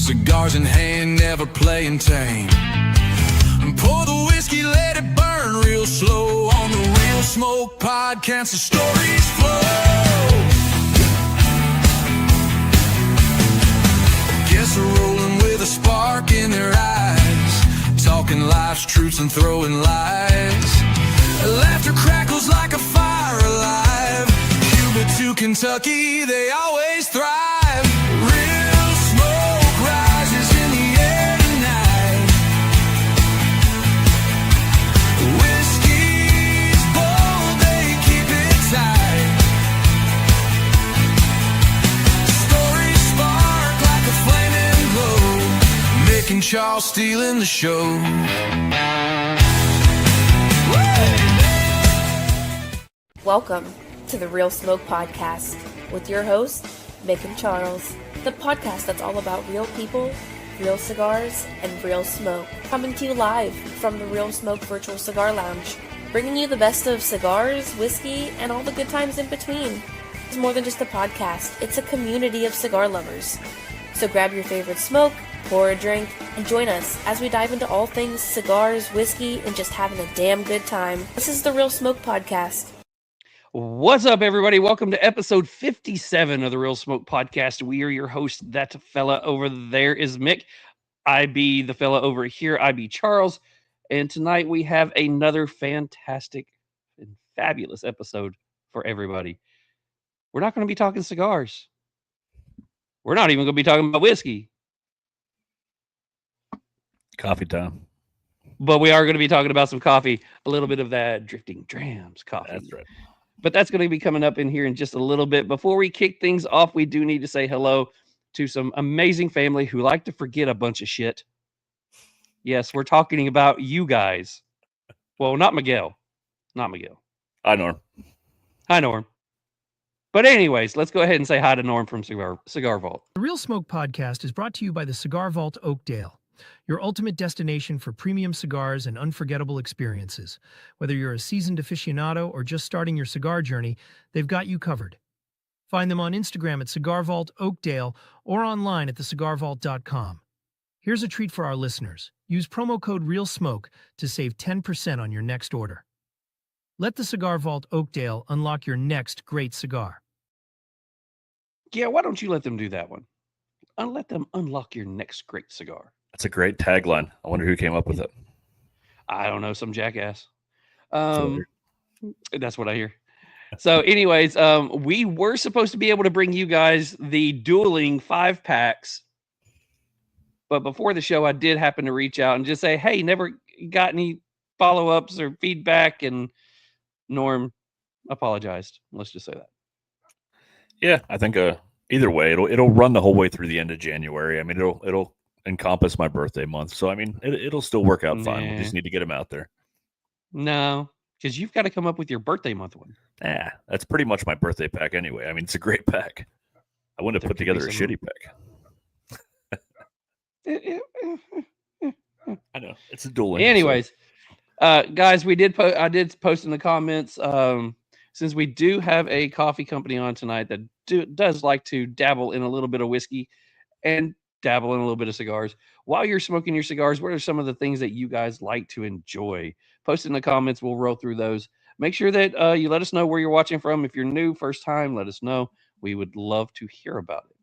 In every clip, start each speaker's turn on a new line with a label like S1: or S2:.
S1: Cigars in hand, never playing tame. Pour the whiskey, let it burn real slow. On the Real Smoke Podcast, the stories flow. Guess they're rolling with a spark in their eyes, talking life's truths and throwing lies. Laughter crackles like a fire alive. Cuba to Kentucky, they always thrive. Real smoke rises in the air tonight. Whiskey's bold, they keep it tight. Stories spark like a flaming glow. Mick and Charles stealing the show.
S2: Welcome to the Real Smoke Podcast with your hosts, Mick and Charles, the podcast that's all about real people, real cigars, and real smoke. Coming to you live from the Real Smoke Virtual Cigar Lounge, bringing you the best of cigars, whiskey, and all the good times in between. It's more than just a podcast, it's a community of cigar lovers. So grab your favorite smoke, pour a drink, and join us as we dive into all things cigars, whiskey, and just having a damn good time. This is the Real Smoke Podcast.
S3: What's up, everybody? Welcome to episode 57 of the Real Smoke Podcast. We are your host. That fella over there is Mick. I be the fella over here. I be Charles. And tonight we have another fantastic and fabulous episode for everybody. We're not going to be talking cigars. We're not even going to be talking about whiskey.
S4: Coffee time.
S3: But we are going to be talking about some coffee. A little bit of that Drifting Drams coffee.
S4: That's right.
S3: But that's going to be coming up in here in just a little bit. Before we kick things off, we do need to say hello to some amazing family who like to forget a bunch of shit. Yes, we're talking about you guys. Well, not Miguel. Not Miguel.
S4: Hi, Norm.
S3: Hi, Norm. But anyways, let's go ahead and say hi to Norm from Cigar Vault.
S5: The Real Smoke Podcast is brought to you by the Cigar Vault Oakdale, your ultimate destination for premium cigars and unforgettable experiences. Whether you're a seasoned aficionado or just starting your cigar journey, they've got you covered. Find them on Instagram at Cigar Vault Oakdale or online at thecigarvault.com. Here's a treat for our listeners. Use promo code REALSMOKE to save 10% on your next order. Let the Cigar Vault Oakdale unlock your next great cigar.
S3: Yeah, why don't you let them do that one? Let them unlock your next great cigar.
S4: That's a great tagline. I wonder who came up with it.
S3: I don't know, some jackass. That's what I hear. So anyways, we were supposed to be able to bring you guys the dueling 5-packs. But before the show, I did happen to reach out and just say, hey, never got any follow-ups or feedback. And Norm apologized. Let's just say that.
S4: Yeah, I think either way, it'll run the whole way through the end of January. I mean, it'll encompass my birthday month. So, I mean, it'll still work out fine. We just need to get them out there.
S3: No, because you've got to come up with your birthday month one.
S4: Yeah, that's pretty much my birthday pack anyway. I mean, it's a great pack. I wouldn't have put together a shitty pack. I know. It's a dueling.
S3: Anyways, guys, I did post in the comments, since we do have a coffee company on tonight that does like to dabble in a little bit of whiskey and dabble in a little bit of cigars. While you're smoking your cigars, what are some of the things that you guys like to enjoy? Post in the comments. We'll roll through those. Make sure that you let us know where you're watching from. If you're new, first time, let us know. We would love to hear about it.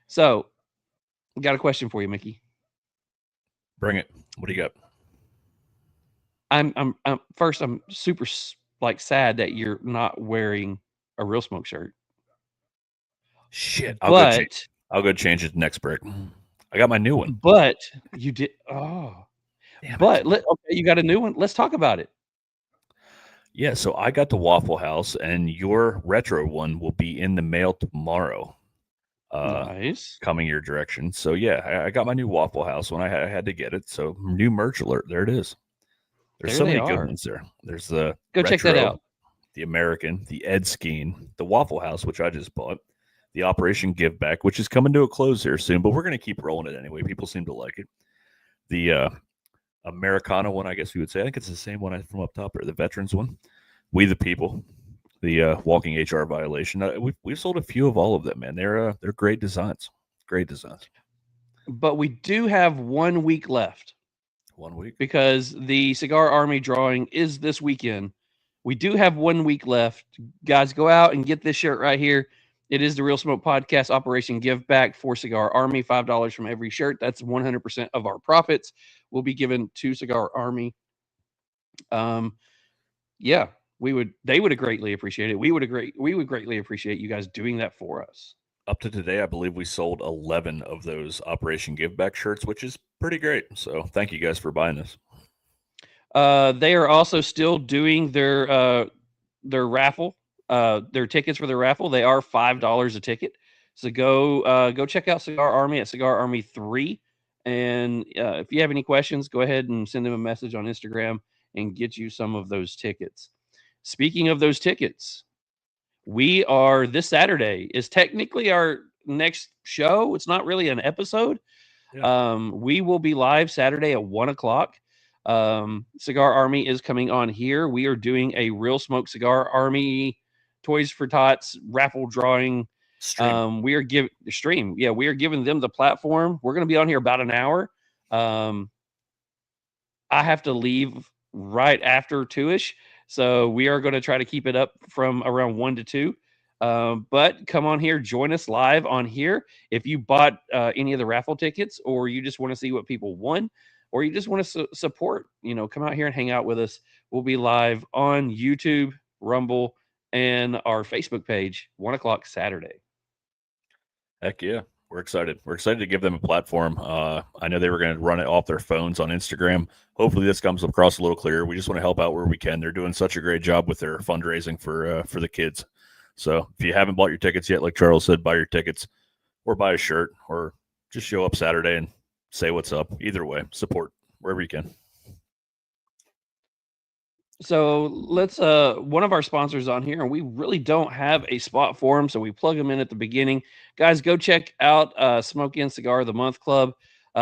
S3: So, got a question for you, Mickey.
S4: Bring it. What do you got?
S3: I'm super sad that you're not wearing a Real Smoke shirt.
S4: Shit. I'll go change it next break. I got my new one.
S3: But you did. Oh, but okay, you got a new one. Let's talk about it.
S4: Yeah. So I got the Waffle House, and your retro one will be in the mail tomorrow.
S3: Nice.
S4: Coming your direction. So yeah, I got my new Waffle House when I had to get it. So new merch alert. There it is. There's so many good ones there. There's the
S3: go
S4: retro,
S3: check that out.
S4: The American, the Ed Skeen, the Waffle House, which I just bought, the Operation Give Back, which is coming to a close here soon, but we're going to keep rolling it anyway. People seem to like it. The Americana one, I guess you would say. I think it's the same one from up top there, the Veterans one. We the People, the Walking HR Violation. We've sold a few of all of them, man. They're great designs. Great designs.
S3: but we do have 1 week left
S4: 1 week.
S3: because the Cigar Army drawing is this weekend. We do have 1 week left. Guys, go out and get this shirt right here. It is the Real Smoke Podcast Operation Give Back for Cigar Army. $5 from every shirt. That's 100% of our profits will be given to Cigar Army. Yeah, they would greatly appreciate it. We would greatly appreciate you guys doing that for us.
S4: Up to today, I believe we sold 11 of those Operation Give Back shirts, which is pretty great. So thank you guys for buying this.
S3: They are also still doing their raffle, their tickets for the raffle. They are $5 a ticket. So go check out Cigar Army at Cigar Army 3. And if you have any questions, go ahead and send them a message on Instagram and get you some of those tickets. Speaking of those tickets, we are this Saturday is technically our next show. It's not really an episode. Yeah. We will be live Saturday at 1:00. Cigar Army is coming on here. We are doing a Real Smoke Cigar Army Toys for Tots raffle drawing.
S4: Stream.
S3: We are giving them the platform. We're going to be on here about an hour. I have to leave right after 2ish. So we are going to try to keep it up from around 1 to 2. But come on here, join us live on here. If you bought any of the raffle tickets, or you just want to see what people won, or you just want to support, come out here and hang out with us. We'll be live on YouTube, Rumble, and our Facebook page, 1:00 Saturday.
S4: Heck yeah. We're excited. We're excited to give them a platform. I know they were going to run it off their phones on Instagram. Hopefully this comes across a little clearer. We just want to help out where we can. They're doing such a great job with their fundraising for the kids. So if you haven't bought your tickets yet, like Charles said, buy your tickets or buy a shirt or just show up Saturday and say what's up. Either way, support wherever you can.
S3: So let's one of our sponsors on here, and we really don't have a spot for them, so we plug them in at the beginning. Guys, go check out Smoke In Cigar the Month Club.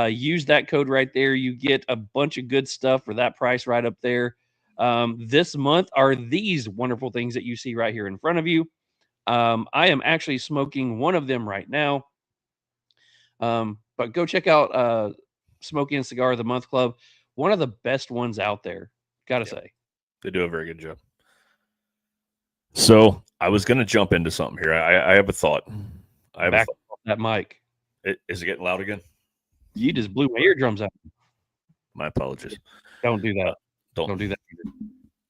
S3: Use that code right there. You get a bunch of good stuff for that price right up there. This month are these wonderful things that you see right here in front of you. I am actually smoking one of them right now. But go check out Smoke In Cigar the Month Club. One of the best ones out there, gotta say.
S4: They do a very good job. So I was going to jump into something here. I have a thought.
S3: Back off that mic.
S4: Is it getting loud again?
S3: You just blew my eardrums out.
S4: My apologies.
S3: Don't do that.
S4: Don't
S3: do that either.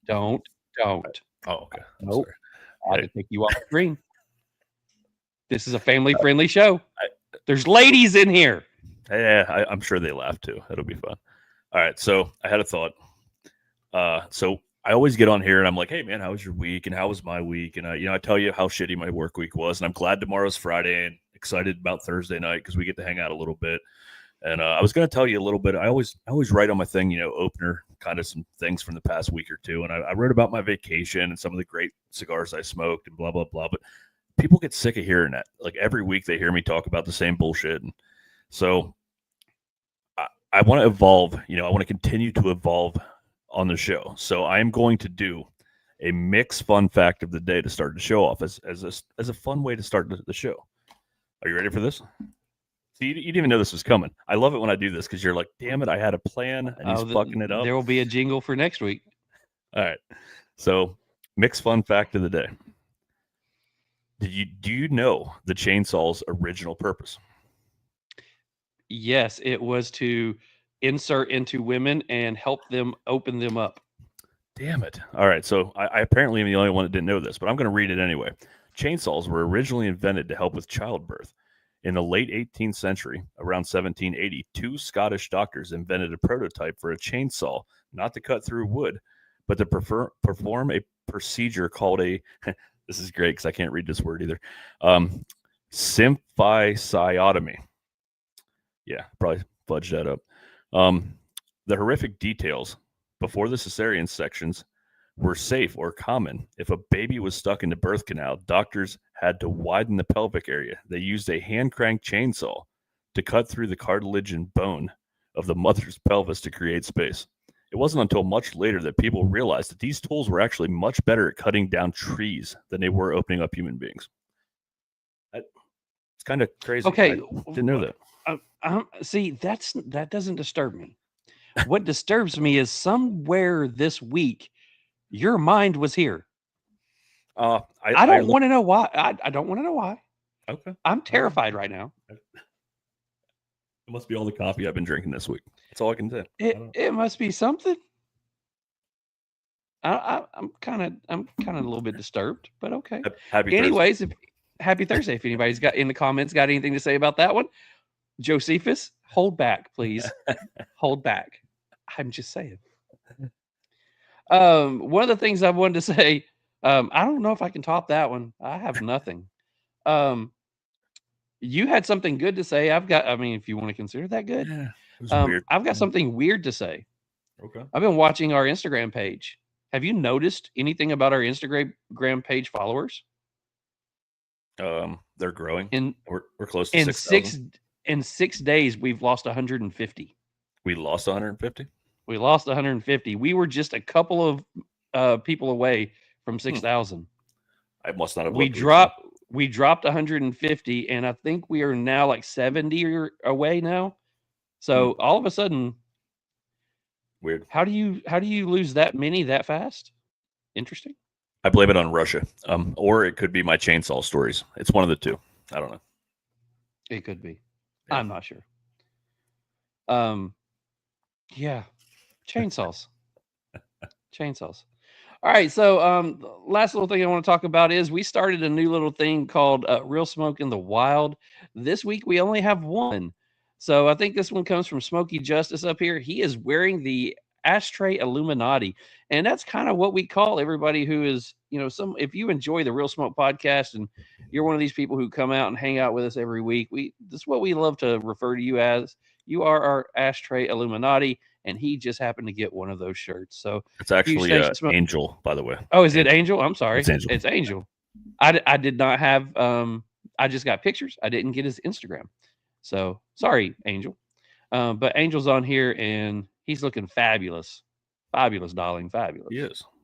S3: Don't.
S4: Oh, okay.
S3: Nope. I had to take you off the screen. This is a family-friendly show. There's ladies in here.
S4: Yeah, I'm sure they laugh too. It'll be fun. All right, so I had a thought. So I always get on here and I'm like, hey man, how was your week? And how was my week? And I tell you how shitty my work week was. And I'm glad tomorrow's Friday and excited about Thursday night because we get to hang out a little bit. And I was going to tell you a little bit. I always write on my thing, opener, kind of some things from the past week or two. And I wrote about my vacation and some of the great cigars I smoked and blah, blah, blah. But people get sick of hearing that. Like every week they hear me talk about the same bullshit. And so I want to evolve. I want to continue to evolve on the show. So I am going to do a mixed fun fact of the day to start the show off as a fun way to start the show. Are you ready for this? See, you didn't even know this was coming. I love it when I do this because you're like, damn it, I had a plan and he's fucking it up.
S3: There will be a jingle for next week.
S4: All right. So mixed fun fact of the day. Do you know the chainsaw's original purpose?
S3: Yes, it was to insert into women and help them open them up.
S4: Damn it. All right. So I apparently am the only one that didn't know this, but I'm going to read it anyway. Chainsaws were originally invented to help with childbirth. In the late 18th century, around 1780, two Scottish doctors invented a prototype for a chainsaw, not to cut through wood, but to perform a procedure called a, this is great because I can't read this word either, symphysiotomy. Yeah, probably fudged that up. The horrific details before the cesarean sections were safe or common. If a baby was stuck in the birth canal, doctors had to widen the pelvic area. They used a hand crank chainsaw to cut through the cartilage and bone of the mother's pelvis to create space. It wasn't until much later that people realized that these tools were actually much better at cutting down trees than they were opening up human beings. It's kind of crazy.
S3: Okay.
S4: I didn't know that.
S3: See, that doesn't disturb me. What disturbs me is somewhere this week, your mind was here. I don't want to know why. I don't want to know why.
S4: Okay.
S3: I'm terrified right now.
S4: It must be all the coffee I've been drinking this week. That's all I can say.
S3: It must be something. I'm kind of a little bit disturbed, but okay.
S4: Happy
S3: Anyways, happy Thursday. If anybody's got in the comments got anything to say about that one, Josephus, hold back, please. Hold back. I'm just saying. One of the things I wanted to say, I don't know if I can top that one. I have nothing. You had something good to say. If you want to consider that good,
S4: Yeah, it was weird.
S3: I've got something weird to say.
S4: Okay.
S3: I've been watching our Instagram page. Have you noticed anything about our Instagram page followers?
S4: They're growing. We're close to
S3: in
S4: 6,000.
S3: In 6 days, we've lost 150.
S4: We lost 150.
S3: We lost 150. We were just a couple of people away from 6,000.
S4: I must not have.
S3: We dropped 150, and I think we are now like 70 away now. So all of a sudden,
S4: weird.
S3: How do you lose that many that fast? Interesting.
S4: I blame it on Russia, or it could be my chainsaw stories. It's one of the two. I don't know.
S3: It could be.
S4: Yeah.
S3: I'm not sure. Yeah, chainsaws. Chainsaws. All right, so the last little thing I want to talk about is we started a new little thing called Real Smoke in the Wild. This week we only have one. So I think this one comes from Smoky Justice up here. He is wearing the Ashtray Illuminati. And that's kind of what we call everybody who is, if you enjoy the Real Smoke podcast and you're one of these people who come out and hang out with us every week, this is what we love to refer to you as. You are our Ashtray Illuminati, and he just happened to get one of those shirts. So
S4: it's actually Angel, by the way.
S3: Oh, is it Angel? I'm sorry.
S4: It's
S3: Angel. I did not have, I just got pictures. I didn't get his Instagram. So sorry, Angel. But Angel's on here, and he's looking fabulous. Fabulous, darling. Fabulous.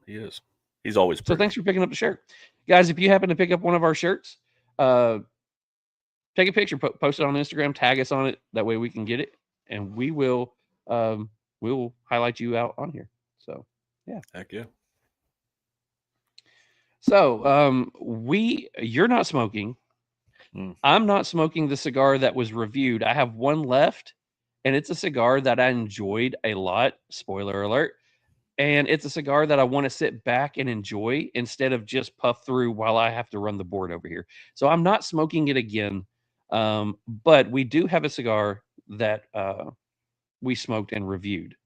S4: He is. He's always pretty.
S3: So thanks for picking up the shirt. Guys, if you happen to pick up one of our shirts, take a picture, post it on Instagram, tag us on it. That way we can get it, and we will highlight you out on here. So, yeah.
S4: Heck yeah.
S3: So, you're not smoking. I'm not smoking the cigar that was reviewed. I have one left, and it's a cigar that I enjoyed a lot. Spoiler alert. And it's a cigar that I want to sit back and enjoy instead of just puff through while I have to run the board over here. So I'm not smoking it again. But we do have a cigar that we smoked and reviewed.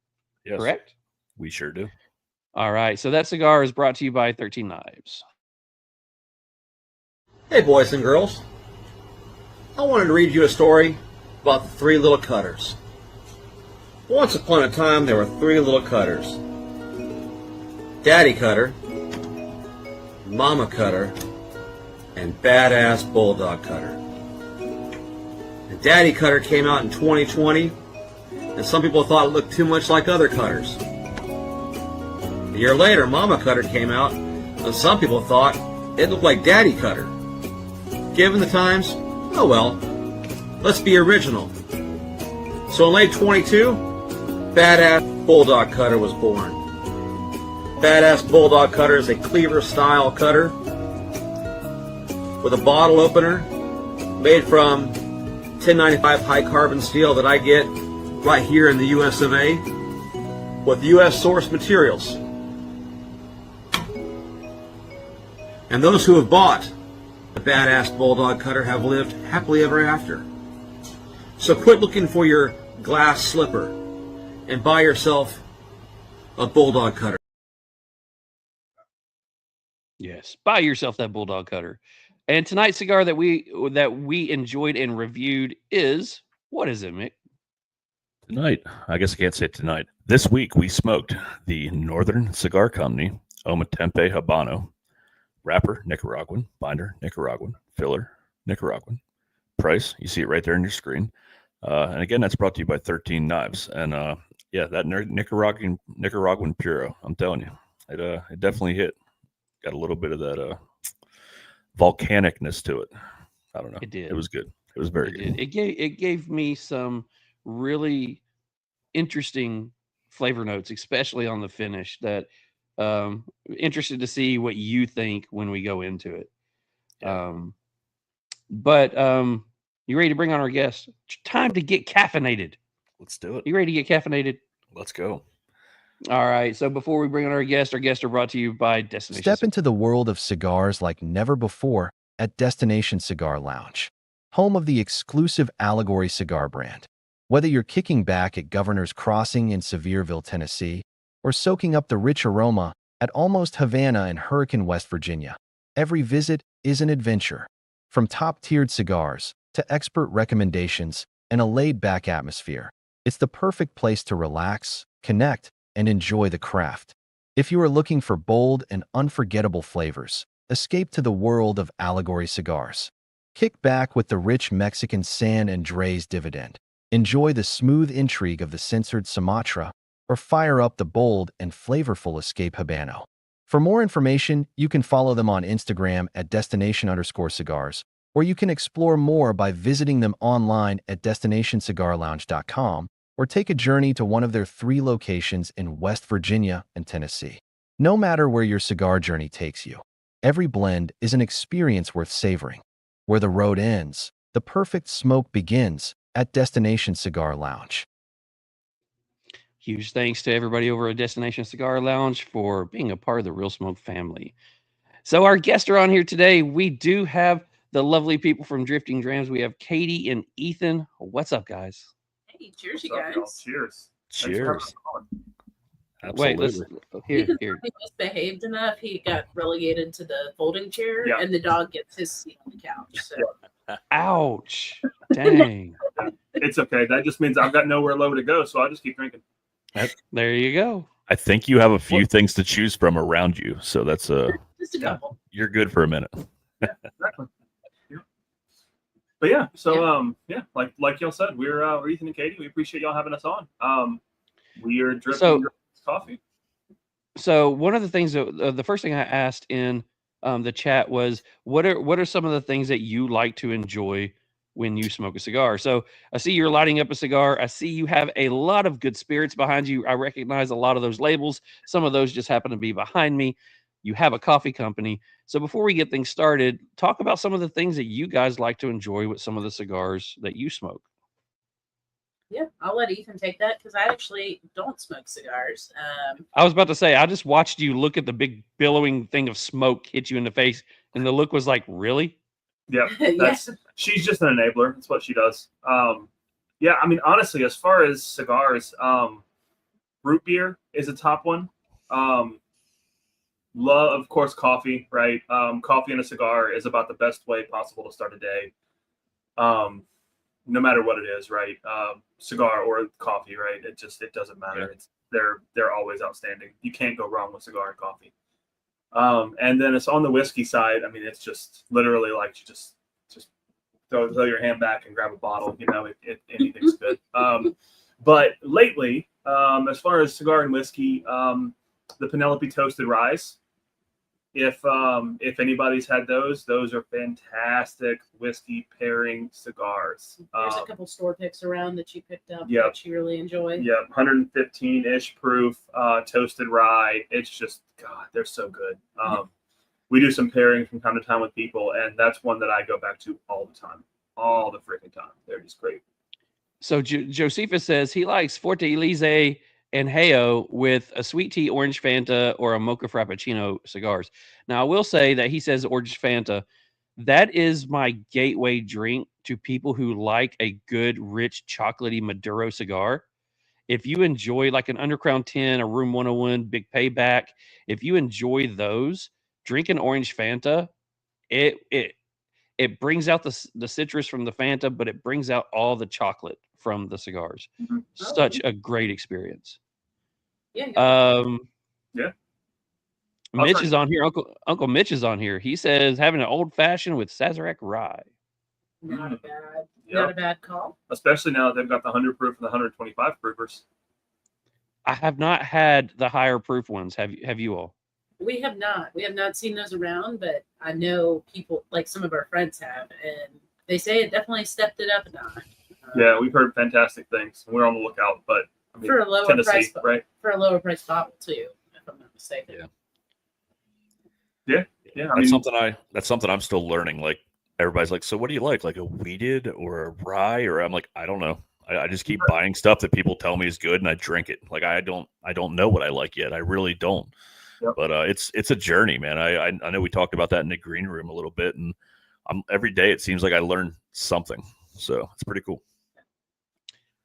S4: Yes.
S3: Correct?
S4: We sure do.
S3: All right. So that cigar is brought to you by 13 Knives.
S6: Hey, boys and girls. I wanted to read you a story about the three little cutters. Once upon a time, there were three little cutters. Daddy Cutter, Mama Cutter, and Badass Bulldog Cutter. The Daddy Cutter came out in 2020, and some people thought it looked too much like other cutters. A year later, Mama Cutter came out, and some people thought it looked like Daddy Cutter. Given the times, oh well, let's be original. So in late 22, Badass Bulldog Cutter was born. Badass Bulldog Cutter is a cleaver-style cutter with a bottle opener made from 1095 high-carbon steel that I get right here in the U.S. of A. with U.S. source materials. And those who have bought the Badass Bulldog Cutter have lived happily ever after. So quit looking for your glass slipper and buy yourself a Bulldog Cutter.
S3: Yes, buy yourself that Bulldog Cutter. And tonight's cigar that we enjoyed and reviewed is, what is it, Mick?
S4: Tonight, I guess I can't say tonight. This week we smoked the Northern Cigar Company Ometempe Habano. Wrapper, Nicaraguan. Binder, Nicaraguan. Filler, Nicaraguan. Price, you see it right there on your screen. And again, that's brought to you by 13 Knives. And yeah, that Nicaraguan Puro, I'm telling you, it definitely hit. Got a little bit of that volcanicness to it. I don't know.
S3: It did.
S4: It was good. It was very good.
S3: It gave me some really interesting flavor notes, especially on the finish. That interested to see what you think when we go into it.
S4: Yeah.
S3: But you ready to bring on our guest? Time to get caffeinated.
S4: Let's do it.
S3: You ready to get caffeinated?
S4: Let's go.
S3: All right. So before we bring on our guests are brought to you by Destination.
S7: Step into the world of cigars like never before at Destination Cigar Lounge, home of the exclusive Allegory cigar brand. Whether you're kicking back at Governor's Crossing in Sevierville, Tennessee, or soaking up the rich aroma at Almost Havana in Hurricane, West Virginia, every visit is an adventure. From top-tiered cigars to expert recommendations and a laid-back atmosphere, it's the perfect place to relax, connect, and enjoy the craft. If you are looking for bold and unforgettable flavors, escape to the world of Allegory cigars. Kick back with the rich Mexican San Andres Dividend. Enjoy the smooth intrigue of the censored Sumatra, or fire up the bold and flavorful Escape Habano. For more information, you can follow them on Instagram at destination_cigars, or you can explore more by visiting them online at destinationcigarlounge.com, or take a journey to one of their 3 locations in West Virginia and Tennessee. No matter where your cigar journey takes you, every blend is an experience worth savoring. Where the road ends, the perfect smoke begins at Destination Cigar Lounge.
S3: Huge thanks to everybody over at Destination Cigar Lounge for being a part of the Real Smoke family. So our guests are on here today. We do have the lovely people from Drifting Drams. We have Katie and Ethan. What's up, guys?
S8: Hey, cheers, you
S9: What's up,
S8: guys.
S9: y'all? Cheers.
S4: Cheers.
S3: Wait, let's here.
S8: He misbehaved enough. He got relegated to the folding chair,
S9: Yeah.
S8: and the dog gets his seat on the couch. So.
S3: Ouch. Dang.
S9: It's okay. That just means I've got nowhere low to go, so I'll just keep drinking.
S3: There you go.
S4: I think you have a few things to choose from around you, so that's
S8: Just a couple.
S4: you're good for a minute.
S9: Exactly. Yeah. But yeah, so like y'all said, we're Ethan and Katie. We appreciate y'all having us on. We are Drifting Drams Coffee.
S3: So one of the things that the first thing I asked in the chat was, what are some of the things that you like to enjoy when you smoke a cigar? So I see you're lighting up a cigar. I see you have a lot of good spirits behind you. I recognize a lot of those labels. Some of those just happen to be behind me. You have a coffee company. So before we get things started, talk about some of the things that you guys like to enjoy with some of the cigars that you smoke.
S8: Yeah, I'll let Ethan take that because I actually don't smoke cigars.
S3: I was about to say, I just watched you look at the big billowing thing of smoke hit you in the face, and the look was like, really?
S9: Yeah,
S8: Yes.
S9: she's just an enabler. That's what she does. Yeah, I mean, honestly, as far as cigars, root beer is a top one. Love, of course, coffee, right? Coffee and a cigar is about the best way possible to start a day. No matter what it is, right? Cigar or coffee, right? It doesn't matter.
S4: Yeah.
S9: They're always outstanding. You can't go wrong with cigar and coffee. And then it's on the whiskey side. I mean, it's just literally like you just throw your hand back and grab a bottle. You know, anything's good. But lately, as far as cigar and whiskey, the Penelope Toasted Rye. If anybody's had those are fantastic whiskey pairing cigars.
S8: There's a couple store picks around that you picked up
S9: Yep.
S8: that you really enjoy.
S9: Yeah, 115-ish proof toasted rye. It's just, God, they're so good. We do some pairings from time to time with people, and that's one that I go back to all the time. All the freaking time. They're just great.
S3: So Josephus says he likes Forte Elise and Heyo with a sweet tea, orange Fanta, or a mocha frappuccino cigars. Now, I will say that he says orange Fanta. That is my gateway drink to people who like a good, rich, chocolatey Maduro cigar. If you enjoy like an Undercrown 10, a Room 101, Big Payback, if you enjoy those, drink an orange Fanta. It brings out the citrus from the Fanta, but it brings out all the chocolate from the cigars.
S8: Mm-hmm.
S3: Such a great experience.
S8: Yeah.
S9: Yeah.
S3: Mitch is on here. Uncle Mitch is on here. He says having an old fashioned with Sazerac rye.
S8: Not a
S9: Yep.
S8: bad call.
S9: Especially now that they've got the 100 proof and the 125 proofers.
S3: I have not had the higher proof ones. Have you all?
S8: We have not. We have not seen those around, but I know people, like some of our friends have, and They say it definitely stepped it up a notch.
S9: Yeah, we've heard fantastic things. We're on the lookout, but I mean,
S8: For a lower
S9: Tennessee,
S8: price,
S9: right?
S8: For a lower price bottle too, if I'm not mistaken.
S9: Yeah. I
S4: That's
S9: mean,
S4: something I'm still learning. Like everybody's like, so what do you like a weeded or a rye? Or I'm like, I don't know. I just keep buying stuff that people tell me is good, and I drink it. Like I don't know what I like yet. I really don't.
S9: Yep.
S4: But it's a journey, man. I know we talked about that in the green room a little bit, and every day it seems like I learn something. So it's pretty cool.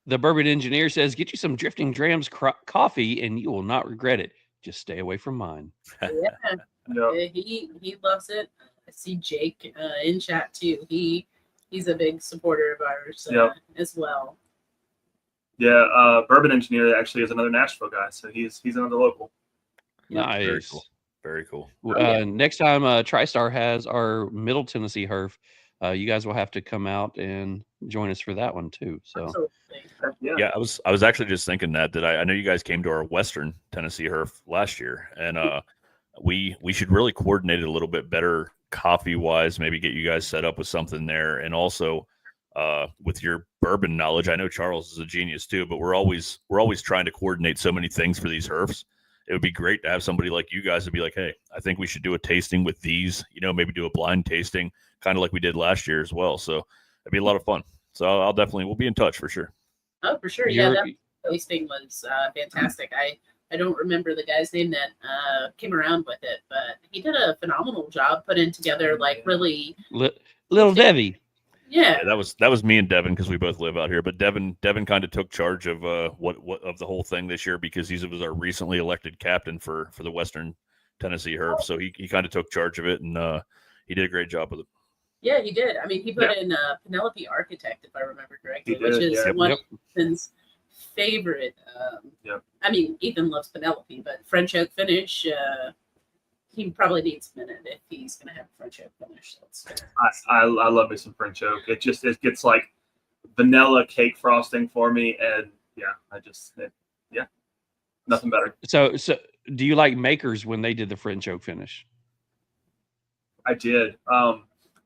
S3: The bourbon engineer says, "Get you some Drifting Drams coffee, and you will not regret it. Just stay away from mine."
S8: He loves it. I see Jake in chat too. He's a big supporter of ours as well.
S9: Yeah, bourbon engineer actually is another Nashville guy, so he's another local.
S3: Nice.
S4: Very cool. Very cool.
S3: Next time TriStar has our Middle Tennessee Herf, you guys will have to come out and join us for that one too. So
S4: yeah, I was actually just thinking that I know you guys came to our Western Tennessee Herf last year, and we should really coordinate it a little bit better coffee wise. Maybe get you guys set up with something there, and also with your bourbon knowledge. I know Charles is a genius too, but we're always trying to coordinate so many things for these Herfs. It would be great to have somebody like you guys to be like, hey, I think we should do a tasting with these, maybe do a blind tasting, kind of like we did last year as well. So it'd be a lot of fun. So we'll be in touch for sure.
S8: Oh, for sure. Yeah, that tasting was fantastic. I don't remember the guy's name that came around with it, but he did a phenomenal job putting together, like really
S3: little Debbie.
S8: Yeah,
S4: that was me and Devin, because we both live out here. But Devin kind of took charge of what of the whole thing this year, because he was our recently elected captain for the Western Tennessee Herf. So he kind of took charge of it, and he did a great job with it.
S8: Yeah, he did. I mean, he put in Penelope Architect, if I remember correctly, which is one of Ethan's favorite. I mean, Ethan loves Penelope, but French oak finish. He probably needs a minute if he's going to have French oak finish.
S9: I love me some French oak. It gets like vanilla cake frosting for me, and nothing better.
S3: So do you like Makers when they did the French oak finish?
S9: I did.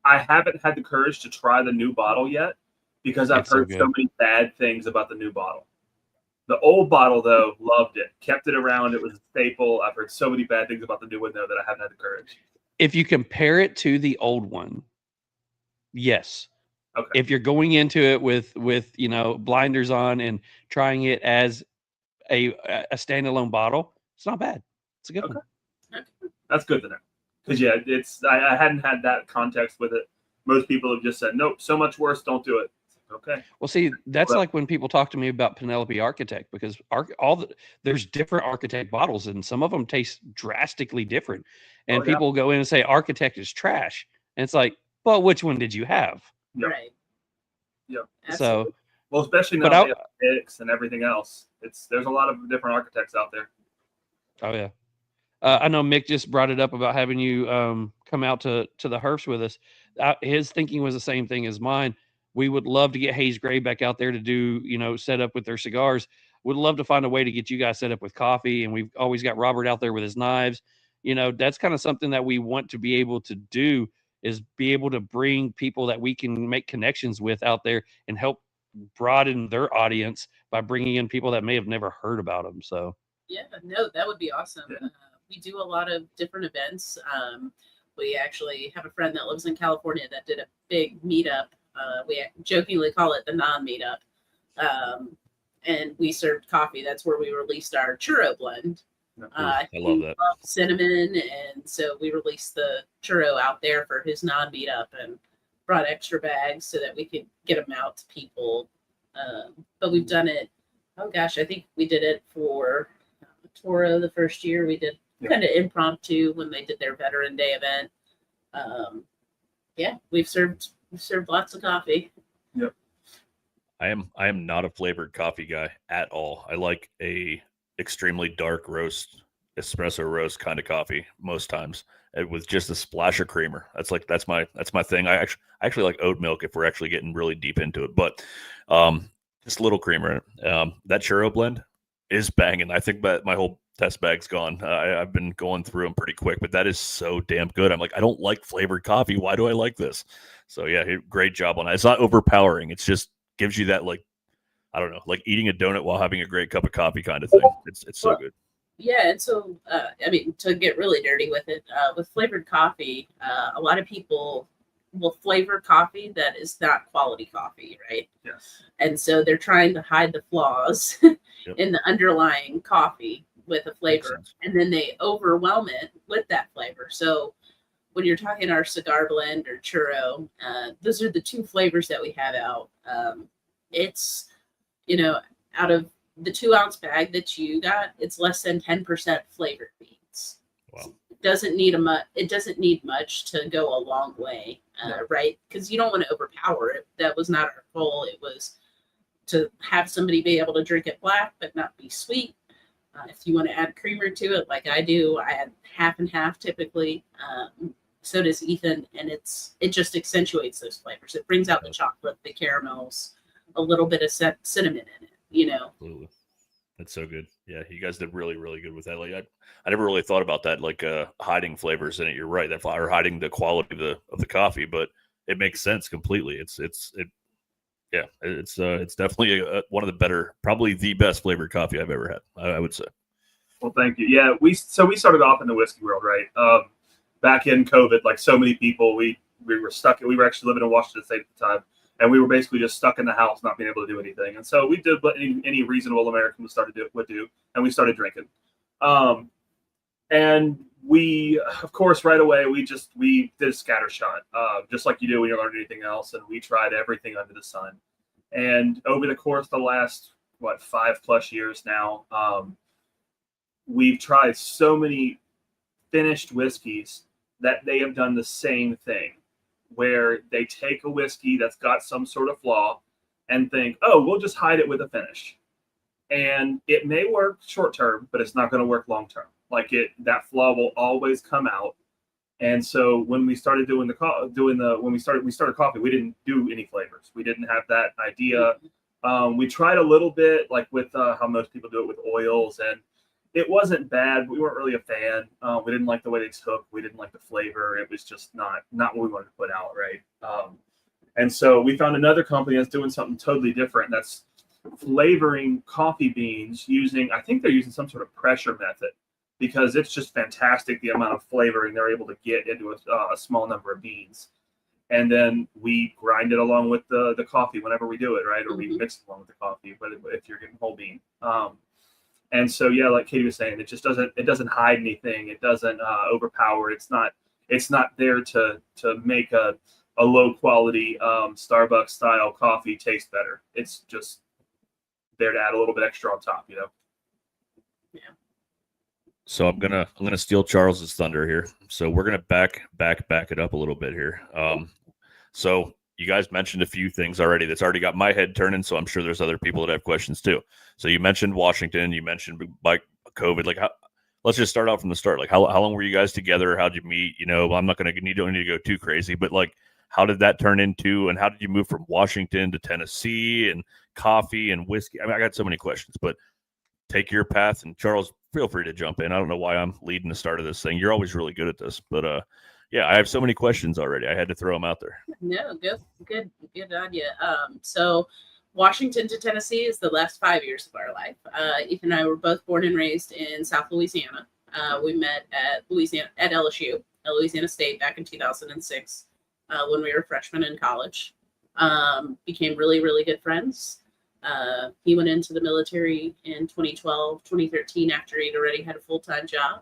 S9: I haven't had the courage to try the new bottle yet, because I've heard so many bad things about the new bottle. The old bottle, though, loved it. Kept it around. It was a staple. I've heard so many bad things about the new one, though, that I haven't had the courage.
S3: If you compare it to the old one, yes.
S9: Okay.
S3: If you're going into it with blinders on and trying it as a standalone bottle, it's not bad. It's a good one.
S9: That's good to know. Because I hadn't had that context with it. Most people have just said, nope, so much worse, don't do it. Okay.
S3: Well, see, that's like when people talk to me about Penelope Architect, because there's different Architect bottles, and some of them taste drastically different. And people go in and say Architect is trash, and it's like, well, which one did you have?
S9: Yep.
S8: Right.
S9: Yeah.
S3: So,
S9: well, especially now they have picks and everything else. There's a lot of different architects out there.
S3: Oh yeah. I know Mick just brought it up about having you come out to the Herfs with us. His thinking was the same thing as mine. We would love to get Haze Gray back out there to do, set up with their cigars. Would love to find a way to get you guys set up with coffee. And we've always got Robert out there with his knives. That's kind of something that we want to be able to do, is be able to bring people that we can make connections with out there and help broaden their audience by bringing in people that may have never heard about them. So,
S8: yeah, no, that would be awesome. Yeah. We do a lot of different events. We actually have a friend that lives in California that did a big meetup. We jokingly call it the non-meetup. And we served coffee. That's where we released our churro blend.
S4: I love that.
S8: Cinnamon. And so we released the churro out there for his non-meetup and brought extra bags so that we could get them out to people. But we've done it. Oh gosh, I think we did it for Toro the first year. We did kind of impromptu when they did their Veteran Day event. We've served lots of coffee.
S9: Yep.
S4: I am not a flavored coffee guy at all. I like a extremely dark roast, espresso roast kind of coffee most times, with just a splash of creamer. That's my thing. I actually like oat milk if we're actually getting really deep into it, but just a little creamer in it. That churro blend, is banging. I think that my whole test bag's gone. I've been going through them pretty quick, but that is so damn good. I'm like, I don't like flavored coffee. Why do I like this? So yeah, great job on that. It's not overpowering. It's just gives you that, like, I don't know, like eating a donut while having a great cup of coffee kind of thing. It's so good.
S8: Yeah, and so I mean, to get really dirty with it, with flavored coffee, a lot of people will flavor coffee that is not quality coffee, right?
S9: Yes.
S8: And so they're trying to hide the flaws in the underlying coffee with a flavor, and then they overwhelm it with that flavor. So when you're talking our cigar blend or churro, those are the two flavors that we have out. It's, out of the 2-ounce bag that you got, it's less than 10% flavored beans.
S4: Wow.
S8: It doesn't need much to go a long way, right? Because you don't want to overpower it. That was not our goal. It was to have somebody be able to drink it black but not be sweet. If you want to add creamer to it, like I do, I add half and half typically. So does Ethan, and it just accentuates those flavors. It brings out the chocolate, the caramels, a little bit of cinnamon in it.
S4: Absolutely. That's so good. Yeah, you guys did really, really good with that. Like I never really thought about that, like hiding flavors in it. You're right, that or hiding the quality of the coffee, but it makes sense completely. It's definitely one of the better, probably the best flavored coffee I've ever had, I would say.
S9: Well, thank you. Yeah, we started off in the whiskey world, right? Back in COVID, like so many people, we were stuck. We were actually living in Washington State at the time. And we were basically just stuck in the house, not being able to do anything. And so we did what any reasonable American would do, and we started drinking. And we, of course, right away, we did a scattershot, just like you do when you learn anything else. And we tried everything under the sun. And over the course of the last, 5+ years now, we've tried so many finished whiskeys that they have done the same thing, where they take a whiskey that's got some sort of flaw and think, oh, we'll just hide it with a finish. And it may work short term, but it's not going to work long term. Like that flaw will always come out. And so when we started doing we started coffee, we didn't do any flavors. We didn't have that idea. We tried a little bit, like with how most people do it with oils, and it wasn't bad. We weren't really a fan. We didn't like the way they took. We didn't like the flavor. It was just not what we wanted to put out, right? And so we found another company that's doing something totally different. That's flavoring coffee beans I think they're using some sort of pressure method, because it's just fantastic the amount of flavoring they're able to get into a small number of beans. And then we grind it along with the coffee whenever we do it, right? Or we mix it along with the coffee, but if you're getting whole bean. And so, yeah, like Katie was saying, it doesn't hide anything. It doesn't overpower. It's not there to make a low quality Starbucks style coffee taste better. It's just there to add a little bit extra on top, Yeah.
S4: So I'm gonna steal Charles's thunder here. So we're gonna back it up a little bit here. So you guys mentioned a few things already that's already got my head turning, so I'm sure there's other people that have questions too. So you mentioned Washington, you mentioned like COVID. Like, let's just start out from the start. Like, how long were you guys together? How'd you meet? I'm not going to need to go too crazy, but like, how did that turn into, and how did you move from Washington to Tennessee and coffee and whiskey? I mean, I got so many questions, but take your path. And Charles, feel free to jump in. I don't know why I'm leading the start of this thing. You're always really good at this, but yeah, I have so many questions already. I had to throw them out there.
S8: No, good on you. So Washington to Tennessee is the last 5 years of our life. Ethan and I were both born and raised in South Louisiana. We met at LSU, at Louisiana State, back in 2006 when we were freshmen in college. Became really, really good friends. He went into the military in 2013 after he'd already had a full-time job.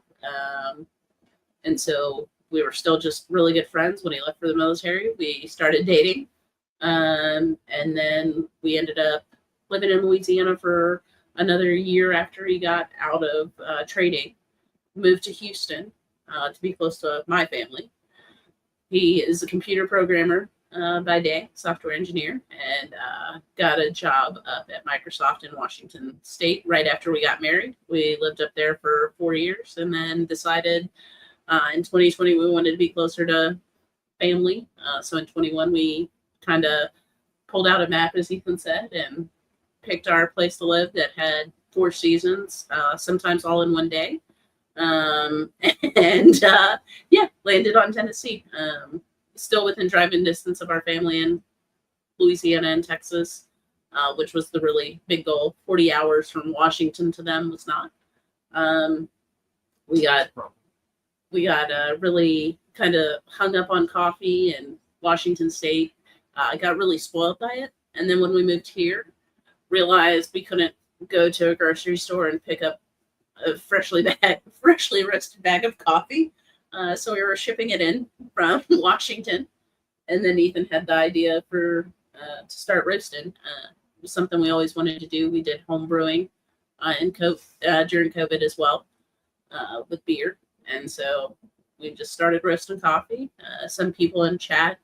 S8: And so we were still just really good friends when he left for the military. We started dating. And then we ended up living in Louisiana for another year after he got out of trading. Moved to Houston to be close to my family. He is a computer programmer by day, software engineer, and got a job up at Microsoft in Washington State right after we got married. We lived up there for 4 years and then decided in 2020 we wanted to be closer to family. So in 21 we kind of pulled out a map, as Ethan said, and picked our place to live that had 4 seasons, sometimes all in one day. And yeah, landed on Tennessee. Still within driving distance of our family in Louisiana and Texas, which was the really big goal. 40 hours from Washington to them was not. We got really kind of hung up on coffee and Washington State. I got really spoiled by it. And then when we moved here, realized we couldn't go to a grocery store and pick up a freshly roasted bag of coffee. So we were shipping it in from Washington. And then Ethan had the idea to start roasting. It was something we always wanted to do. We did home brewing during COVID as well with beer. And so we just started roasting coffee. Some people in chat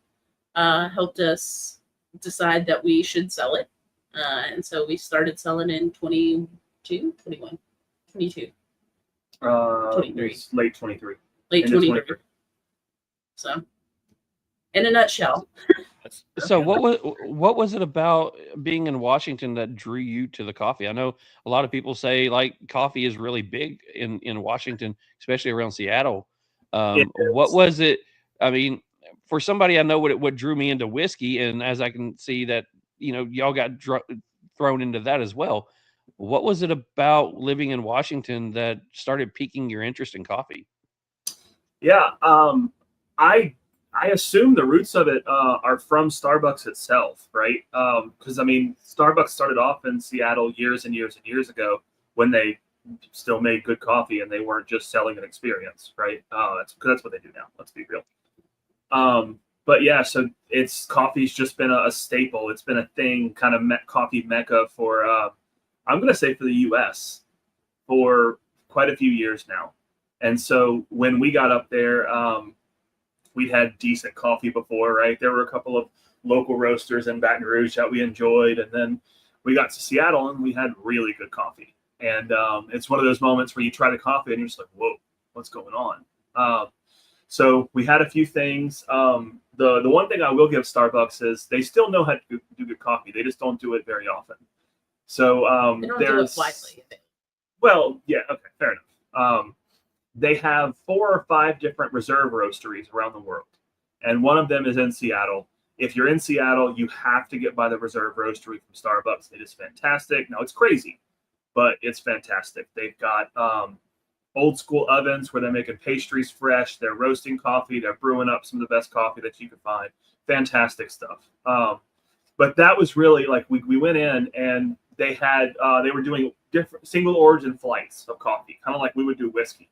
S8: helped us decide that we should sell it. And so we started selling in 22.
S9: 23. Late 23.
S8: Late
S9: End of
S8: 23. So, in a nutshell.
S3: So what was it about being in Washington that drew you to the coffee? I know a lot of people say like coffee is really big in Washington, especially around Seattle. What was it? I mean, for somebody I know what drew me into whiskey, and as I can see that y'all got thrown into that as well. What was it about living in Washington that started piquing your interest in coffee?
S9: Yeah, I assume the roots of it are from Starbucks itself, right? Because I mean, Starbucks started off in Seattle years and years and years ago when they still made good coffee and they weren't just selling an experience, right? That's what they do now. Let's be real. But yeah, so coffee's just been a staple. It's been a thing, kind of coffee mecca for I'm going to say for the U.S. for quite a few years now. And so when we got up there, we'd had decent coffee before, right? There were a couple of local roasters in Baton Rouge that we enjoyed. And then we got to Seattle and we had really good coffee. And it's one of those moments where you try the coffee and you're just like, whoa, what's going on? So we had a few things. The one thing I will give Starbucks is they still know how to do good coffee. They just don't do it very often. So
S8: They don't do it widely.
S9: Well, yeah, okay, fair enough. They have 4 or 5 different reserve roasteries around the world. And one of them is in Seattle. If you're in Seattle, you have to get by the reserve roastery from Starbucks. It is fantastic. Now, it's crazy, but it's fantastic. They've got old school ovens where they're making pastries fresh. They're roasting coffee. They're brewing up some of the best coffee that you could find. Fantastic stuff. But that was really like we went in and they were doing different single origin flights of coffee, kind of like we would do whiskey.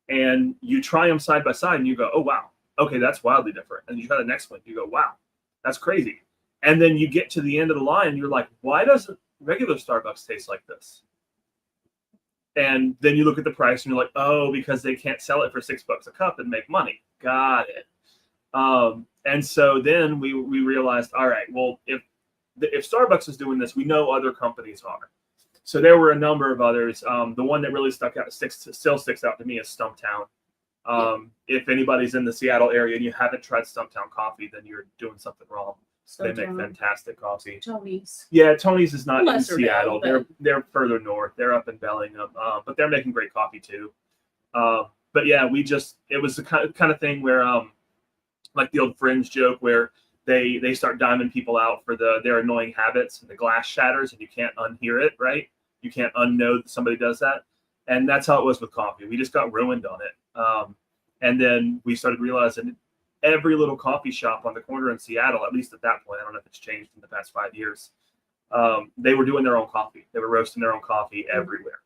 S9: And you try them side by side and you go, oh, wow, okay, that's wildly different. And you try the next one, you go, wow, that's crazy. And then you get to the end of the line and you're like, why doesn't regular Starbucks taste like this? And then you look at the price and you're like, oh, because they can't sell it for $6 a cup and make money. Got it. And so then we realized, all right, well, if Starbucks is doing this, we know other companies are. So there were a number of others. The one that really still sticks out to me is Stumptown. If anybody's in the Seattle area and you haven't tried Stumptown coffee, then you're doing something wrong. They make fantastic coffee.
S8: Tony's.
S9: Yeah, Tony's is not in Seattle.
S8: Known,
S9: they're further north. They're up in Bellingham, but they're making great coffee too. But yeah, it was the kind of thing where, like the old Fringe joke where they start diming people out for their annoying habits and the glass shatters and you can't unhear it, right? You can't unknow that somebody does that. And that's how it was with coffee. We just got ruined on it. And then we started realizing every little coffee shop on the corner in Seattle, at least at that point, I don't know if it's changed in the past 5 years, they were doing their own coffee. They were roasting their own coffee everywhere.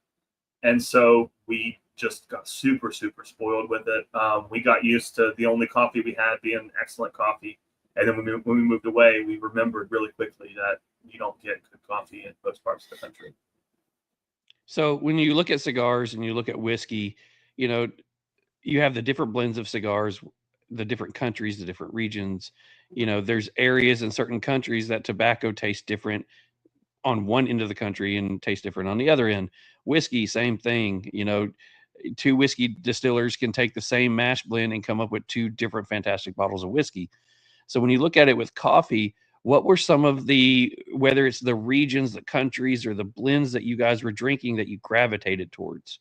S9: And so we just got super, super spoiled with it. We got used to the only coffee we had being excellent coffee. And then when we moved away, we remembered really quickly that you don't get good coffee in most parts of the country.
S3: So when you look at cigars and you look at whiskey, you have the different blends of cigars, the different countries, the different regions. There's areas in certain countries that tobacco tastes different on one end of the country and tastes different on the other end. Whiskey, same thing. 2 whiskey distillers can take the same mash blend and come up with 2 different fantastic bottles of whiskey. So when you look at it with coffee, what were some of the, whether it's the regions, the countries, or the blends that you guys were drinking that you gravitated towards?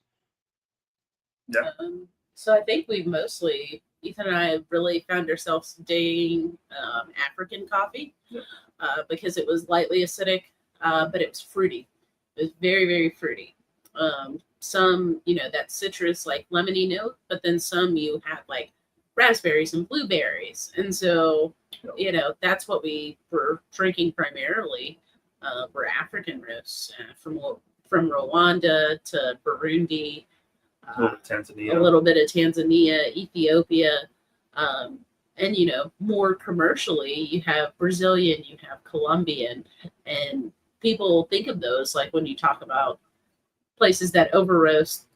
S9: Yeah.
S8: So I think we mostly, Ethan and I really found ourselves dating African coffee because it was lightly acidic, but it was fruity. It was very, very fruity. Some, that citrus, like lemony note, but then some you had like raspberries and blueberries. And so, that's what we were drinking primarily were African roasts from Rwanda to Burundi.
S9: A little bit Tanzania.
S8: A little bit of Tanzania, Ethiopia, and more commercially, you have Brazilian, you have Colombian, and people think of those like when you talk about places that over roast,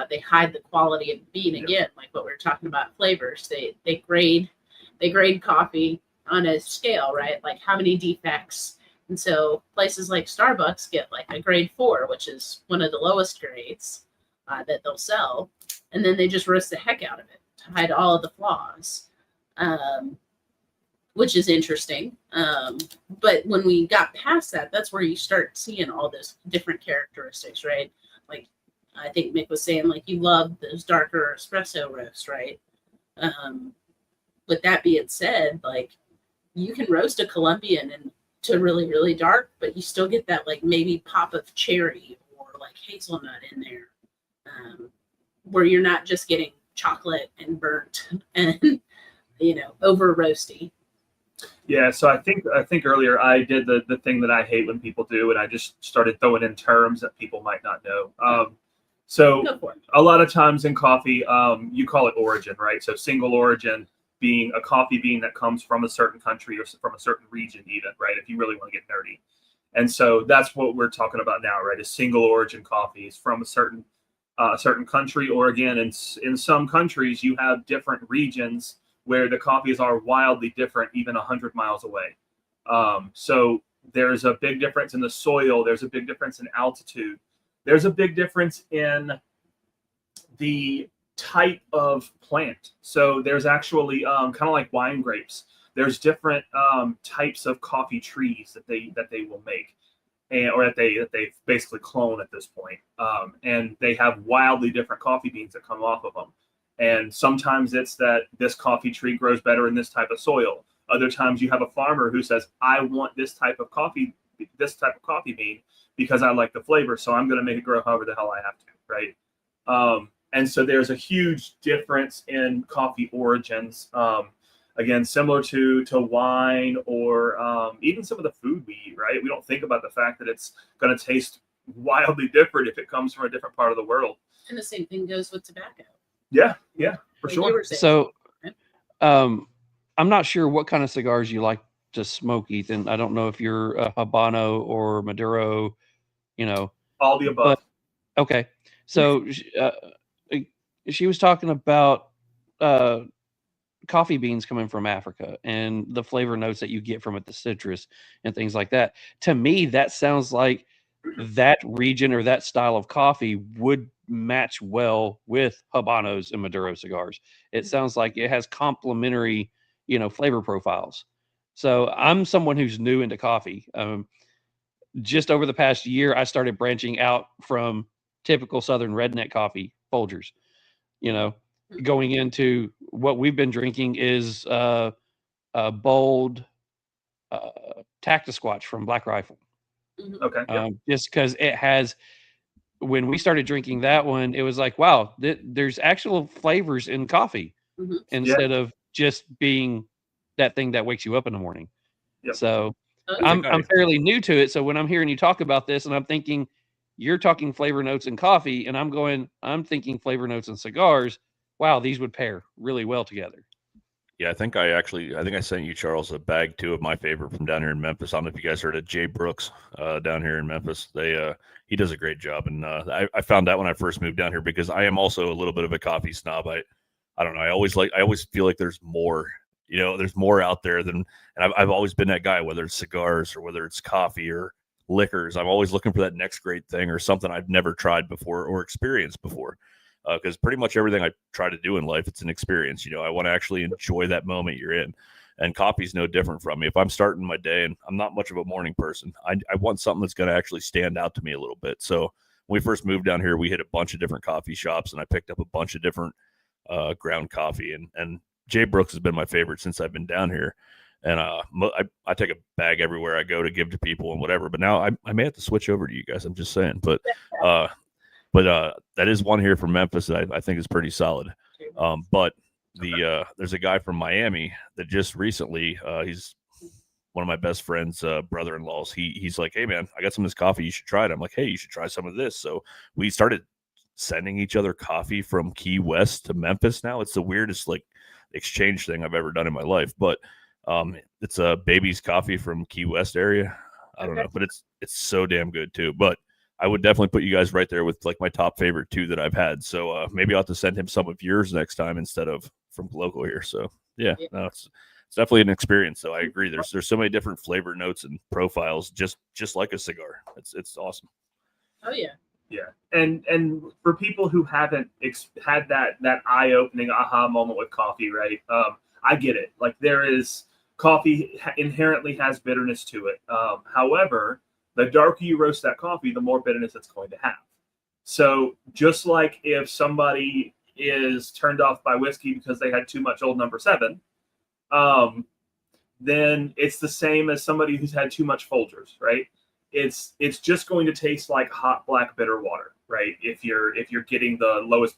S8: they hide the quality of the bean again, like what we were talking about flavors. They grade coffee on a scale, right? Like how many defects. And so places like Starbucks get like a grade 4, which is one of the lowest grades that they'll sell, and then they just roast the heck out of it to hide all of the flaws, which is interesting. But when we got past that, that's where you start seeing all those different characteristics, right? Like I think Mick was saying, like you love those darker espresso roasts, right? With that being said, like you can roast a Colombian and to really, really dark, but you still get that like maybe pop of cherry or like hazelnut in there. Where you're not just getting chocolate and burnt and over roasty.
S9: Yeah, so I think earlier I did the thing that I hate when people do, and I just started throwing in terms that people might not know. So a lot of times in coffee, you call it origin, right? So single origin being a coffee bean that comes from a certain country or from a certain region, even, right? If you really want to get nerdy. And so that's what we're talking about now, right? A single origin coffee is from a certain country, or again, in some countries, you have different regions where the coffees are wildly different, even 100 miles away. So there's a big difference in the soil. There's a big difference in altitude. There's a big difference in the type of plant. So there's actually kind of like wine grapes. There's different types of coffee trees that they will make. Or that they basically clone at this point. And they have wildly different coffee beans that come off of them. And sometimes it's that this coffee tree grows better in this type of soil. Other times you have a farmer who says, I want this type of coffee bean because I like the flavor. So I'm going to make it grow however the hell I have to, right? And so there's a huge difference in coffee origins. Again, similar to wine or even some of the food we eat, right? We don't think about the fact that it's going to taste wildly different if it comes from a different part of the world.
S8: And the same thing goes with tobacco.
S9: Yeah, for sure.
S3: So I'm not sure what kind of cigars you like to smoke, Ethan. I don't know if you're a Habano or Maduro,
S9: All the above.
S3: But, okay. So she was talking about coffee beans coming from Africa and the flavor notes that you get from it, the citrus and things like that. To me, that sounds like that region or that style of coffee would match well with Habanos and Maduro cigars. It sounds like it has complementary, flavor profiles. So I'm someone who's new into coffee. Just over the past year, I started branching out from typical Southern redneck coffee, Folgers, going into what we've been drinking is a bold Tactisquatch from Black Rifle.
S9: Okay.
S3: Just because it has, when we started drinking that one, it was like, wow, there's actual flavors in coffee instead of just being that thing that wakes you up in the morning.
S9: Yep.
S3: So I'm fairly new to it. So when I'm hearing you talk about this and I'm thinking you're talking flavor notes in coffee and I'm thinking flavor notes in cigars. Wow, these would pair really well together.
S4: Yeah, I think I sent you, Charles, a bag too of my favorite from down here in Memphis. I don't know if you guys heard of Jay Brooks down here in Memphis. He does a great job, and I found that when I first moved down here because I am also a little bit of a coffee snob. I don't know. I always feel like there's more. There's more out there than, and I've always been that guy, whether it's cigars or whether it's coffee or liquors. I'm always looking for that next great thing or something I've never tried before or experienced before. Because pretty much everything I try to do in life, it's an experience. I want to actually enjoy that moment you're in. And coffee's no different from me. If I'm starting my day, and I'm not much of a morning person, I want something that's going to actually stand out to me a little bit. So when we first moved down here, we hit a bunch of different coffee shops, and I picked up a bunch of different ground coffee. And Jay Brooks has been my favorite since I've been down here. And I take a bag everywhere I go to give to people and whatever. But now I may have to switch over to you guys. I'm just saying. But that is one here from Memphis that I think is pretty solid. But there's a guy from Miami that just recently, he's one of my best friend's brother-in-laws. He's like, hey man, I got some of this coffee. You should try it. I'm like, hey, you should try some of this. So we started sending each other coffee from Key West to Memphis. Now it's the weirdest like exchange thing I've ever done in my life. But it's a baby's coffee from Key West area. I don't know, but it's so damn good too. But I would definitely put you guys right there with like my top favorite 2 that I've had. So maybe I'll have to send him some of yours next time instead of from local here. So yeah. No, it's definitely an experience. So I agree. There's so many different flavor notes and profiles, just like a cigar. It's awesome.
S8: Oh yeah.
S9: Yeah, and for people who haven't had that eye-opening aha moment with coffee, right? I get it. Like coffee inherently has bitterness to it. However, the darker you roast that coffee, the more bitterness it's going to have. So just like if somebody is turned off by whiskey because they had too much Old Number 7, then it's the same as somebody who's had too much Folgers, right? It's just going to taste like hot black bitter water, right? If you're getting the lowest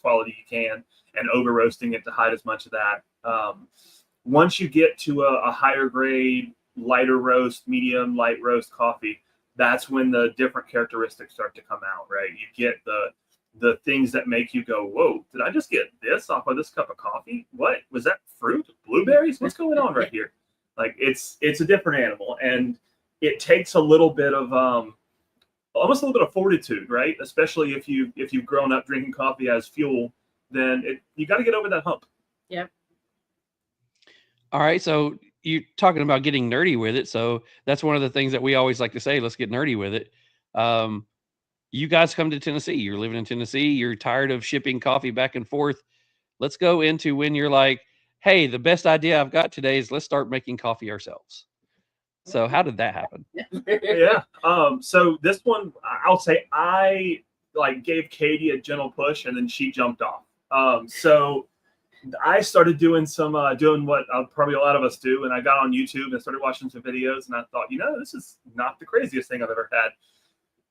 S9: quality you can and over roasting it to hide as much of that. Once you get to a higher grade, lighter roast, medium light roast coffee, that's when the different characteristics start to come out, right? You get the things that make you go, whoa, did I just get this off of this cup of coffee? What was that? Fruit? Blueberries? What's going on right here? Like it's a different animal, and it takes a little bit of almost a little bit of fortitude, right? Especially if you've grown up drinking coffee as fuel, then you got to get over that hump.
S8: Yeah.
S3: All right, so you're talking about getting nerdy with it. So that's one of the things that we always like to say, let's get nerdy with it. You guys come to Tennessee. You're living in Tennessee. You're tired of shipping coffee back and forth. Let's go into when you're like, hey, the best idea I've got today is let's start making coffee ourselves. So how did that happen?
S9: Yeah. So this one, I'll say I gave Katie a gentle push and then she jumped off. So I started doing doing what probably a lot of us do. And I got on YouTube and started watching some videos and I thought, this is not the craziest thing I've ever had.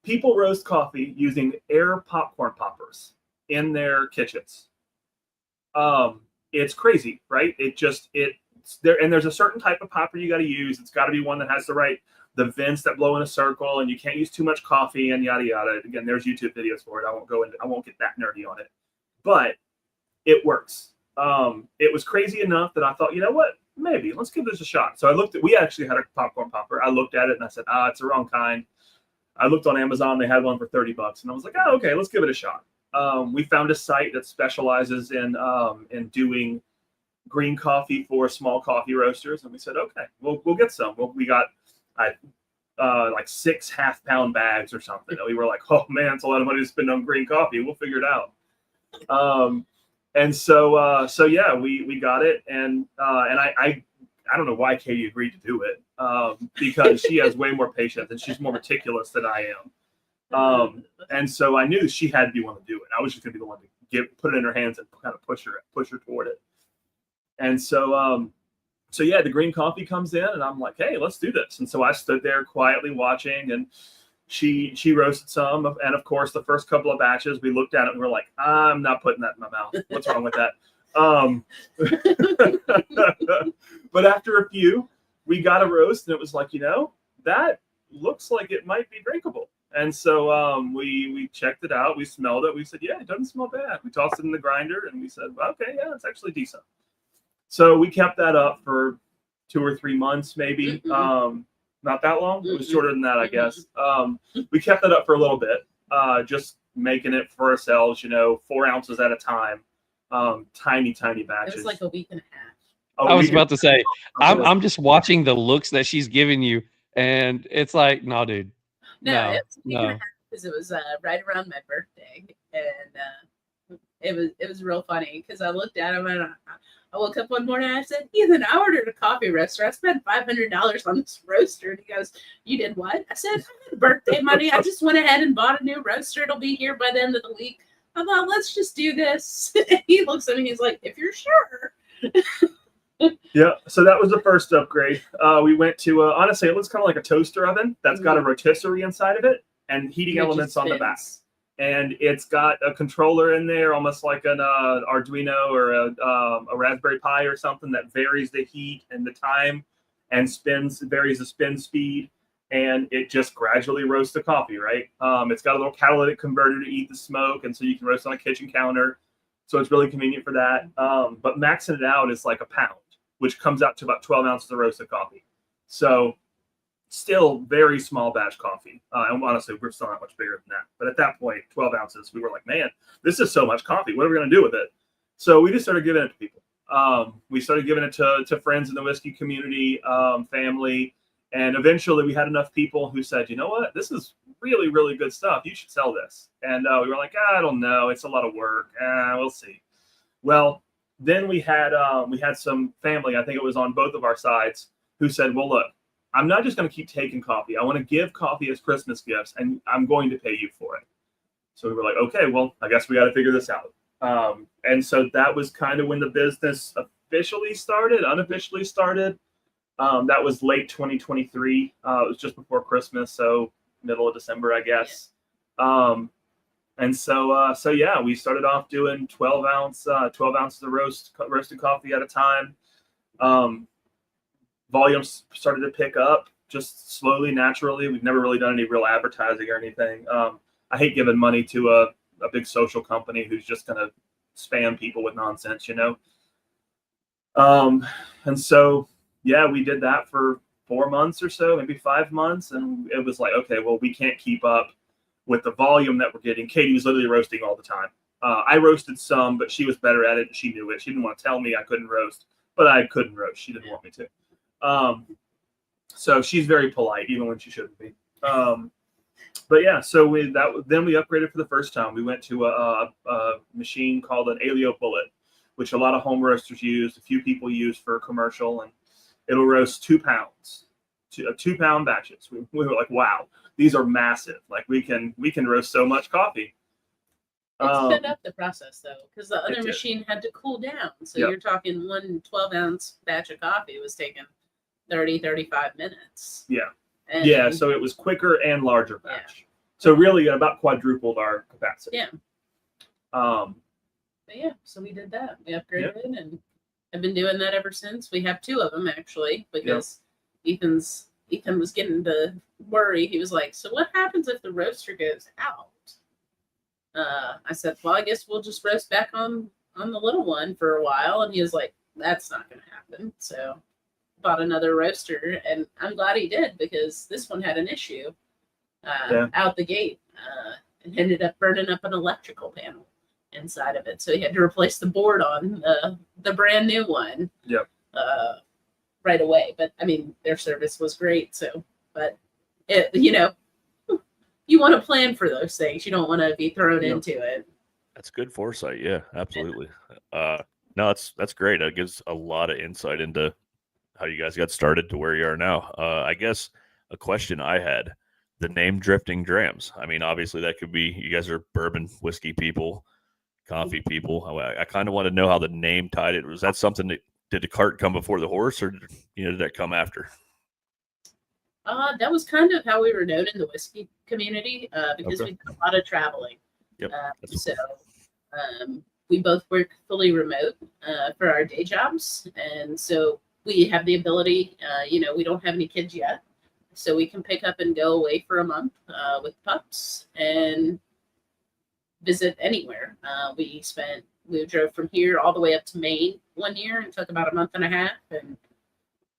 S9: People roast coffee using air popcorn poppers in their kitchens. It's crazy, right? There's a certain type of popper you got to use. It's got to be one that has the vents that blow in a circle, and you can't use too much coffee and yada yada. Again, there's YouTube videos for it. I won't get that nerdy on it, but it works. It was crazy enough that I thought, you know what? Maybe let's give this a shot. So we actually had a popcorn popper. I looked at it and I said, it's the wrong kind. I looked on Amazon. They had one for $30, and I was like, okay, let's give it a shot. We found a site that specializes in doing green coffee for small coffee roasters, and we said, okay, we'll get some. We got like 6 half-pound bags or something. And we were like, oh man, it's a lot of money to spend on green coffee. We'll figure it out. And so yeah, we got it, and I don't know why Katie agreed to do it, because she has way more patience and she's more meticulous than I am. And so I knew she had to be one to do it. I was just gonna be the one to put it in her hands and kind of push her toward it. And so yeah, the green coffee comes in and I'm like, hey, let's do this. And so I stood there quietly watching, and she roasted some. And of course, the first couple of batches, we looked at it and we're like, I'm not putting that in my mouth. What's wrong with that? But after a few, we got a roast and it was like, that looks like it might be drinkable. And so we checked it out. We smelled it. We said, yeah, it doesn't smell bad. We tossed it in the grinder and we said, okay, yeah, it's actually decent. So we kept that up for 2 or 3 months, maybe. Mm-hmm. Not that long. It was shorter than that, I guess. We kept that up for a little bit, just making it for ourselves, 4 ounces at a time. Tiny batches.
S8: It was like a week and a half.
S3: I was about to say, I'm just watching the looks that she's giving you, and it's like, no, dude.
S8: No, it was a week and a half because it was right around my birthday, and it was real funny because I looked at him and I woke up one morning and I said, Ethan, I ordered a coffee roaster. I spent $500 on this roaster. And he goes, you did what? I said, I had birthday money. I just went ahead and bought a new roaster. It'll be here by the end of the week. I thought, let's just do this. He looks at me. He's like, if you're sure.
S9: Yeah, so that was the first upgrade. We went to, honestly, it looks kind of like a toaster oven that's got a rotisserie inside of it and heating elements on the back. And it's got a controller in there, almost like an Arduino or a Raspberry Pi or something that varies the heat and the time and varies the spin speed. And it just gradually roasts the coffee, right? It's got a little catalytic converter to eat the smoke, and so you can roast on a kitchen counter. So it's really convenient for that. But maxing it out is like a pound, which comes out to about 12 ounces of roasted coffee. So still very small batch coffee. And honestly, we're still not much bigger than that. But at that point, 12 ounces, we were like, man, this is so much coffee. What are we going to do with it? So we just started giving it to people. We started giving it to friends in the whiskey community, family. And eventually we had enough people who said, you know what, this is really, really good stuff. You should sell this. And we were like, I don't know. It's a lot of work. We'll see. Well, then we had some family, I think it was on both of our sides, who said, well, look, I'm not just going to keep taking coffee. I want to give coffee as Christmas gifts, and I'm going to pay you for it. So we were like, okay, well, I guess we got to figure this out. And so that was kind of when the business officially started, unofficially started. That was late 2023. It was just before Christmas, so middle of December, I guess. And so yeah, we started off doing 12 ounces of roasted coffee at a time. Volumes started to pick up just slowly, naturally. We've never really done any real advertising or anything. I hate giving money to a big social company who's just going to spam people with nonsense, you know? And so, yeah, we did that for 4 months or so, maybe 5 months. And it was like, okay, well, we can't keep up with the volume that we're getting. Katie was literally roasting all the time. I roasted some, but she was better at it. And she knew it. She didn't want to tell me I couldn't roast, but I couldn't roast. She didn't want me to. So she's very polite, even when she shouldn't be. But yeah, so then we upgraded for the first time. We went to a machine called an Aleo Bullet, which a lot of home roasters use, a few people use for commercial, and it'll roast 2 pounds, 2 pound batches. We were like, wow, these are massive. Like we can roast so much coffee.
S8: It sped up the process though, because the other machine had to cool down. So you're talking 1 12-ounce batch of coffee was taking 30-35 minutes. Yeah. And
S9: so it was quicker and larger batch. Yeah. So really about quadrupled our capacity.
S8: Yeah. But yeah, so we did that. We upgraded and I've been doing that ever since. We have 2 of them actually, because Ethan was getting to worry. He was like, so what happens if the roaster goes out? I said, well, I guess we'll just roast back on the little one for a while. And he was like, that's not going to happen. So bought another roaster, and I'm glad he did, because this one had an issue out the gate. It ended up burning up an electrical panel inside of it. So he had to replace the board on the brand new one right away. But I mean, their service was great. So, but it, you want to plan for those things. You don't want to be thrown into it.
S4: That's good foresight. Yeah, absolutely. No, that's great. That gives a lot of insight into how you guys got started to where you are now. I guess a question I had, the name Drifting Drams. I mean, obviously that could be, you guys are bourbon whiskey people, coffee people. I kind of want to know how the name tied it. Was that something that, did the cart come before the horse, or did that come after?
S8: That was kind of how we were known in the whiskey community, because we did a lot of traveling.
S4: Yep.
S8: We both work fully remote for our day jobs. And so we have the ability, we don't have any kids yet. So we can pick up and go away for a month with pups and visit anywhere. We drove from here all the way up to Maine one year and took about a month and a half and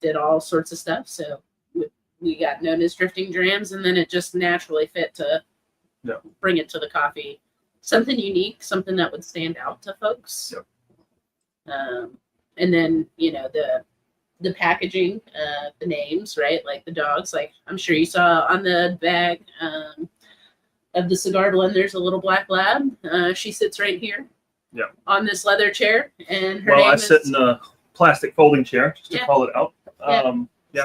S8: did all sorts of stuff. So we got known as Drifting Drams, and then it just naturally fit to bring it to the coffee. Something unique, something that would stand out to folks. Yep. And then, the packaging, the names, right? Like the dogs, like I'm sure you saw on the bag of the cigar blend, there's a little black lab. She sits right here. on this leather chair, and her
S9: Well,
S8: name
S9: I
S8: is.
S9: sit in a plastic folding chair just to
S8: Yeah.
S9: call it out.
S8: Yeah.
S9: Yeah.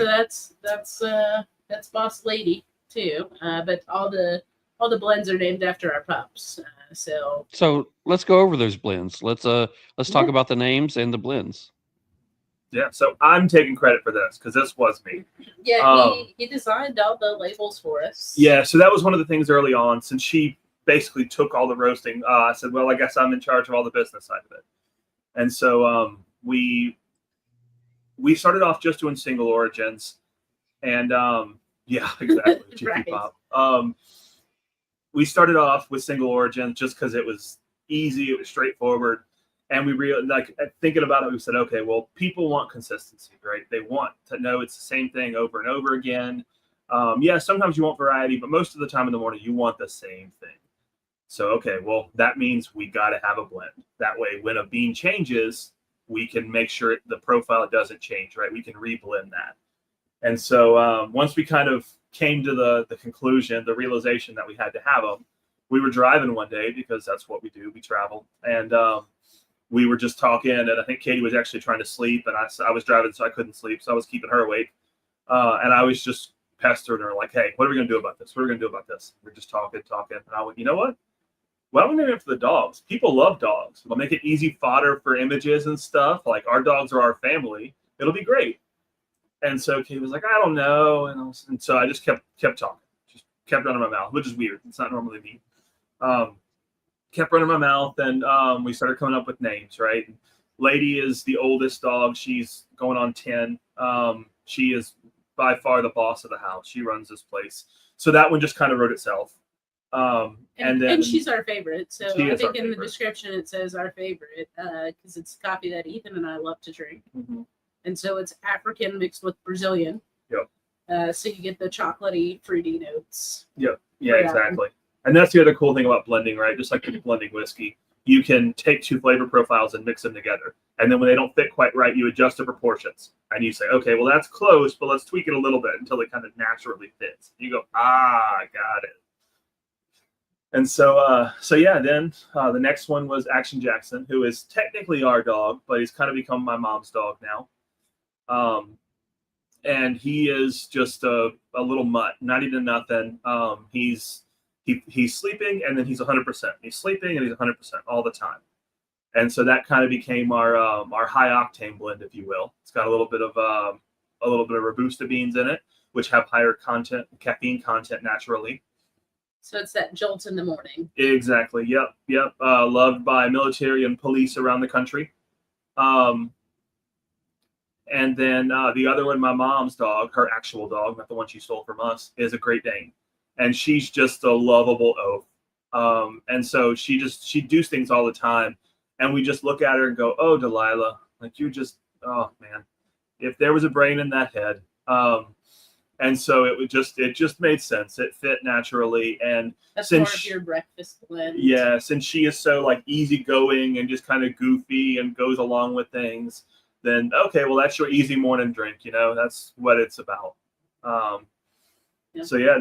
S8: So that's Boss Lady too. But all the blends are named after our pups.
S3: So let's go over those blends. Let's talk
S8: Yeah.
S3: about the names and the blends.
S9: Yeah. So I'm taking credit for this because this was me.
S8: Yeah, he designed all the labels for us.
S9: Yeah. So that was one of the things early on. Since she basically took all the roasting, I said, well, I guess I'm in charge of all the business side of it. And so we started off just doing single origins, and yeah, exactly. GP
S8: Right.
S9: Pop. We started off with single origin just because it was easy, it was straightforward, and we thinking about it. We said, okay, well, people want consistency, right? They want to know it's the same thing over and over again. Yeah, sometimes you want variety, but most of the time in the morning you want the same thing. So okay, well, that means we got to have a blend. That way, when a bean changes, we can make sure the profile doesn't change, right? We can reblend that. And so once we kind of came to the conclusion, the realization that we had to have them, we were driving one day because that's what we do. We travel. And we were just talking, and I think Katie was actually trying to sleep, and I was driving, so I couldn't sleep. So I was keeping her awake. And I was just pestering her like, hey, what are we going to do about this? What are we going to do about this? We're just talking. And I went, you know what? Why don't we name it for the dogs? People love dogs. We'll make it easy fodder for images and stuff. Like, our dogs are our family. It'll be great. And so Kate was like, I don't know. And so I just kept talking, just kept running my mouth, which is weird. It's not normally me. Kept running my mouth, and we started coming up with names, right? Lady is the oldest dog. She's going on 10. She is by far the boss of the house. She runs this place. So that one just kind of wrote itself.
S8: And she's our favorite. So I think in the
S9: favorite.
S8: description it says our favorite because it's coffee that Ethan and I love to drink.
S9: Mm-hmm.
S8: And so it's African mixed with Brazilian.
S9: Yep.
S8: So you get the chocolatey, fruity notes.
S9: Yep. Yeah,
S8: Right
S9: exactly. And that's the other cool thing about blending, right? Just like with blending whiskey, you can take two flavor profiles and mix them together. And then when they don't fit quite right, you adjust the proportions. And you say, okay, well, that's close, but let's tweak it a little bit until it kind of naturally fits. You go, got it. And so yeah, then the next one was Action Jackson, who is technically our dog, but he's kind of become my mom's dog now. And he is just a little mutt, not even nothing. He's sleeping, and then he's 100%. He's sleeping, and he's 100% all the time. And so that kind of became our high octane blend, if you will. It's got a little bit of Robusta beans in it, which have higher caffeine content naturally.
S8: So it's that jolt in the morning.
S9: Exactly. Yep. Loved by military and police around the country. And then the other one, my mom's dog, her actual dog, not the one she stole from us, is a Great Dane. And she's just a lovable oaf. And so she does things all the time. And we just look at her and go, oh, Delilah, like you just, oh, man, if there was a brain in that head. And so it just made sense. It fit naturally. And
S8: that's
S9: since
S8: part of your breakfast blend.
S9: Yeah, since she is so like easygoing and just kind of goofy and goes along with things, then okay, well, that's your easy morning drink. That's what it's about.
S8: Yeah.
S9: So yeah,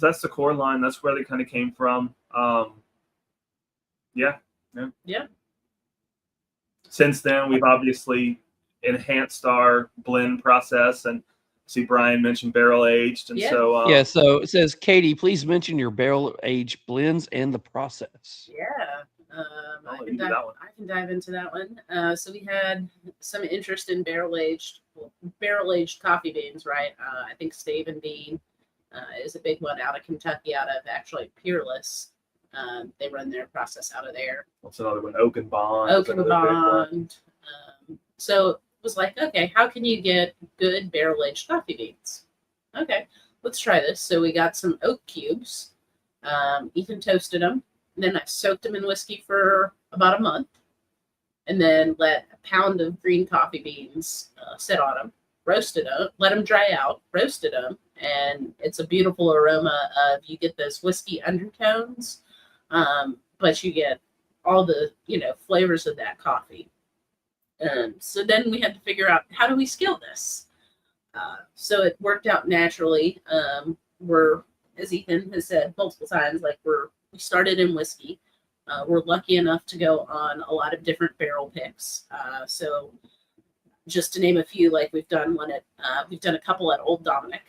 S9: that's the core line. That's where they kind of came from. Yeah. Since then, we've obviously enhanced our blend process, and see Brian mentioned barrel aged, and so
S3: yeah. So it says, Katie, please mention your barrel aged blends and the process.
S8: Yeah. I can dive into that one. So we had some interest in barrel aged coffee beans, right? I think Stave and Bean is a big one out of Kentucky, out of actually Peerless. They run their process out of there.
S9: What's another one? Oak and Bond.
S8: So it was like, okay, how can you get good barrel aged coffee beans? Okay, let's try this. So we got some oak cubes. Ethan toasted them. And then I soaked them in whiskey for about a month, and then let a pound of green coffee beans sit on them, roasted them, let them dry out, roasted them, and it's a beautiful aroma of, you get those whiskey undertones, but you get all the flavors of that coffee. So then we had to figure out, how do we scale this? So it worked out naturally. We're, as Ethan has said multiple times, like we started in whiskey. We're lucky enough to go on a lot of different barrel picks. So just to name a few, like we've done a couple at Old Dominic.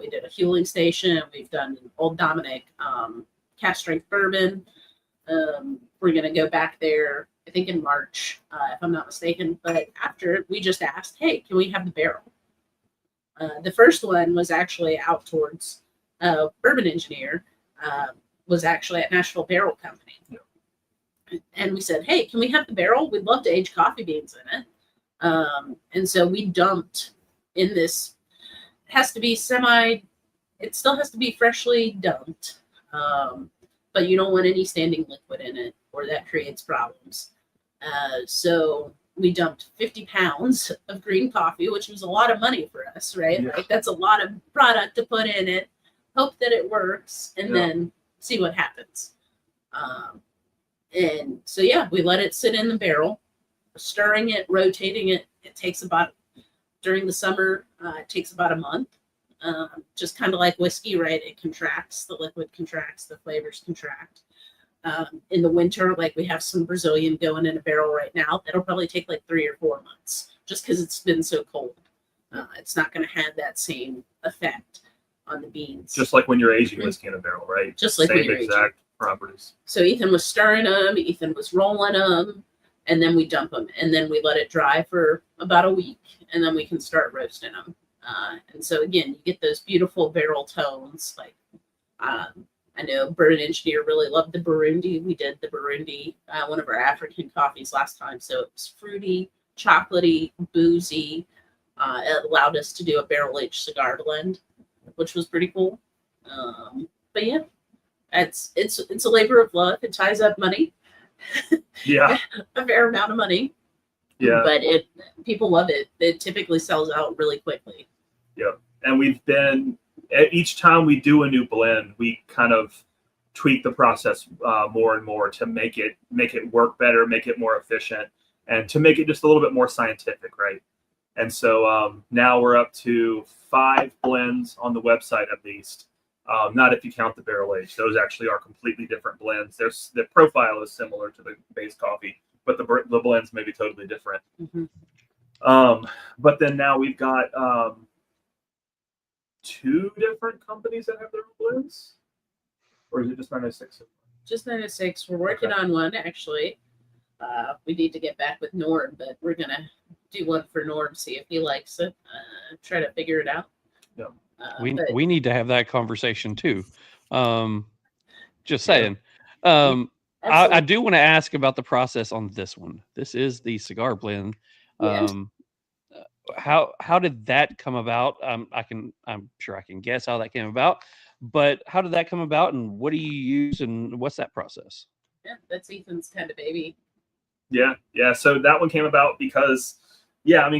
S8: We did a fueling station. We've done Old Dominic cast strength bourbon. We're going to go back there, I think in March, if I'm not mistaken. But after, we just asked, hey, can we have the barrel? The first one was actually out towards Bourbon Engineer, was actually at Nashville Barrel Company. And we said, hey, can we have the barrel? We'd love to age coffee beans in it. And so we dumped in this, it still has to be freshly dumped. But you don't want any standing liquid in it or that creates problems. So we dumped 50 pounds of green coffee, which was a lot of money for us, right?
S9: Yeah.
S8: Like that's a lot of product to put in it, hope that it works, and then see what happens. And so, we let it sit in the barrel, stirring it, rotating it. It takes during the summer, it takes about a month. Just kind of like whiskey, right? It contracts, the liquid contracts, the flavors contract. In the winter, like we have some Brazilian going in a barrel right now, that'll probably take like 3 or 4 months just because it's been so cold. It's not going to have that same effect on the beans.
S9: Just like when you're aging whiskey in a barrel, right?
S8: Just like
S9: same
S8: when you're
S9: exact properties.
S8: So Ethan was stirring them, Ethan was rolling them, and then we dump them, and then we let it dry for about a week, and then we can start roasting them. And so again, you get those beautiful barrel tones. Like I know Bourbon Engineer really loved the Burundi. We did the Burundi, one of our African coffees last time. So it was fruity, chocolatey, boozy. It allowed us to do a barrel-aged cigar blend, which was pretty cool. But yeah, it's a labor of love. It ties up money.
S9: Yeah.
S8: A fair amount of money.
S9: Yeah.
S8: But people love it. It typically sells out really quickly.
S9: Yeah. And we've been, each time we do a new blend, we kind of tweak the process more and more to make it work better, make it more efficient, and to make it just a little bit more scientific, right? And so now we're up to 5 blends on the website at least. Not if you count the barrel age. Those actually are completely different blends. The profile is similar to the base coffee, but the blends may be totally different.
S8: Mm-hmm.
S9: But then now we've got 2 different companies that have their own blends, or is it just 906?
S8: Just 906. We're working on one actually. We need to get back with Norm, but we're gonna do one for Norm, see if he likes it. Try to figure it out.
S9: Yeah.
S3: We need to have that conversation too. Just saying. I do want to ask about the process on this one. This is the cigar blend. How did that come about? I'm sure I can guess how that came about, but how did that come about, and what do you use, and what's that process?
S8: Yeah, that's Ethan's kind of baby.
S9: Yeah. So that one came about because,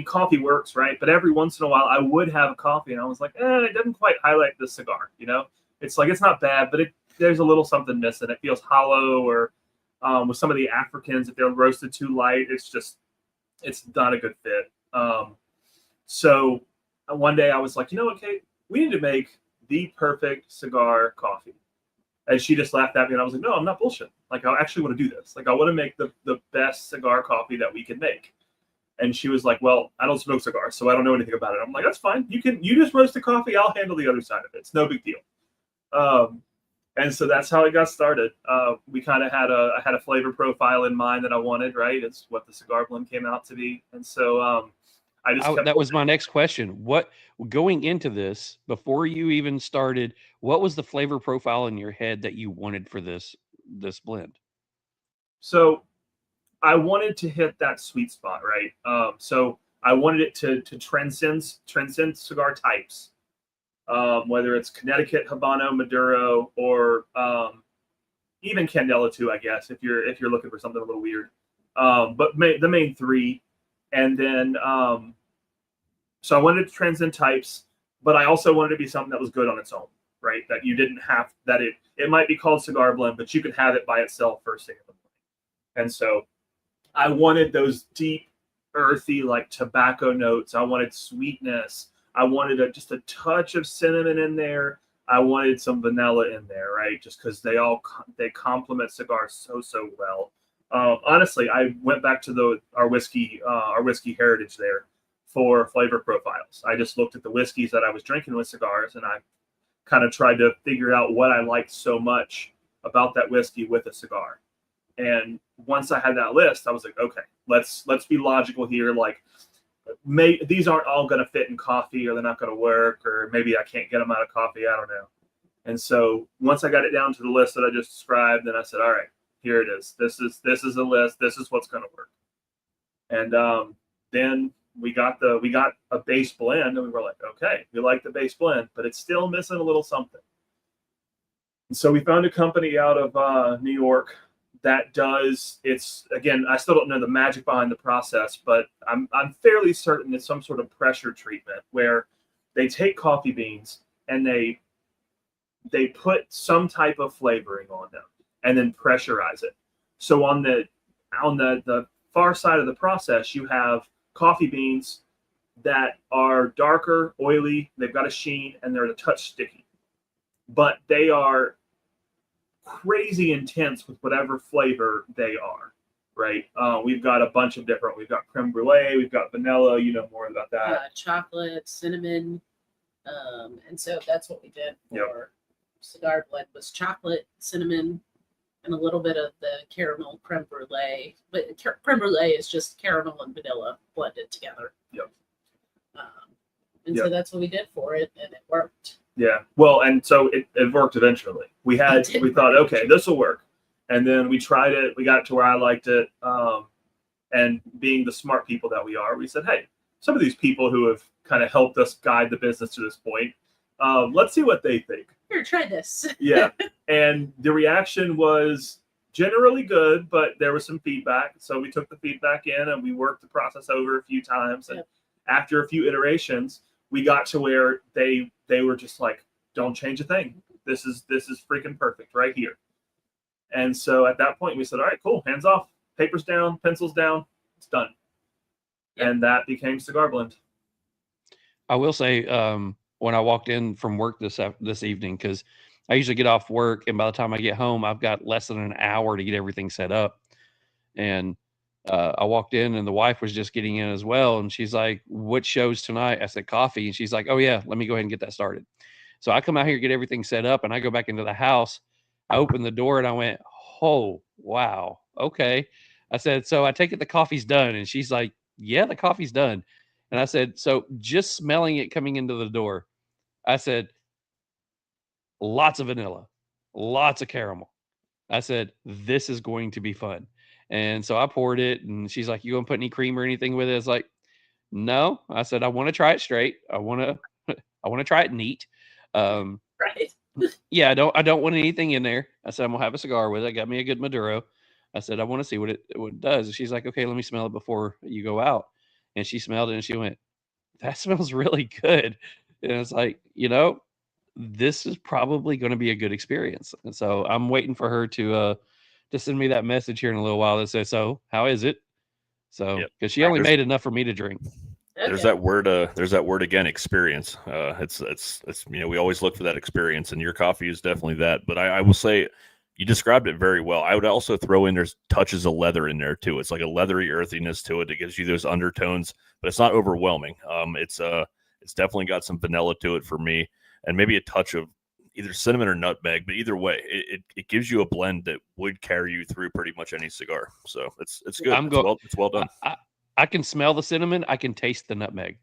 S9: coffee works, right? But every once in a while, I would have a coffee, and I was like, it doesn't quite highlight the cigar. It's like it's not bad, but there's a little something missing. It feels hollow, or with some of the Africans, if they're roasted too light, it's not a good fit. So one day I was like, okay, we need to make the perfect cigar coffee. And she just laughed at me, and I was like, no, I'm not bullshit. Like, I actually want to do this. Like, I want to make the best cigar coffee that we can make. And she was like, well, I don't smoke cigars, so I don't know anything about it. I'm like, that's fine. You just roast the coffee. I'll handle the other side of it. It's no big deal. And so that's how it got started. We kind of I had a flavor profile in mind that I wanted, right? It's what the cigar blend came out to be. And so that
S3: was my next question. What, going into this, before you even started, what was the flavor profile in your head that you wanted for this blend?
S9: So I wanted to hit that sweet spot, right? So I wanted it to transcend cigar types, whether it's Connecticut, Habano, Maduro, or even Candela too, I guess, if you're looking for something a little weird. But the main 3. And then, so I wanted to transcend types, but I also wanted to be something that was good on its own, right? That you didn't have, that it might be called cigar blend, but you could have it by itself first thing in the morning. And so I wanted those deep, earthy, like tobacco notes. I wanted sweetness. I wanted just a touch of cinnamon in there. I wanted some vanilla in there, right? Just because they complement cigars so well. Honestly, I went back to our whiskey heritage there for flavor profiles. I just looked at the whiskeys that I was drinking with cigars, and I kind of tried to figure out what I liked so much about that whiskey with a cigar. And once I had that list, I was like, okay, let's be logical here. Like, these aren't all going to fit in coffee, or they're not going to work, or maybe I can't get them out of coffee. I don't know. And so once I got it down to the list that I just described, then I said, all right, here it is. This is a list. This is what's going to work. And then we got a base blend, and we were like, okay, we like the base blend, but it's still missing a little something. And so we found a company out of New York that does, it's, again, I still don't know the magic behind the process, but I'm fairly certain it's some sort of pressure treatment where they take coffee beans and they put some type of flavoring on them and then pressurize it. So on the far side of the process, you have coffee beans that are darker, oily, they've got a sheen, and they're a touch sticky. But they are crazy intense with whatever flavor they are, right? We've got a bunch of different, we've got creme brulee, we've got vanilla, you know more about that.
S8: Chocolate, cinnamon. And so that's what we did for cigar blend was chocolate, cinnamon, and a little bit of the caramel creme brulee. But creme brulee is just caramel and vanilla blended together.
S9: Yep.
S8: So that's what we did for it, and it worked.
S9: Yeah. Well, and so it worked eventually. We thought, okay, this will work. And then we tried it. We got it to where I liked it. And being the smart people that we are, we said, hey, some of these people who have kind of helped us guide the business to this point, let's see what they think.
S8: Here, try this.
S9: Yeah. And the reaction was generally good, but there was some feedback. So we took the feedback in and we worked the process over a few times. And after a few iterations, we got to where they were just like, don't change a thing. This is freaking perfect right here. And so at that point we said, all right, cool, hands off, papers down, pencils down, it's done. Yep. And that became Cigar Blend.
S3: I will say, when I walked in from work this evening, because I usually get off work, and by the time I get home, I've got less than an hour to get everything set up. And I walked in, and the wife was just getting in as well. And she's like, what shows tonight? I said, coffee. And she's like, oh yeah, let me go ahead and get that started. So I come out here, get everything set up, and I go back into the house. I opened the door and I went, oh, wow. Okay. I said, so I take it the coffee's done. And she's like, yeah, the coffee's done. And I said, so just smelling it coming into the door, I said, lots of vanilla, lots of caramel. I said, this is going to be fun. And so I poured it, and she's like, you gonna put any cream or anything with it? It's like, no. I said, I want to try it straight. I want to try it neat.
S8: Right.
S3: Yeah, I don't want anything in there. I said, I'm gonna have a cigar with it. I got me a good Maduro. I said, I want to see what it does. And she's like, okay, let me smell it before you go out. And she smelled it and she went, that smells really good. And it's like, this is probably going to be a good experience. And so I'm waiting for her to send me that message here in a little while that says, so how is it? So, because she only made enough for me to drink.
S8: Okay.
S4: There's that word again, experience. It's we always look for that experience, and your coffee is definitely that. But I will say, you described it very well. I would also throw in there's touches of leather in there too. It's like a leathery earthiness to it. It gives you those undertones, but it's not overwhelming. It's definitely got some vanilla to it for me, and maybe a touch of either cinnamon or nutmeg. But either way, it gives you a blend that would carry you through pretty much any cigar. So it's good. It's well done.
S3: I can smell the cinnamon. I can taste the nutmeg.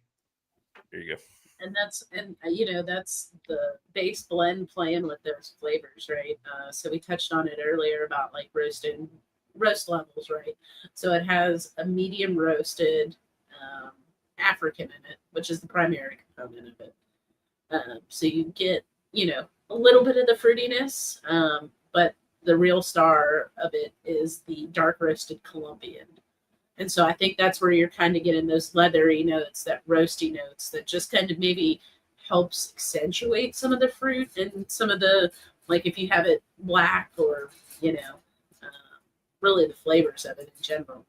S4: There you go.
S8: And that's the base blend playing with those flavors, right? So we touched on it earlier about like roast levels, right? So it has a medium roasted African in it, which is the primary component of it. So you get, a little bit of the fruitiness, but the real star of it is the dark roasted Colombian. And so I think that's where you're kind of getting those leathery notes, that roasty notes that just kind of maybe helps accentuate some of the fruit and some of the, like if you have it black or, really the flavors of it in general.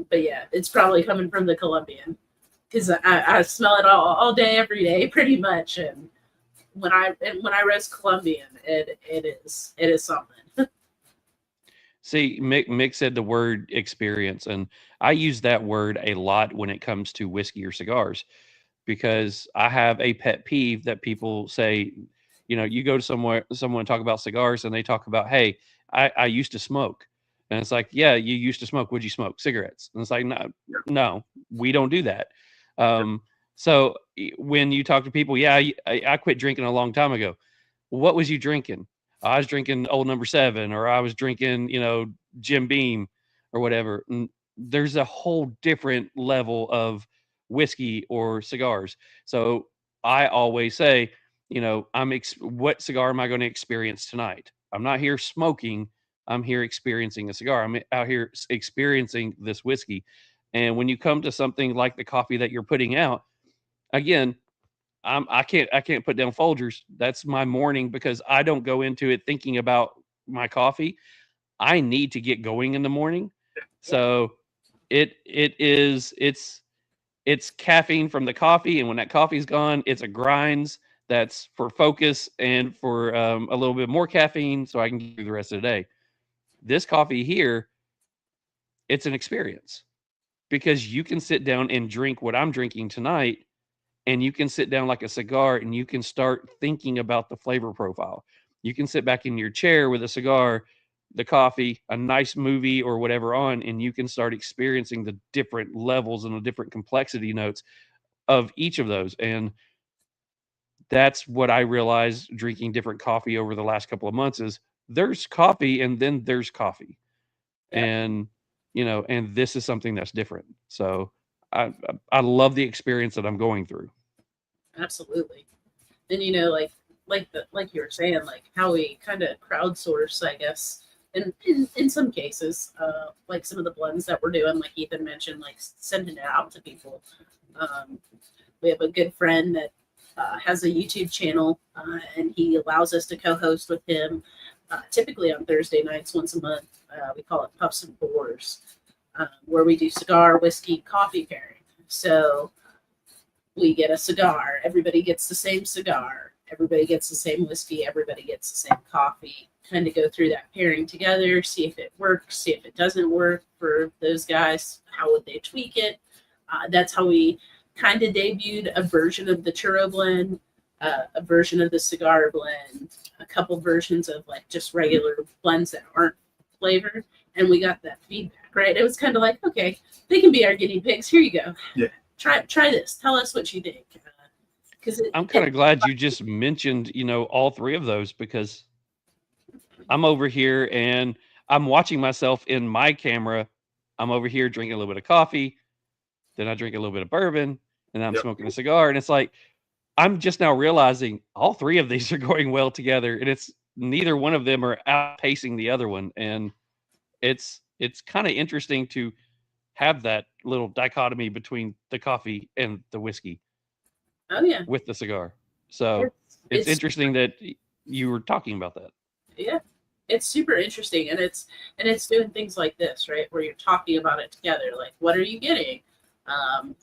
S8: But yeah, it's probably coming from the Colombian because I smell it all day, every day, pretty much. And when I roast Colombian, it is something.
S3: See, Mick said the word experience, and I use that word a lot when it comes to whiskey or cigars, because I have a pet peeve that people say, you go to someone talk about cigars, and they talk about, hey, I used to smoke. And it's like, yeah, you used to smoke. What'd you smoke? Cigarettes. And it's like, no, we don't do that. So when you talk to people, yeah, I quit drinking a long time ago. What was you drinking? I was drinking Old Number 7, or I was drinking, Jim Beam or whatever. And there's a whole different level of whiskey or cigars. So I always say, what cigar am I going to experience tonight? I'm not here smoking. I'm here experiencing a cigar. I'm out here experiencing this whiskey. And when you come to something like the coffee that you're putting out, again, I can't put down Folgers. That's my morning, because I don't go into it thinking about my coffee. I need to get going in the morning. So it's caffeine from the coffee, and when that coffee's gone, it's a grinds that's for focus and for a little bit more caffeine, so I can get through the rest of the day. This coffee here, it's an experience, because you can sit down and drink what I'm drinking tonight, and you can sit down like a cigar, and you can start thinking about the flavor profile. You can sit back in your chair with a cigar, the coffee, a nice movie or whatever on, and you can start experiencing the different levels and the different complexity notes of each of those. And that's what I realized drinking different coffee over the last couple of months is there's coffee and then there's coffee. And, and this is something that's different. So I love the experience that I'm going through.
S8: Absolutely. And like you were saying, like how we kind of crowdsource, I guess, in some cases, like some of the blends that we're doing, like Ethan mentioned, like sending it out to people. We have a good friend that has a YouTube channel, and he allows us to co-host with him, typically on Thursday nights once a month. We call it Puffs and Pours, where we do cigar, whiskey, coffee pairing. So we get a cigar, everybody gets the same cigar, everybody gets the same whiskey, everybody gets the same coffee, kind of go through that pairing together, see if it works, see if it doesn't work for those guys, how would they tweak it. That's how we kind of debuted a version of the churro blend, a version of the cigar blend, a couple versions of like just regular blends that aren't flavored, and we got that feedback, right? It was kind of like, okay, they can be our guinea pigs. Here you go.
S9: Yeah.
S8: Try this. Tell us what you think. Because
S3: I'm kind of glad you just mentioned, all three of those, because I'm over here and I'm watching myself in my camera. I'm over here drinking a little bit of coffee, then I drink a little bit of bourbon, and I'm smoking a cigar. And it's like, I'm just now realizing all three of these are going well together, and it's neither one of them are outpacing the other one. And it's kind of interesting to have that little dichotomy between the coffee and the whiskey.
S8: Oh yeah.
S3: With the cigar. So it's interesting that you were talking about that.
S8: Yeah. It's super interesting, and it's doing things like this, right? Where you're talking about it together, like what are you getting?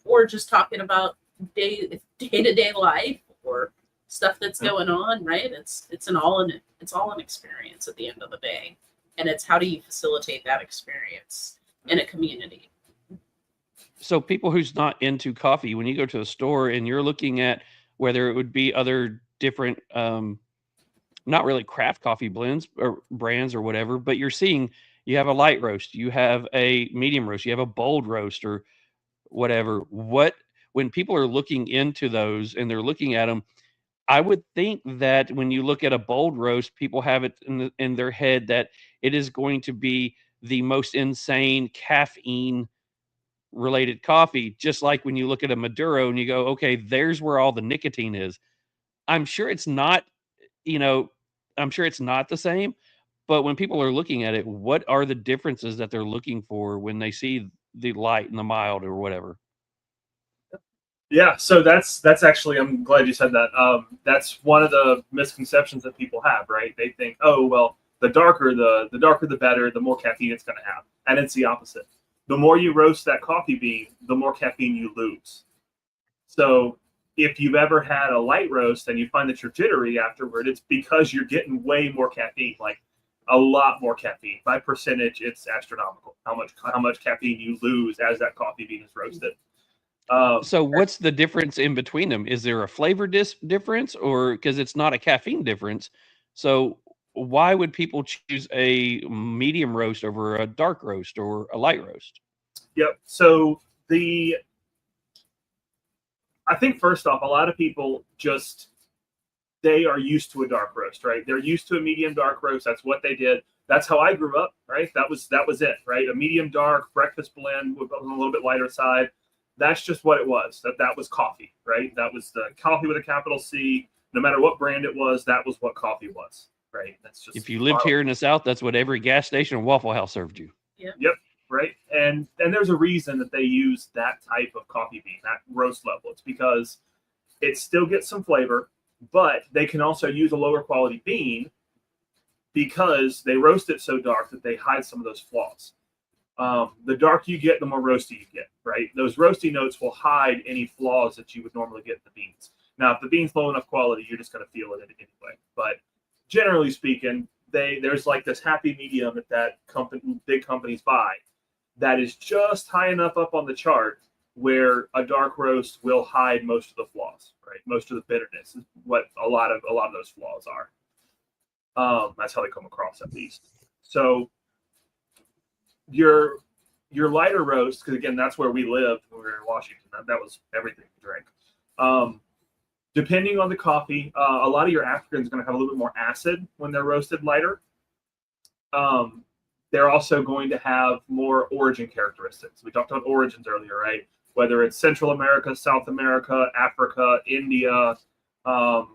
S8: Or just talking about day-to-day life or stuff that's going on, right? It's all an experience at the end of the day. And it's how do you facilitate that experience in a community?
S3: So people who's not into coffee, when you go to a store and you're looking at whether it would be other different, not really craft coffee blends or brands or whatever, but you're seeing you have a light roast, you have a medium roast, you have a bold roast or whatever. When people are looking into those and they're looking at them, I would think that when you look at a bold roast, people have it in their head that it is going to be the most insane caffeine related coffee, just like when you look at a Maduro and you go, okay, there's where all the nicotine is. I'm sure it's not, I'm sure it's not the same, but when people are looking at it, what are the differences that they're looking for when they see the light and the mild or whatever?
S9: Yeah, so that's actually, I'm glad you said that. That's one of the misconceptions that people have, right? They think, oh, well, the darker the better, the more caffeine it's going to have. And it's the opposite. The more you roast that coffee bean, the more caffeine you lose. So if you've ever had a light roast and you find that you're jittery afterward, it's because you're getting way more caffeine, like a lot more caffeine. By percentage, it's astronomical how much caffeine you lose as that coffee bean is roasted.
S3: So what's the difference in between them? Is there a flavor difference, or because it's not a caffeine difference? So why would people choose a medium roast over a dark roast or a light roast?
S9: Yep. So I think first off, a lot of people they are used to a dark roast, right? They're used to a medium dark roast. That's what they did. That's how I grew up, right? That was it, right? A medium dark breakfast blend with a little bit lighter side. That's just what it was. That was coffee, right? That was the coffee with a capital C. No matter what brand it was, that was what coffee was, right? That's just,
S3: if you lived here in the South, that's what every gas station and Waffle House served you.
S9: Yep. Right. And there's a reason that they use that type of coffee bean, that roast level. It's because it still gets some flavor, but they can also use a lower quality bean because they roast it so dark that they hide some of those flaws. The darker you get, the more roasty you get, right? Those roasty notes will hide any flaws that you would normally get in the beans. Now, if the bean's low enough quality, you're just going to feel it anyway. But generally speaking, there's like this happy medium that big companies buy that is just high enough up on the chart where a dark roast will hide most of the flaws, right? Most of the bitterness is what a lot of those flaws are. That's how they come across, at least. So your lighter roast, because again, that's where we lived when we were in Washington. That was everything we drank. Depending on the coffee, a lot of your Africans are going to have a little bit more acid when they're roasted lighter. They're also going to have more origin characteristics. We talked about origins earlier, right? Whether it's Central America, South America, Africa, India, the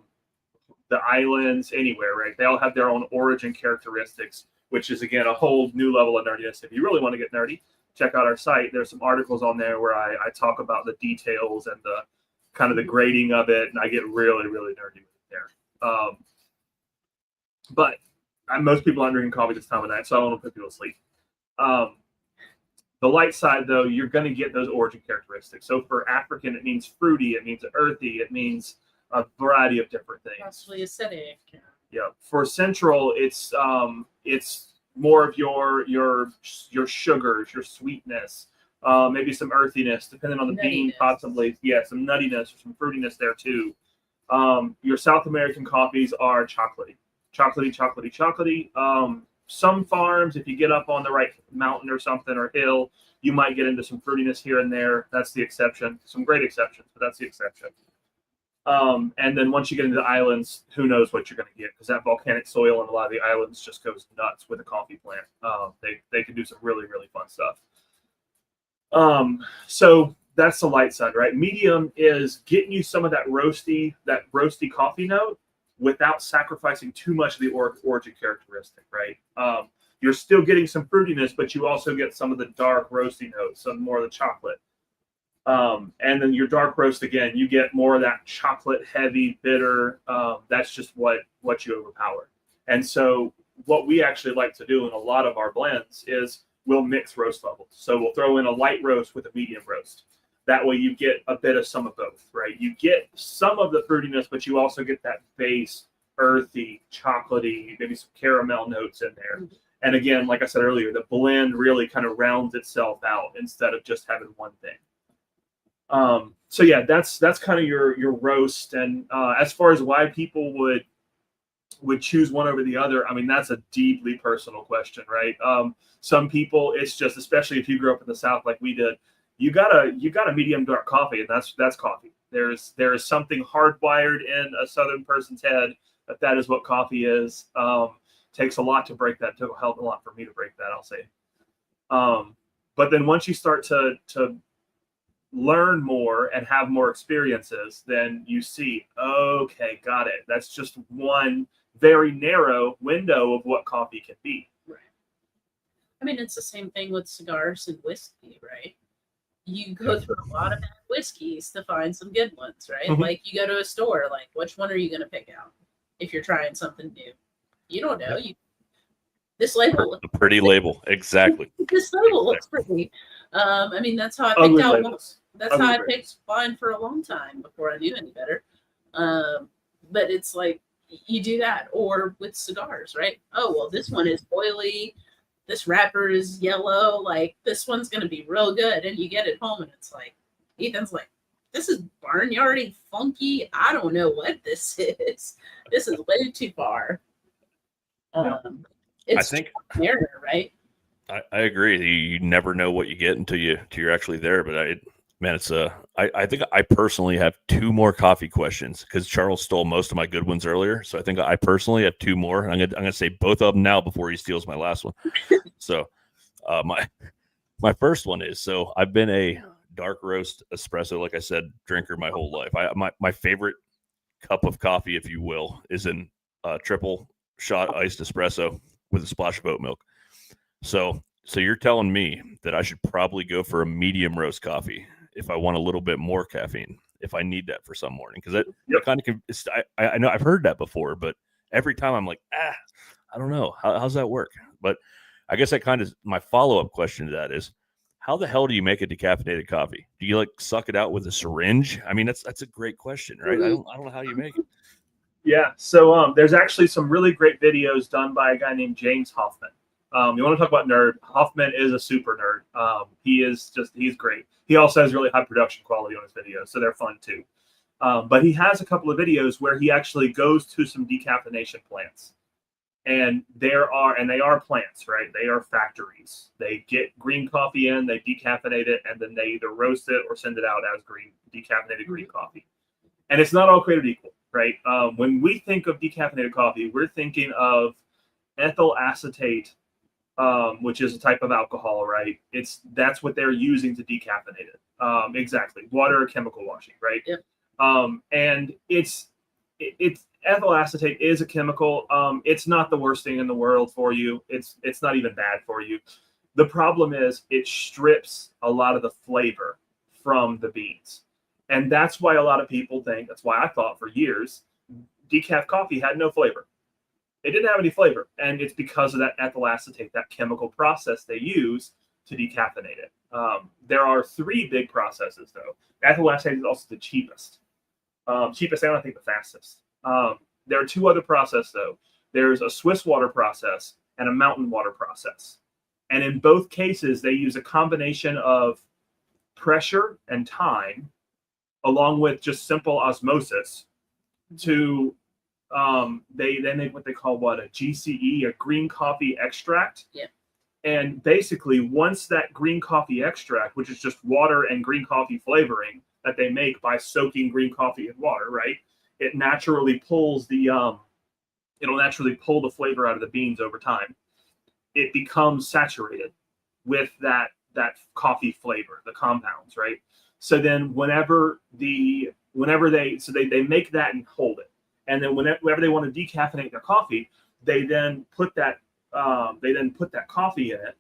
S9: islands, anywhere, right? They all have their own origin characteristics, which is, again, a whole new level of nerdiness. If you really want to get nerdy, check out our site. There's some articles on there where I talk about the details and the kind of the grading of it, and I get really, really nerdy with it there. But most people aren't drinking coffee this time of night, so I don't want to put people to sleep. The light side, though, you're going to get those origin characteristics. So for African, it means fruity, it means earthy, it means a variety of different things.
S8: Possibly acidic.
S9: Yeah. For Central, it's more of your sugars, your sweetness, maybe some earthiness, depending on the bean, possibly. Yeah, some nuttiness or some fruitiness there too. Your South American coffees are chocolatey. Some farms, if you get up on the right mountain or something or hill, you might get into some fruitiness here and there. That's the exception. Some great exceptions, but that's the exception. And then once you get into the islands, who knows what you're going to get, because that volcanic soil in a lot of the islands just goes nuts with a coffee plant. They can do some really, really fun stuff. So that's the light side, right? Medium is getting you some of that roasty coffee note without sacrificing too much of the origin characteristic, right? You're still getting some fruitiness, but you also get some of the dark roasty notes, some more of the chocolate. And then your dark roast, again, you get more of that chocolate heavy, bitter. That's just what you overpower. And so what we actually like to do in a lot of our blends is we'll mix roast levels. So we'll throw in a light roast with a medium roast. That way you get a bit of some of both, right? You get some of the fruitiness, but you also get that base, earthy, chocolatey, maybe some caramel notes in there. Mm-hmm. And again, like I said earlier, the blend really kind of rounds itself out instead of just having one thing. So yeah, that's kind of your roast. And as far as why people would choose one over the other, I mean, that's a deeply personal question, right? Some people, it's just, especially if you grew up in the South like we did, you got a medium dark coffee, and that's coffee. There is something hardwired in a Southern person's head that is what coffee is. Takes a lot to break that. It took a hell of a lot for me to break that, I'll say. But then once you start to learn more and have more experiences, then you see, okay, got it. That's just one very narrow window of what coffee can be.
S8: Right. I mean, it's the same thing with cigars and whiskey, right? You go through a lot of bad whiskeys to find some good ones, right? Mm-hmm. Like you go to a store, like which one are you going to pick out if you're trying something new? You don't know. This label,
S4: a pretty label, exactly.
S8: This label looks pretty. I mean, that's how I picked out. That's how I picked mine for a long time before I knew any better. But it's like you do that, or with cigars, right? Oh, well, this one is oily. This wrapper is yellow. Like, this one's going to be real good. And you get it home and it's like, Ethan's like, this is barnyardy funky. I don't know what this is. This is way too far. It's
S4: I think
S8: error, right?
S4: I agree. You never know what you get until you're actually there. But it's I think I personally have two more coffee questions because Charles stole most of my good ones earlier. So I think I personally have two more. I'm gonna say both of them now before he steals my last one. So my first one is, so I've been a dark roast espresso, like I said, drinker my whole life. My favorite cup of coffee, if you will, is in triple shot iced espresso with a splash of oat milk. So you're telling me that I should probably go for a medium roast coffee if I want a little bit more caffeine, if I need that for some morning, because that kind of I know I've heard that before, but every time I'm like, I don't know, how's that work? But I guess that kind of my follow-up question to that is, how the hell do you make a decaffeinated coffee? Do you like suck it out with a syringe? I mean, that's a great question, right? I don't know how you make it.
S9: Yeah. So there's actually some really great videos done by a guy named James Hoffman. You want to talk about nerd? Hoffman is a super nerd. He's great. He also has really high production quality on his videos, so they're fun too. But he has a couple of videos where he actually goes to some decaffeination plants. And they are plants, right? They are factories. They get green coffee in, they decaffeinate it, and then they either roast it or send it out as decaffeinated green coffee. And it's not all created equal, right? When we think of decaffeinated coffee, we're thinking of ethyl acetate, which is a type of alcohol, right? That's what they're using to decaffeinate it. Exactly, water or chemical washing, right? Yep. And it's ethyl acetate is a chemical. It's not the worst thing in the world for you. It's not even bad for you. The problem is it strips a lot of the flavor from the beans. And that's why a lot of people think, that's why I thought for years, decaf coffee had no flavor. It didn't have any flavor. And it's because of that ethyl acetate, that chemical process they use to decaffeinate it. There are three big processes, though. Ethyl acetate is also the cheapest. Cheapest and I think the fastest. There are two other processes, though. There's a Swiss water process and a mountain water process. And in both cases, they use a combination of pressure and time, along with just simple osmosis, to they make what they call a GCE, a green coffee extract. Yeah. And basically, once that green coffee extract, which is just water and green coffee flavoring that they make by soaking green coffee in water, right? It naturally pulls it'll naturally pull the flavor out of the beans over time. It becomes saturated with that coffee flavor, the compounds, right? So then whenever they make that and hold it. And then whenever they want to decaffeinate their coffee, they then put that coffee in it.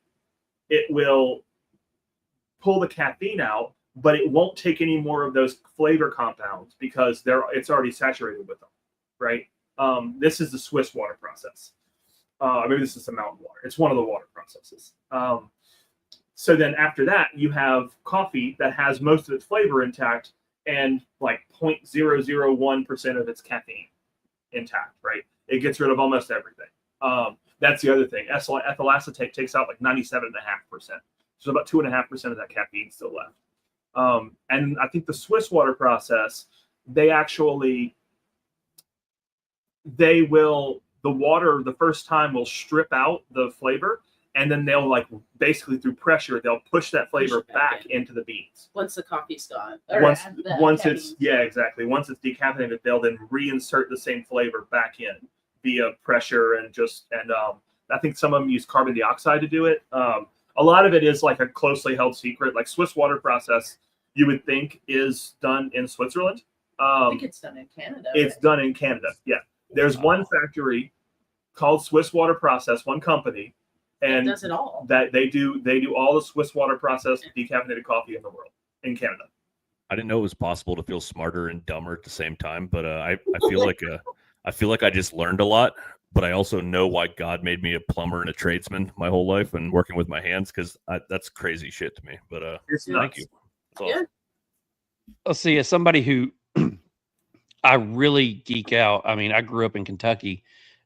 S9: It will pull the caffeine out, but it won't take any more of those flavor compounds because it's already saturated with them, right? This is the Swiss water process. Maybe this is the mountain water. It's one of the water processes. So then after that, you have coffee that has most of its flavor intact and like 0.001% of its caffeine intact, right? It gets rid of almost everything. That's the other thing. Ethyl acetate takes out like 97.5%. So about 2.5% of that caffeine still left. And I think the Swiss water process, the water the first time will strip out the flavor, and then they'll basically through pressure, they'll push that flavor back into the beans.
S8: Once the coffee's gone.
S9: Once it's decaffeinated, they'll then reinsert the same flavor back in via pressure and I think some of them use carbon dioxide to do it. A lot of it is like a closely held secret. Like Swiss water process, you would think is done in Switzerland.
S8: I think it's done in Canada.
S9: It's done in Canada. Yeah. There's one factory called Swiss Water Process, one company, and
S8: it does it all.
S9: That they do all the Swiss water process decaffeinated coffee in the world in Canada.
S4: I didn't know it was possible to feel smarter and dumber at the same time, but I feel like I just learned a lot. But I also know why God made me a plumber and a tradesman my whole life and working with my hands, because that's crazy shit to me. But thank you. That's awesome.
S3: Let's see, as somebody who I really geek out. I mean, I grew up in Kentucky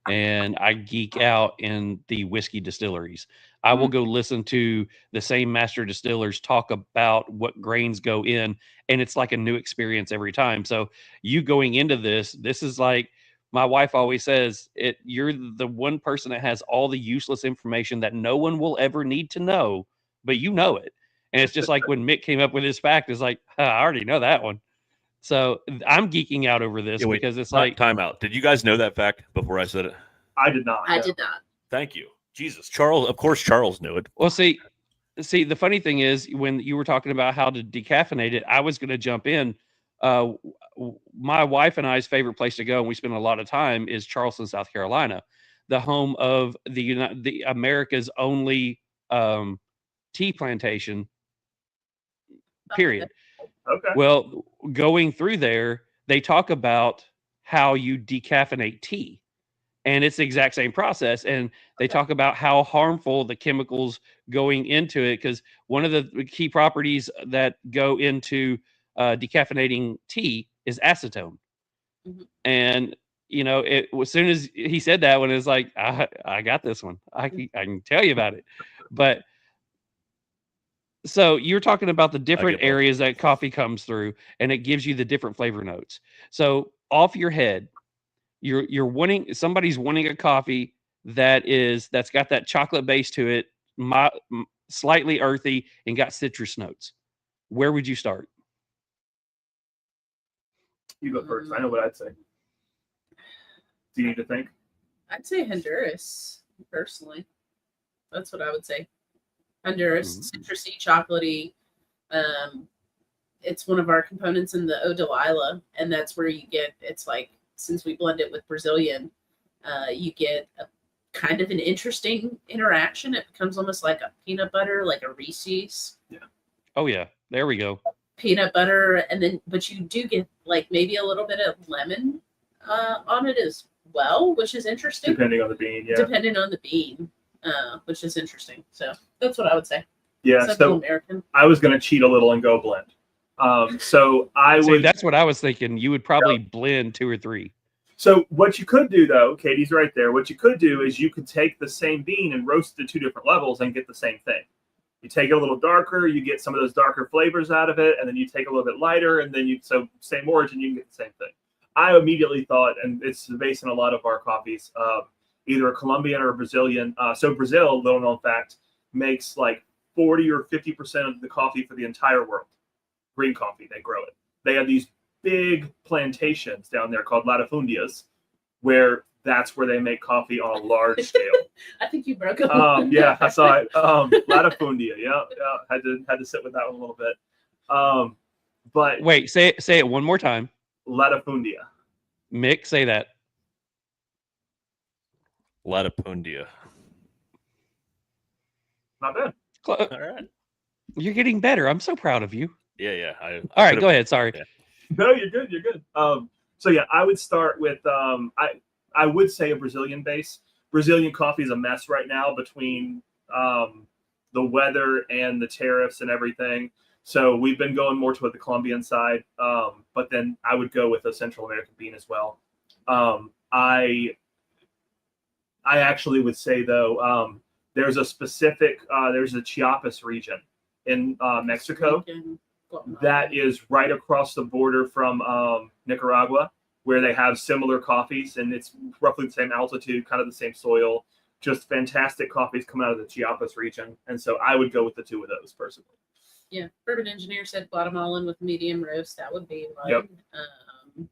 S3: and I geek out in the whiskey distilleries. I will go listen to the same master distillers talk about what grains go in, and it's like a new experience every time. So, you going into this is like my wife always says, you're the one person that has all the useless information that no one will ever need to know, but you know it. And it's just like when Mick came up with his fact, it's like, I already know that one. So I'm geeking out over this because it's like
S4: time out. Did you guys know that fact before I said it?
S9: I did not.
S8: I
S9: no.
S8: did not.
S4: Thank you. Jesus. Charles, of course Charles knew it.
S3: well, see, the funny thing is when you were talking about how to decaffeinate it, I was going to jump in. My wife and I's favorite place to go, and we spend a lot of time, is Charleston, South Carolina, the home of the America's only tea plantation. Period.
S9: Okay.
S3: Well, going through there, they talk about how you decaffeinate tea, and it's the exact same process. And they talk about how harmful the chemicals going into it, because one of the key properties that go into decaffeinating tea is acetone.
S8: Mhm.
S3: And as soon as he said that one, it's like I got this one. I can tell you about it. But so you're talking about the different
S4: get both.
S3: areas that coffee comes through, and it gives you the different flavor notes. So off your head, somebody's wanting a coffee that's got that chocolate base to it, slightly earthy, and got citrus notes. Where would you start?
S9: You go first. I know what I'd say. Do you need to think?
S8: I'd say Honduras, personally. That's what I would say. Honduras, citrusy, chocolatey. It's one of our components in the Eau de Lila, and that's where you get, it's like, since we blend it with Brazilian, you get a kind of an interesting interaction. It becomes almost like a peanut butter, like a Reese's.
S9: Yeah.
S3: Oh yeah, there we go.
S8: Peanut butter, and then, but you do get like maybe a little bit of lemon on it as well, which is interesting.
S9: Depending on the bean, yeah.
S8: Depending on the bean, which is interesting. So that's what I would say.
S9: Yeah,
S8: Central
S9: so
S8: American.
S9: I was going to cheat a little and go blend. So I
S3: See,
S9: would.
S3: that's what I was thinking. You would probably blend 2 or 3.
S9: So what you could do, though, Katie's right there. What you could do is you could take the same bean and roast it to 2 different levels and get the same thing. You take it a little darker, you get some of those darker flavors out of it, and then you take a little bit lighter, and then so same origin, you can get the same thing. I immediately thought, and it's based on a lot of our coffees, either a Colombian or a Brazilian. So Brazil, little known fact, makes like 40 or 50% of the coffee for the entire world. Green coffee, they grow it. They have these big plantations down there called latifundias, where that's where they make coffee on a large scale.
S8: I think you broke up.
S9: Yeah, I saw it. Latifundia. Yeah. Had to sit with that one a little bit. But
S3: Wait, say it one more time.
S9: latifundia.
S3: Mick, say that.
S4: Latifundia.
S9: Not bad.
S3: All
S4: right.
S3: You're getting better. I'm so proud of you.
S4: Yeah.
S3: All right, go ahead. Sorry.
S4: Yeah.
S9: No, you're good. You're good. So yeah, I would start with I would say a Brazilian base. Brazilian coffee is a mess right now between the weather and the tariffs and everything. So we've been going more toward the Colombian side, but then I would go with a Central American bean as well. I actually would say though, there's a specific there's a Chiapas region in Mexico that is right across the border from Nicaragua, where they have similar coffees, and it's roughly the same altitude, kind of the same soil, just fantastic coffees coming out of the Chiapas region. And so I would go with the 2 of those personally.
S8: Yeah, Bourbon Engineer said Guatemalan with medium roast. That would be one.
S9: Yep.
S8: And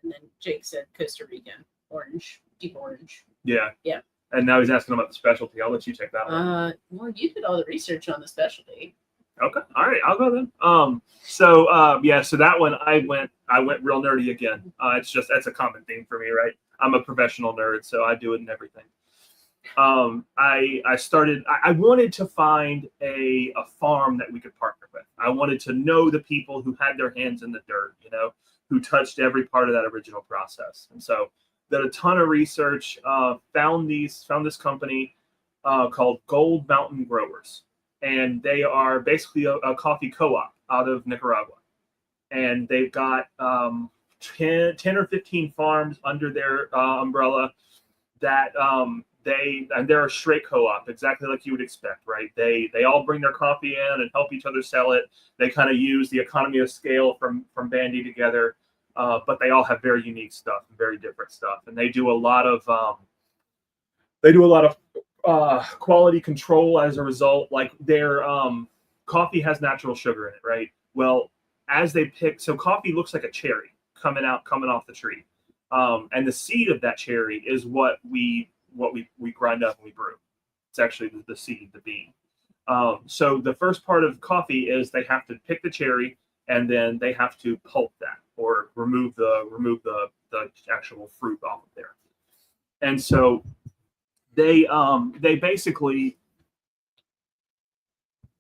S8: then Jake said Costa Rican, orange, deep orange.
S9: Yeah.
S8: Yeah.
S9: And now he's asking about the specialty. I'll let you check that one.
S8: Well, you did all the research on the specialty.
S9: Okay. All right. I'll go then. So that one I went real nerdy again. That's a common theme for me, right? I'm a professional nerd, so I do it in everything. I wanted to find a farm that we could partner with. I wanted to know the people who had their hands in the dirt, who touched every part of that original process. And so did a ton of research, found this company called Gold Mountain Growers. And they are basically a coffee co-op out of Nicaragua. and they've got 10 or 15 farms under their umbrella that they're a straight co-op, exactly like you would expect, right? They all bring their coffee in and help each other sell it. They kind of use the economy of scale from banding together, but they all have very unique stuff and very different stuff, and they do a lot of quality control as a result. Like their coffee has natural sugar in it, right? Well, as they pick, so coffee looks like a cherry coming off the tree, and the seed of that cherry is what we grind up and we brew. It's actually the seed, the bean. So the first part of coffee is they have to pick the cherry, and then they have to pulp that or remove the actual fruit off of there. And so they basically,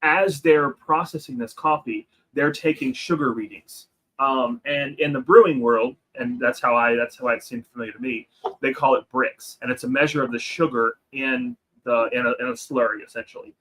S9: as they're processing this coffee, they're taking sugar readings. And in the brewing world, and that's how it seemed familiar to me, they call it bricks, and it's a measure of the sugar in a slurry essentially.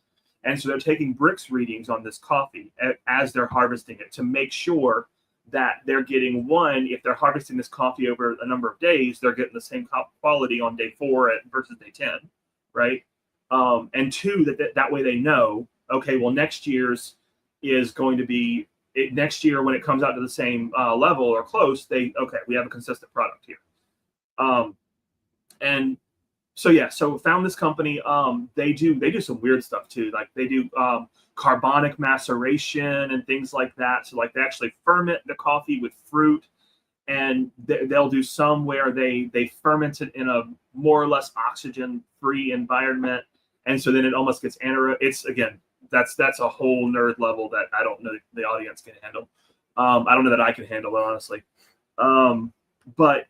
S9: And so they're taking bricks readings on this coffee as they're harvesting it to make sure that they're getting, one, if they're harvesting this coffee over a number of days, they're getting the same quality on day 4 versus day 10, right? And two, that way they know, okay, well, next year's is going to be next year when it comes out to the same level or close, we have a consistent product here. And so found this company. They do some weird stuff too. Like they do carbonic maceration and things like that. So like they actually ferment the coffee with fruit, and they'll do some where they ferment it in a more or less oxygen-free environment, and so then it almost gets anaerobic. It's, again, that's a whole nerd level that I don't know the audience can handle. I don't know that I can handle it, honestly. But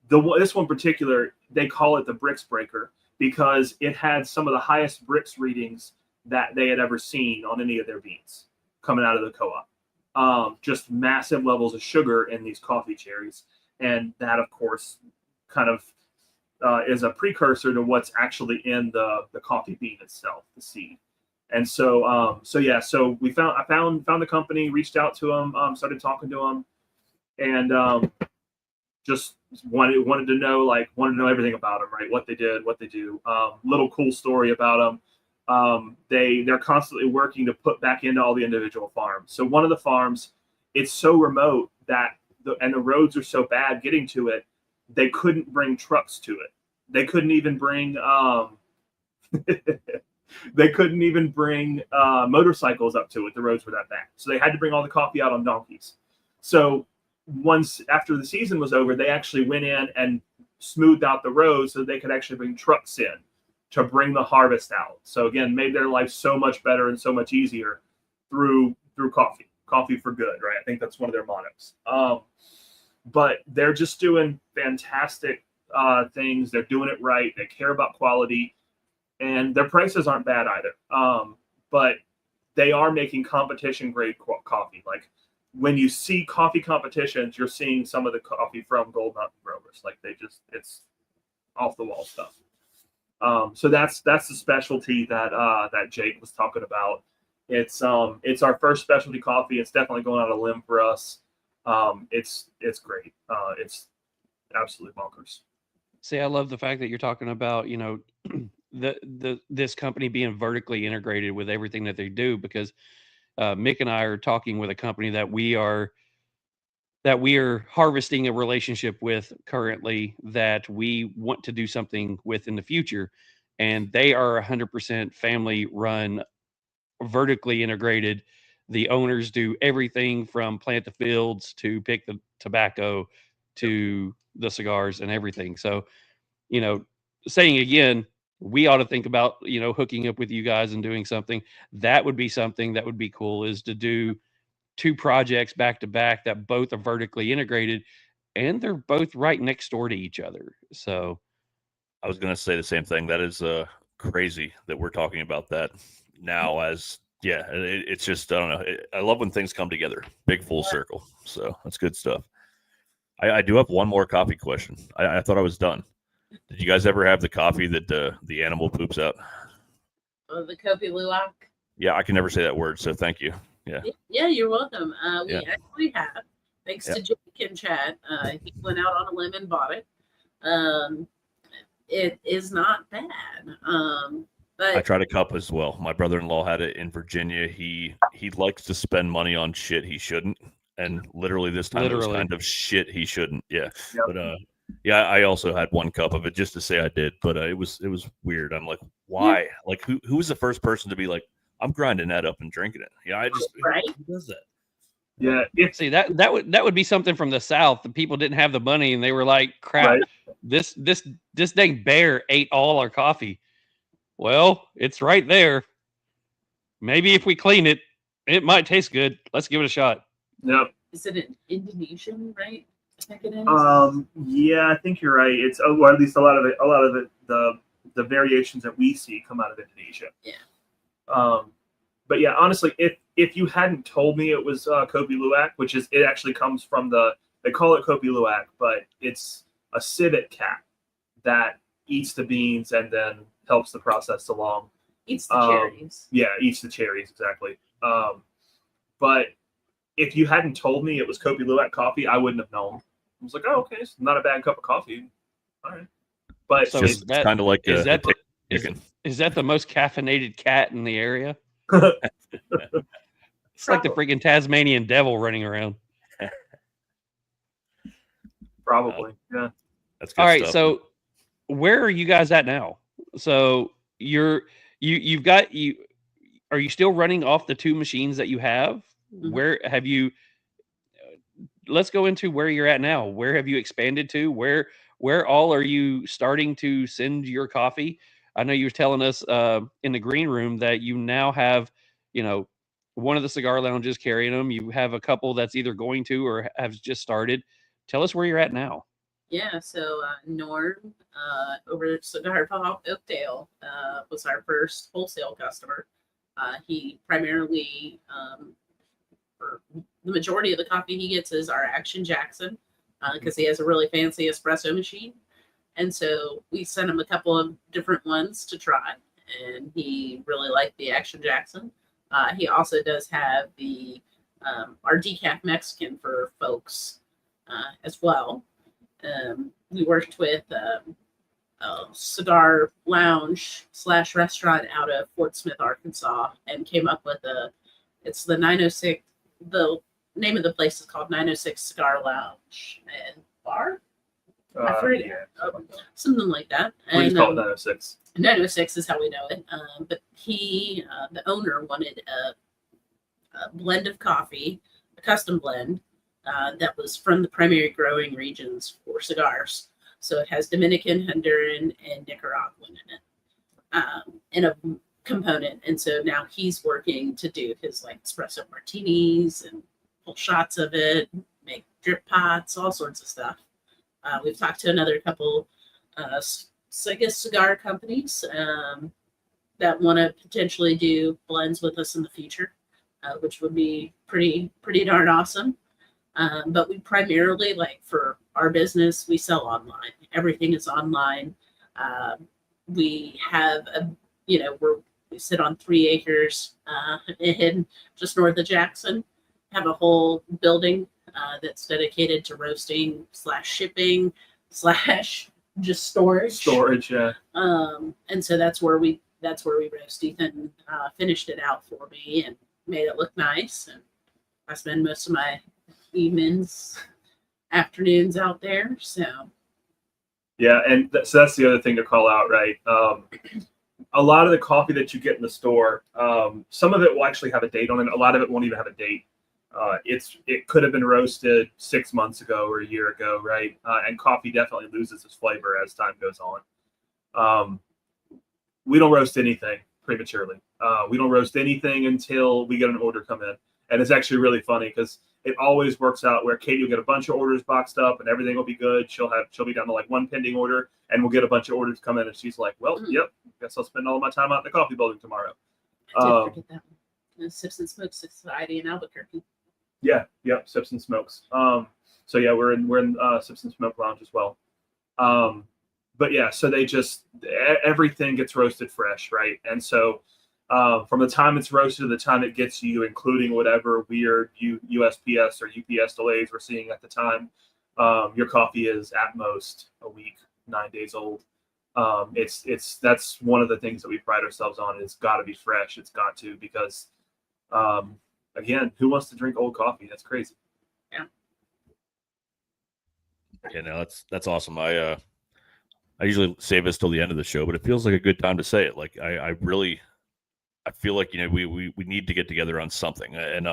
S9: this one in particular, they call it the Bricks Breaker because it had some of the highest bricks readings that they had ever seen on any of their beans coming out of the co-op. Just massive levels of sugar in these coffee cherries. And that, of course, kind of is a precursor to what's actually in the coffee bean itself, the seed. And so I found the company, reached out to them, started talking to them, and just wanted to know everything about them, right? What they did, what they do. Little cool story about them. They're constantly working to put back into all the individual farms. So one of the farms, it's so remote that the roads are so bad getting to it, they couldn't bring trucks to it. They couldn't even bring motorcycles up to it. The roads were that bad. So they had to bring all the coffee out on donkeys. So once after the season was over, they actually went in and smoothed out the roads so they could actually bring trucks in to bring the harvest out. So again, made their life so much better and so much easier through coffee for good, right? I think that's one of their mottos. But they're just doing fantastic things. They're doing it right. They care about quality, and their prices aren't bad either. But they are making competition grade coffee. Like when you see coffee competitions, you're seeing some of the coffee from Gold Mountain Growers. Like it's off the wall stuff. So that's the specialty that Jake was talking about. It's our first specialty coffee. It's definitely going out on a limb for us. It's great. It's absolutely bonkers.
S3: See, I love the fact that you're talking about, this company being vertically integrated with everything that they do, because Mick and I are talking with a company that we are harvesting a relationship with currently, that we want to do something with in the future. And they are 100% family run, vertically integrated. The owners do everything from plant the fields to pick the tobacco to the cigars and everything. So, saying again, we ought to think about, hooking up with you guys and doing something. That would be something that would be cool, is to do 2 projects back to back that both are vertically integrated, and they're both right next door to each other. So
S4: I was going to say the same thing. That is crazy that we're talking about that now. It's just, I don't know. I love when things come together, big full circle. So that's good stuff. I do have one more coffee question. I thought I was done. Did you guys ever have the coffee that the animal poops out?
S8: Oh, the Kopi Luwak.
S4: Yeah, I can never say that word, so thank you. Yeah.
S8: Yeah, you're welcome. We actually have. Thanks
S4: Yeah.
S8: to Jake and Chad. He went out on a limb and bought it. It is not bad.
S4: I
S8: But
S4: tried a cup as well. My brother-in-law had it in Virginia. He likes to spend money on shit he shouldn't, and literally this time it was
S3: Literally.
S4: kind of shit he shouldn't. Yeah,
S9: Yep.
S4: but yeah, I also had one cup of it just to say I did, but it was weird. I'm like, why? Like, who was the first person to be like, I'm grinding that up and drinking it? Yeah, I just
S8: Right.
S4: who does that?
S9: Yeah, it's
S3: See, that would be something from the South. The people didn't have the money, and they were like, "Crap,
S9: Right.
S3: this dang bear ate all our coffee." Well, it's right there. Maybe if we clean it, it might taste good. Let's give it a shot.
S9: yep.
S8: is it an Indonesian, right? I think it is.
S9: Yeah, I think you're right. It's or at least a lot of it, the variations that we see come out of Indonesia.
S8: Yeah.
S9: But yeah, honestly, if you hadn't told me it was Kopi Luwak, which is it actually comes from they call it Kopi Luwak, but it's a civet cat that eats the beans and then helps the process along.
S8: Eats the cherries.
S9: Yeah, eats the cherries exactly. But if you hadn't told me it was Kopi Luwak coffee, I wouldn't have known. I was like, oh, okay, it's not a bad cup of coffee. All right, but
S3: So
S4: Just
S3: is that
S4: kind of like
S3: is that the,
S4: chicken.
S3: is that the most caffeinated cat in the area? It's like the freaking Tasmanian devil running around.
S9: probably, yeah.
S4: That's good
S3: All right,
S4: stuff.
S3: so where are you guys at now? So you've got you. Are you still running off the two machines that you have?
S8: Mhm.
S3: Where have you? Let's go into where you're at now. Where have you expanded to? Where all are you starting to send your coffee? I know you were telling us in the green room that you now have, one of the cigar lounges carrying them. You have a couple that's either going to or have just started. Tell us where you're at now.
S8: Yeah, so Norm over at Cigar Vault Oakdale was our first wholesale customer. He primarily, for the majority of the coffee he gets is our Action Jackson because he has a really fancy espresso machine. And so we sent him a couple of different ones to try, and he really liked the Action Jackson. He also does have the our decaf Mexican for folks as well. We worked with a cigar lounge / restaurant out of Fort Smith, Arkansas, and came up with it's the 906. The name of the place is called 906 Cigar Lounge and Bar. I forget.
S9: Yeah,
S8: Something like that.
S9: we just
S8: And
S9: call it 906.
S8: 906 is how we know it. But he, the owner, wanted a blend of coffee, a custom blend that was from the primary growing regions for cigars. So it has Dominican, Honduran, and Nicaraguan in a component. And so now he's working to do his like espresso martinis and pull shots of it, make drip pots, all sorts of stuff. We've talked to another couple, I guess, cigar companies that want to potentially do blends with us in the future, which would be pretty darn awesome. But we primarily, like for our business, we sell online. Everything is online. We have we sit on 3 acres in just north of Jackson. Have a whole building that's dedicated to roasting / shipping / just storage.
S9: Storage, yeah.
S8: And so that's where we roast. Ethan finished it out for me and made it look nice. And I spend most of my evenings, afternoons out there. So
S9: Yeah, and so that's the other thing to call out, right? A lot of the coffee that you get in the store, some of it will actually have a date on it. A lot of it won't even have a date. It could have been roasted 6 months ago or a year ago, right? And coffee definitely loses its flavor as time goes on. We don't roast anything prematurely. We don't roast anything until we get an order come in. And it's actually really funny because it always works out where Katie will get a bunch of orders boxed up and everything will be good. She'll be down to like one pending order, and we'll get a bunch of orders come in, and she's like, "Well, yep, guess I'll spend all my time out in the coffee building tomorrow."
S8: I did forget that one. Sips and Smokes Society in Albuquerque.
S9: Yeah, Sips and Smokes. So yeah, we're in Sips and Smoke Lounge as well. But yeah, so they just everything gets roasted fresh, right? And so from the time it's roasted to the time it gets to you, including whatever weird USPS or UPS delays we're seeing at the time, your coffee is at most a week, 9 days old. That's one of the things that we pride ourselves on. It's got to be fresh. It's got to, because again, who wants to drink old coffee? That's crazy.
S4: Yeah, no, that's awesome. I usually save this till the end of the show, but it feels like a good time to say it. Like I feel like, you know, we need to get together on something, and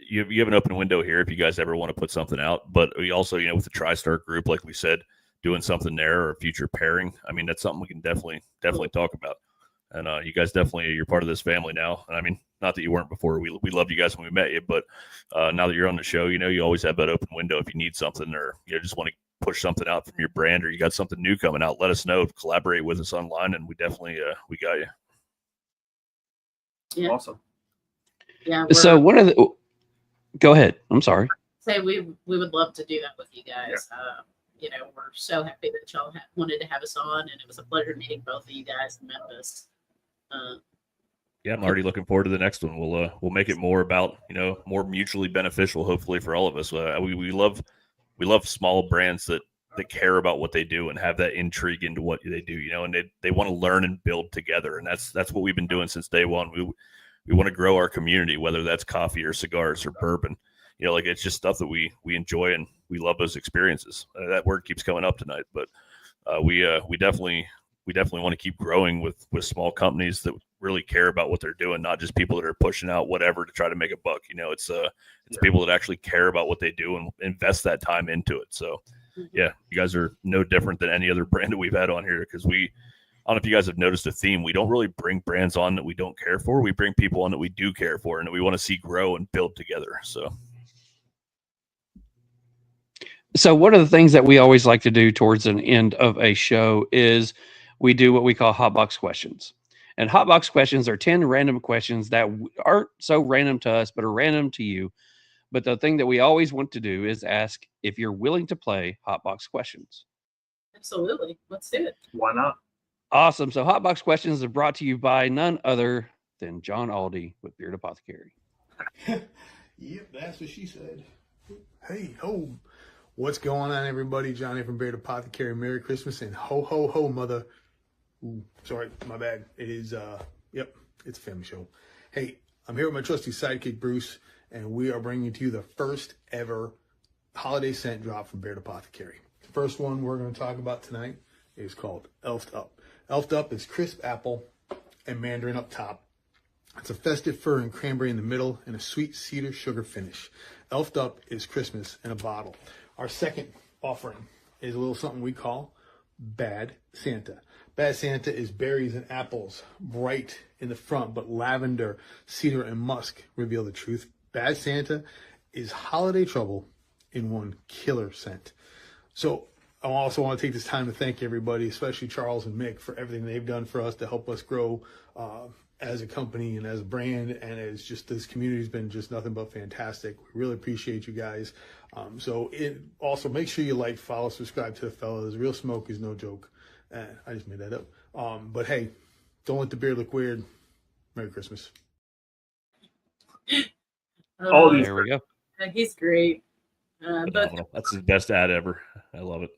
S4: you have an open window here if you guys ever want to put something out. But we also, you know, with the TriStar group, like we said, doing something there or a future pairing. I mean, that's something we can definitely talk about. And you guys you're part of this family now. And I mean, not that you weren't before. We loved you guys when we met you, but now that you're on the show, you know, you always have that open window if you need something, or you know, just want to push something out from your brand, or you got something new coming out. Let us know. Collaborate with us online, and we definitely we got you.
S8: Yeah.
S9: Awesome.
S8: Yeah.
S3: So one of the, go ahead. I'm sorry.
S8: Say we would love to do that with you guys. You know, we're so happy that y'all wanted to have us on, and it was a pleasure meeting both of you guys in Memphis.
S4: Yeah, I'm already looking forward to the next one. We'll make it more about, you know, more mutually beneficial, hopefully, for all of us. We love small brands that care about what they do and have that intrigue into what they do, you know, and they want to learn and build together. And that's what we've been doing since day one. We want to grow our community, whether that's coffee or cigars or bourbon. You know, like, it's just stuff that we enjoy, and we love those experiences. That word keeps coming up tonight, but we definitely want to keep growing with small companies that really care about what they're doing, not just people that are pushing out whatever to try to make a buck. You know, it's people that actually care about what they do and invest that time into it. So yeah, you guys are no different than any other brand that we've had on here, because I don't know if you guys have noticed a theme. We don't really bring brands on that we don't care for. We bring people on that we do care for and that we want to see grow and build together.
S3: So one of the things that we always like to do towards an end of a show is we do what we call hotbox questions. And hotbox questions are 10 random questions that aren't so random to us, but are random to you. But the thing that we always want to do is ask if you're willing to play hotbox questions.
S8: Absolutely. Let's do it.
S9: Why not?
S3: Awesome. So hotbox questions are brought to you by none other than John Aldi with Beard Apothecary.
S10: Yep, that's what she said. Hey, ho. What's going on, everybody? Johnny from Beard Apothecary. Merry Christmas and ho, ho, ho, mother. Ooh, sorry, my bad. It is, it's a family show. Hey, I'm here with my trusty sidekick, Bruce, and we are bringing to you the first ever holiday scent drop from Beard Apothecary. The first one we're going to talk about tonight is called Elfed Up. Elfed Up is crisp apple and mandarin up top. It's a festive fir and cranberry in the middle and a sweet cedar sugar finish. Elfed Up is Christmas in a bottle. Our second offering is a little something we call Bad Santa. Bad Santa is berries and apples, bright in the front, but lavender, cedar, and musk reveal the truth. Bad Santa is holiday trouble in one killer scent. So I also want to take this time to thank everybody, especially Charles and Mick, for everything they've done for us to help us grow as a company and as a brand, and as just this community's been just nothing but fantastic. We really appreciate you guys. So it also, make sure you like, follow, subscribe to the fellas. Real smoke is no joke. I just made that up. But hey, don't let the beard look weird. Merry Christmas.
S3: There we go.
S8: He's great. But
S4: That's his best ad ever. I love it.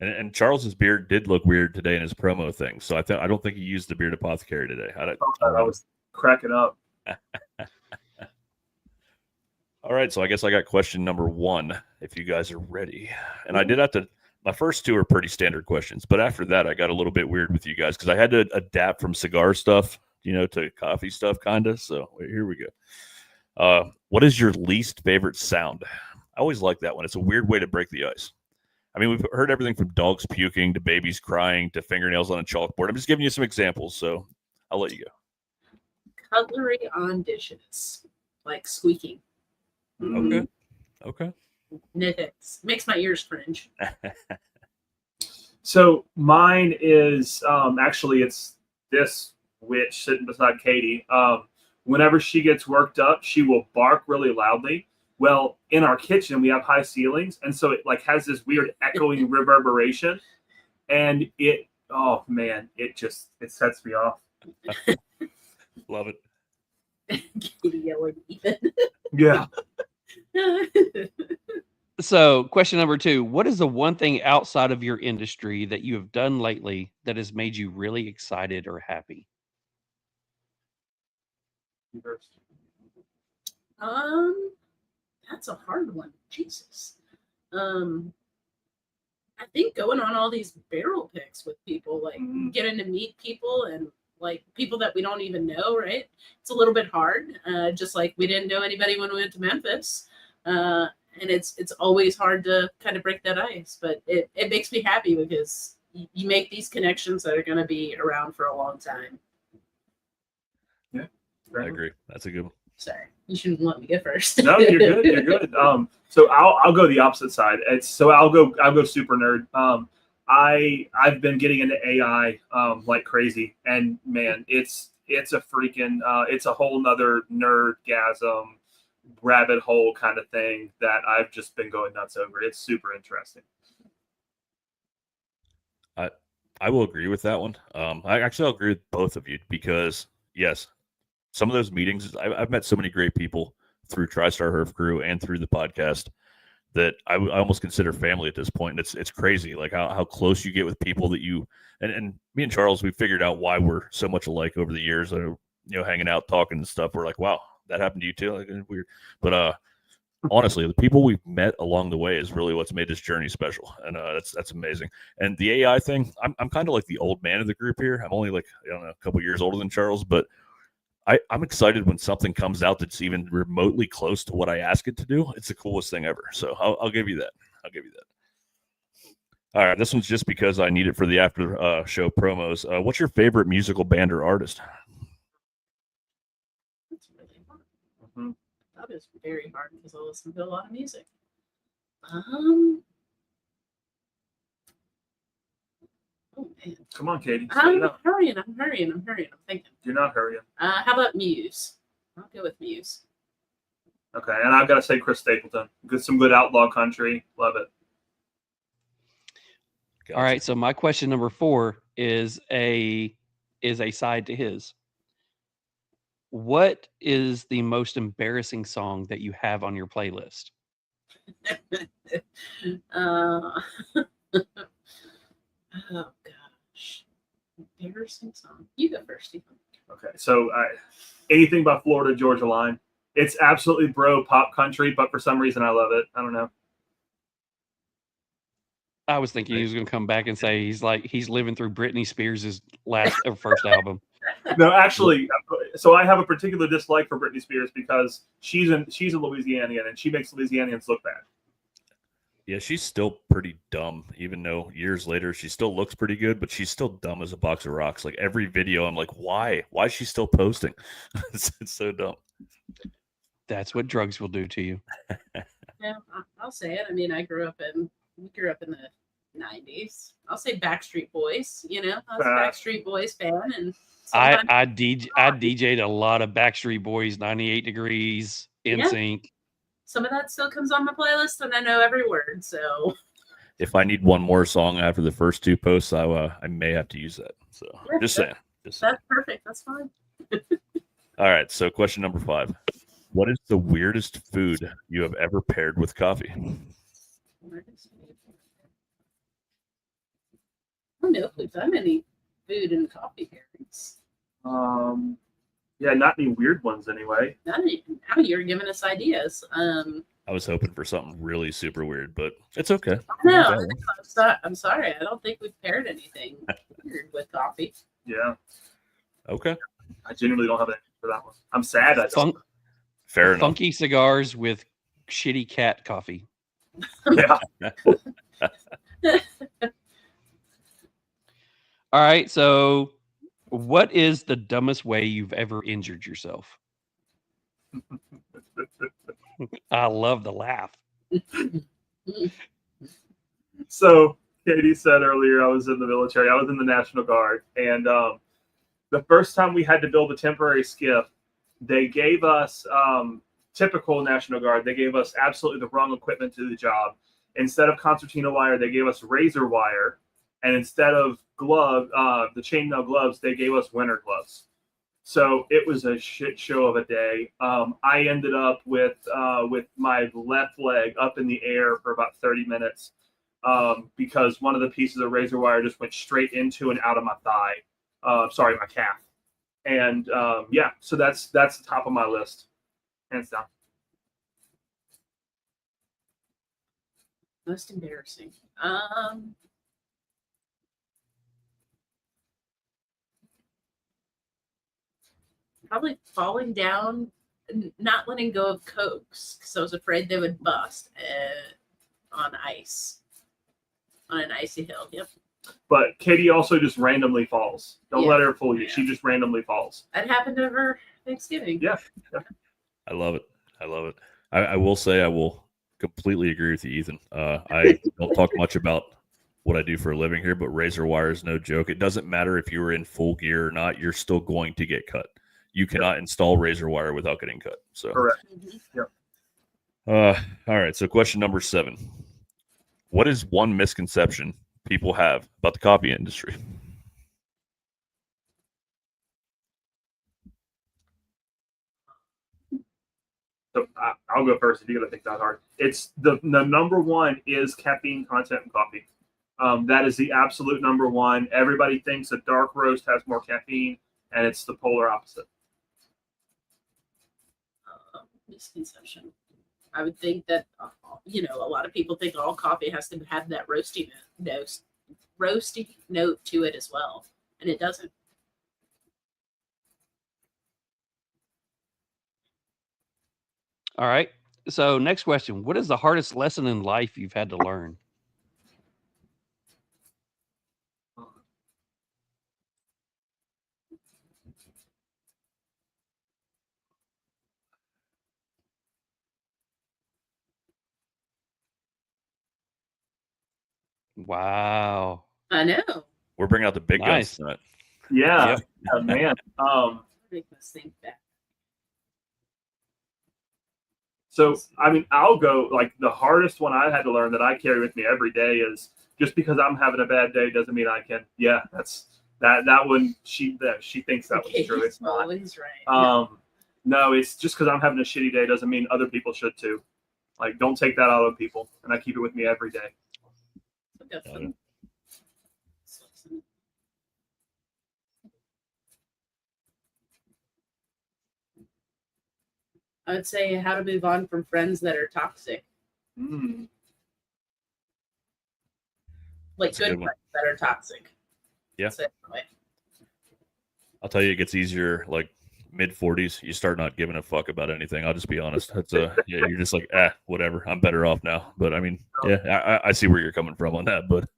S4: And Charles's beard did look weird today in his promo thing. So I don't think he used the Beard Apothecary today.
S9: I was cracking up.
S4: All right, so I guess I got question number 1, if you guys are ready. And I did have to, my first 2 are pretty standard questions, but after that I got a little bit weird with you guys because I had to adapt from cigar stuff, you know, to coffee stuff, kind of. So here we go. What is your least favorite sound? I always like that one. It's a weird way to break the ice. I mean, we've heard everything from dogs puking to babies crying to fingernails on a chalkboard. I'm just giving you some examples, so I'll let you go.
S8: cutlery on dishes, like squeaking.
S4: Okay.
S8: It makes my ears cringe.
S9: So mine is actually it's this witch sitting beside Katie. Whenever she gets worked up, she will bark really loudly. Well, in our kitchen, we have high ceilings, and so it like has this weird echoing reverberation, and it sets me off.
S4: Love it.
S8: Katie yelling even.
S9: Yeah.
S3: So, question number 2: what is the one thing outside of your industry that you have done lately that has made you really excited or happy?
S8: That's a hard one. Jesus. I think going on all these barrel picks with people, like getting to meet people and like people that we don't even know, right? It's a little bit hard. Just like we didn't know anybody when we went to Memphis. And it's always hard to kind of break that ice, but it makes me happy because you make these connections that are going to be around for a long time.
S9: Yeah,
S4: I agree. That's a good one.
S8: Sorry, you shouldn't let me go first.
S9: No, you're good. You're good. So I'll go the opposite side. I'll go super nerd. I've been getting into AI like crazy, and man, it's a freaking it's a whole nother nerdgasm rabbit hole kind of thing that I've just been going nuts over. It's super interesting.
S4: I will agree with that one. I'll agree with both of you because yes, some of those meetings, I've met so many great people through TriStar Herf Crew and through the podcast that I almost consider family at this point. And it's crazy, like how close you get with people that you and me and Charles, we figured out why we're so much alike over the years. Hanging out, talking and stuff. We're like, wow, that happened to you too. Like, weird, but honestly, the people we've met along the way is really what's made this journey special, and that's amazing. And the AI thing, I'm kind of like the old man of the group here. I'm only like a couple years older than Charles, but I'm excited when something comes out that's even remotely close to what I ask it to do. It's the coolest thing ever. So I'll give you that. All right, this one's just because I need it for the after show promos. What's your favorite musical band or artist?
S8: That's really hard. That is very hard because I listen to a lot of music. Oh man.
S9: Come on, Katie.
S8: I'm hurrying. I'm thinking.
S9: You're not hurrying.
S8: How about Muse? I'll go with Muse.
S9: Okay, and I've got to say Chris Stapleton. Some good outlaw country. Love it.
S4: Gotcha.
S3: All right, so my question number 4 is a side to his. What is the most embarrassing song that you have on your playlist?
S8: Oh gosh, embarrassing song. You go first, Stephen.
S9: Okay, so anything by Florida Georgia Line. It's absolutely bro pop country, but for some reason I love it. I don't know.
S3: I was thinking he was going to come back and say he's living through Britney Spears' first album.
S9: No, actually, so I have a particular dislike for Britney Spears because she's a Louisianian and she makes Louisianians look bad.
S4: Yeah, she's still pretty dumb, even though years later she still looks pretty good, but she's still dumb as a box of rocks. Like every video, I'm like, why? Why is she still posting? It's so dumb.
S3: That's what drugs will do to you.
S8: Yeah, I'll say it. I mean, we grew up in the 90s. I'll say Backstreet Boys. I was a Backstreet Boys fan, and
S3: I DJ'd a lot of Backstreet Boys, 98 Degrees, NSYNC.
S8: Some of that still comes on my playlist, and I know every word. So,
S4: if I need one more song after the first 2 posts, I may have to use that. So, just saying.
S8: That's perfect. That's fine.
S4: All right. So, question number 5: what is the weirdest food you have ever paired with coffee?
S8: I don't know if we've done any food and coffee pairings.
S9: Yeah, not any weird ones anyway.
S8: Now you're giving us ideas.
S4: I was hoping for something really super weird, but it's okay.
S8: No, I'm sorry. I don't think we've paired anything weird with coffee.
S9: Yeah.
S4: Okay.
S9: I genuinely don't have anything for that one. I'm sad. I don't.
S4: Fair enough.
S3: Funky cigars with shitty cat coffee.
S9: Yeah.
S3: All right, so what is the dumbest way you've ever injured yourself? I love the laugh.
S9: So Katie said earlier I was in the military. I was in the National Guard. And the first time we had to build a temporary skiff, they gave us, typical National Guard, they gave us absolutely the wrong equipment to the job. Instead of concertina wire, they gave us razor wire. And instead of the chainmail gloves, they gave us winter gloves. So it was a shit show of a day. I ended up with my left leg up in the air for about 30 minutes because one of the pieces of razor wire just went straight into and out of my thigh. Sorry, my calf. And yeah, so that's the top of my list, hands down.
S8: Most embarrassing. Probably falling down, not letting go of cokes because I was afraid they would bust on ice, on an icy hill. Yep.
S9: But Katie also just randomly falls. Don't
S8: Yeah.
S9: let her fool you.
S8: Yeah.
S9: She just randomly falls.
S8: That happened over Thanksgiving.
S9: Yeah.
S4: I love it. I love it. I will say I will completely agree with you, Ethan. I don't talk much about what I do for a living here, but razor wire is no joke. It doesn't matter if you're in full gear or not. You're still going to get cut. You cannot install razor wire without getting cut. So
S9: Correct.
S8: Mhm.
S9: Yep.
S4: All right. So question number 7. What is one misconception people have about the coffee industry?
S9: So I'll go first if you're gonna think that hard. It's the number one is caffeine content in coffee. That is the absolute number one. Everybody thinks a dark roast has more caffeine, and it's the polar opposite.
S8: Misconception. I would think that a lot of people think all coffee has to have that roasty note to it as well, and it doesn't.
S3: All right. So next question: what is the hardest lesson in life you've had to learn? Wow.
S8: I know.
S4: We're bringing out the big
S3: Nice.
S4: guns tonight.
S9: Yeah,
S3: Yep.
S9: yeah, man.
S8: Make us think back.
S9: So I mean, I'll go like the hardest one I had to learn that I carry with me every day is just because I'm having a bad day doesn't mean I can. Yeah, that's that one. She thinks that was true. It's not.
S8: Always right.
S9: No, it's just because I'm having a shitty day doesn't mean other people should too. Like, don't take that out on people, and I keep it with me every day.
S8: Got some- I would say how to move on from friends that are toxic.
S9: Mm.
S8: Like
S4: That's a good
S8: good
S4: one.
S8: friends that are toxic.
S4: Yeah.
S8: Say it that way.
S4: I'll tell you, it gets easier. Like mid-40s, you start not giving a fuck about anything. I'll just be honest. It's yeah, you're just like, whatever. I'm better off now. But I mean, yeah, I see where you're coming from on that. But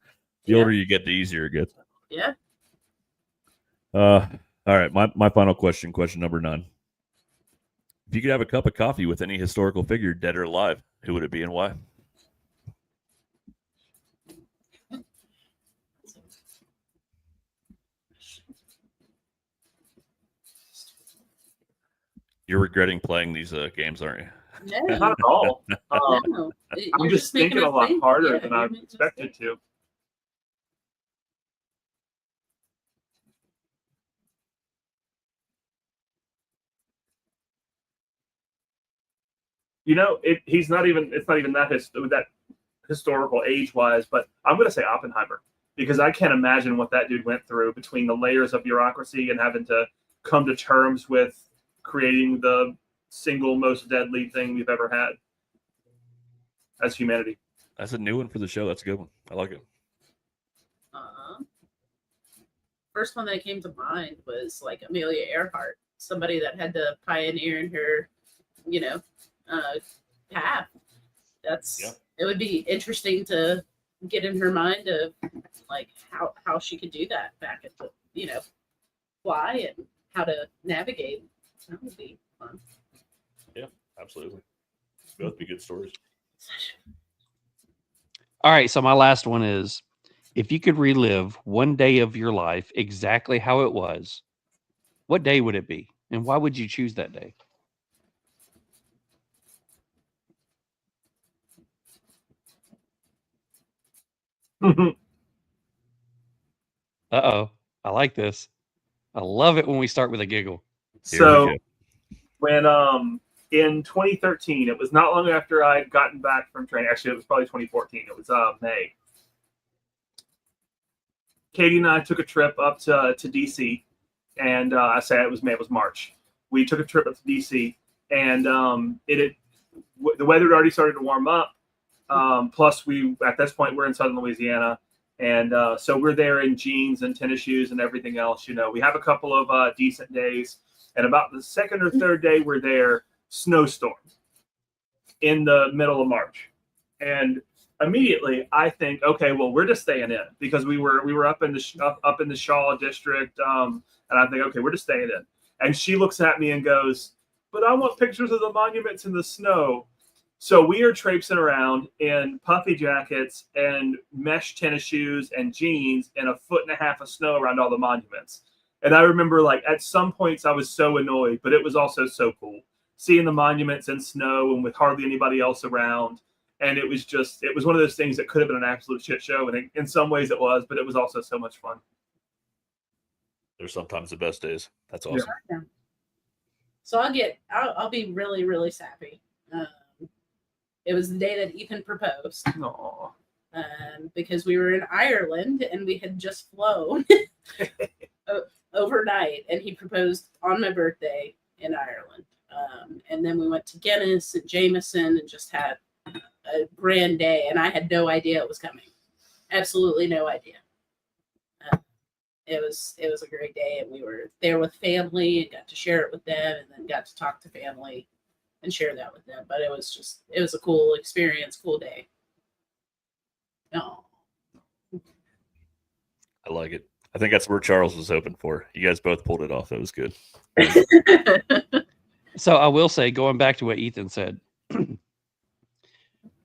S4: the older you get, the easier it gets.
S8: Yeah.
S4: All right, my final question number 9. If you could have a cup of coffee with any historical figure, dead or alive, who would it be and why? You're regretting playing these games, aren't you?
S8: No.
S9: Not at all.
S8: No.
S9: I'm
S8: You're
S9: just
S8: making
S9: thinking a
S8: us
S9: lot
S8: think.
S9: harder
S8: Yeah,
S9: than
S8: you're
S9: I
S8: making us
S9: expected
S8: think.
S9: to. You know, he's not even. It's not even that historical age wise, but I'm going to say Oppenheimer because I can't imagine what that dude went through between the layers of bureaucracy and having to come to terms with creating the single most deadly thing we've ever had as humanity.
S4: That's a new one for the show. That's a good one. I like it.
S8: First one that came to mind was like Amelia Earhart, somebody that had to pioneer in her, path. It would be interesting to get in her mind of like how she could do that back at the, fly and how to navigate. That would be fun.
S4: Yeah, absolutely. Both be good stories.
S3: All right. So my last one is, if you could relive one day of your life exactly how it was, what day would it be? And why would you choose that day? Uh-oh. I like this. I love it when we start with a giggle.
S9: So when in 2013, it was not long after I had gotten back from training. Actually, it was probably 2014. It was May. Katie and I took a trip up to DC, and I say it was May, it was March. We took a trip up to DC, and the weather had already started to warm up. Plus, at this point we're in southern Louisiana, and so we're there in jeans and tennis shoes and everything else. You know, we have a couple of decent days, and about the second or third day we're there, snowstorm in the middle of March, and immediately I think, okay, well, we're just staying in, because we were up in the Shaw district, and I think, okay, we're just staying in. And she looks at me and goes, "But I want pictures of the monuments in the snow." So we are traipsing around in puffy jackets and mesh tennis shoes and jeans and 1.5 foot of snow around all the monuments. And I remember, like, at some points I was so annoyed, but it was also so cool seeing the monuments in snow and with hardly anybody else around. And it was one of those things that could have been an absolute shit show. And in some ways it was, but it was also so much fun.
S4: They're sometimes the best days. That's awesome.
S8: Yeah. So I'll be really, really sappy. It was the day that Ethan proposed.
S9: Aww.
S8: Because we were in Ireland and we had just flown overnight, and he proposed on my birthday in Ireland. And then we went to Guinness and Jameson and just had a grand day, and I had no idea it was coming. Absolutely no idea. It was a great day, and we were there with family and got to share it with them, and then got to talk to family and share that with them. But it was a cool experience, cool day. Oh,
S4: I like it. I think that's where Charles was hoping for. You guys both pulled it off. That was good.
S3: So I will say, going back to what Ethan said,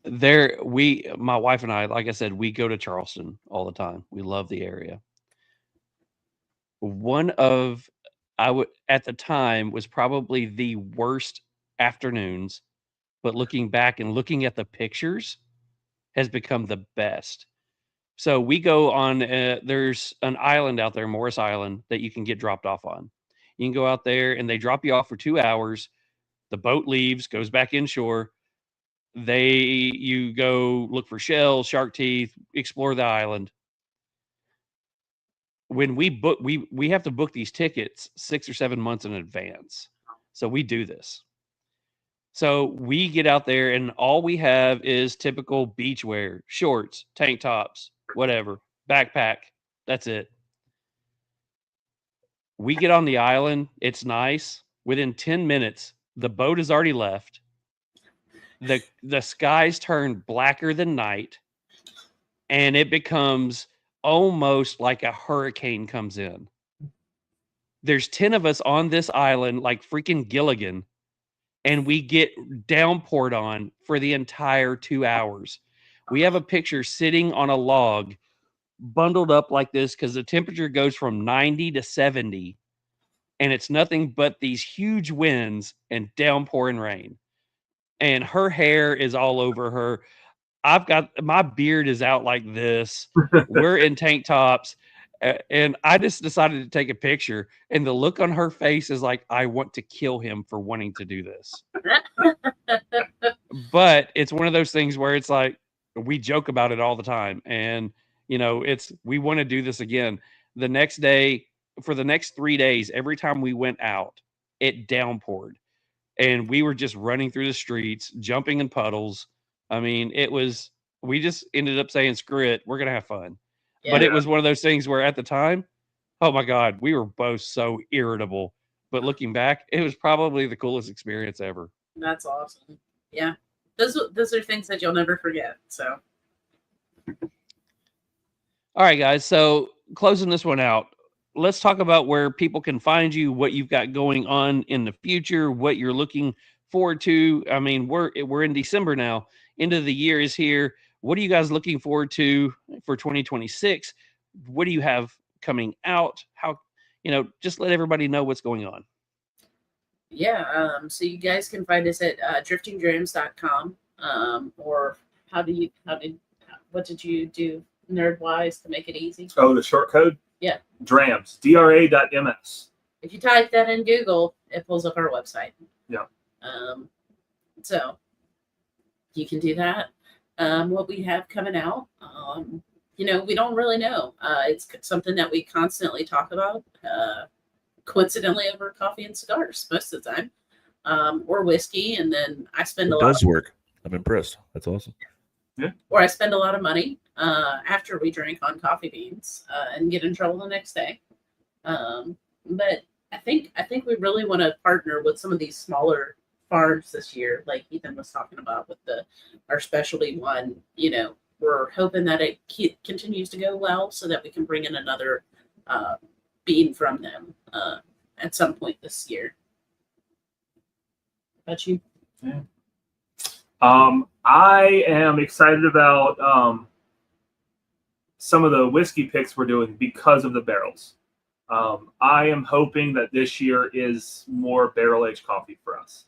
S3: my wife and I, like I said, we go to Charleston all the time. We love the area. At the time was probably the worst afternoons, but looking back and looking at the pictures has become the best. So we go on, there's an island out there, Morris Island, that you can get dropped off on. You can go out there and they drop you off for 2 hours. The boat leaves, goes back inshore. You go look for shells, shark teeth, explore the island. When we book, we have to book these tickets 6 or 7 months in advance. So we do this. So we get out there and all we have is typical beach wear, shorts, tank tops, whatever, backpack. That's it. We get on the island. It's nice. Within 10 minutes, the boat has already left. The skies turn blacker than night, and it becomes almost like a hurricane comes in. There's 10 of us on this island like freaking Gilligan, and we get downpoured on for the entire 2 hours. We have a picture sitting on a log, bundled up like this, because the temperature goes from 90 to 70, and it's nothing but these huge winds and downpouring rain. And her hair is all over her. My beard is out like this. We're in tank tops. And I just decided to take a picture. And the look on her face is like, I want to kill him for wanting to do this. But it's one of those things where it's like, we joke about it all the time. And, we want to do this again. The next day, for the next 3 days, every time we went out, it downpoured. And we were just running through the streets, jumping in puddles. I mean, we just ended up saying, screw it, we're going to have fun. Yeah. But it was one of those things where at the time, oh my God, we were both so irritable. But looking back, it was probably the coolest experience ever.
S8: That's awesome. Yeah. Those are things that you'll never forget. So.
S3: All right, guys. So closing this one out, let's talk about where people can find you, what you've got going on in the future, what you're looking forward to. I mean, we're in December now. End of the year is here. What are you guys looking forward to for 2026? What do you have coming out? How, just let everybody know what's going on.
S8: Yeah. So you guys can find us at driftingdrams.com. Or what did you do nerd-wise to make it easy?
S9: Oh, the short code?
S8: Yeah.
S9: Drams, DRA.ms.
S8: If you type that in Google, it pulls up our website.
S9: Yeah.
S8: So you can do that. What we have coming out, we don't really know. It's something that we constantly talk about, coincidentally over coffee and cigars most of the time, or whiskey. And then I spend
S4: It does work. I'm impressed. That's awesome.
S9: Yeah.
S8: Or I spend a lot of money after we drink on coffee beans and get in trouble the next day. But I think we really want to partner with some of these smaller farms this year, like Ethan was talking about with our specialty one. We're hoping that it continues to go well so that we can bring in another bean from them at some point this year. How about you?
S9: Yeah. I am excited about some of the whiskey picks we're doing because of the barrels. I am hoping that this year is more barrel-aged coffee for us.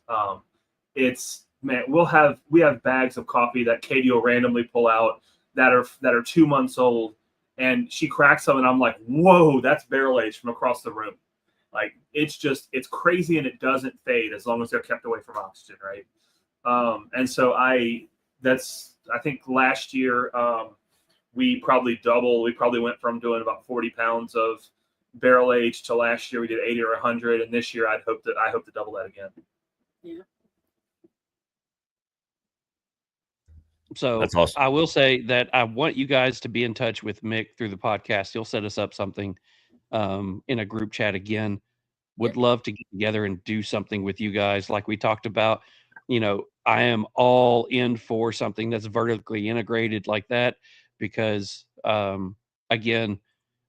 S9: We have bags of coffee that Katie will randomly pull out that are 2 months old, and she cracks them, and I'm like, whoa, that's barrel-aged from across the room. Like, it's crazy, and it doesn't fade as long as they're kept away from oxygen, right? And so I think last year we probably went from doing about 40 pounds of barrel aged to last year we did 80 or 100, and this year I hope to double that again.
S8: Yeah.
S3: So
S4: That's awesome.
S3: I will say that I want you guys to be in touch with Mick through the podcast. He'll set us up something in a group chat again. Would love to get together and do something with you guys. Like we talked about, I am all in for something that's vertically integrated like that because, again,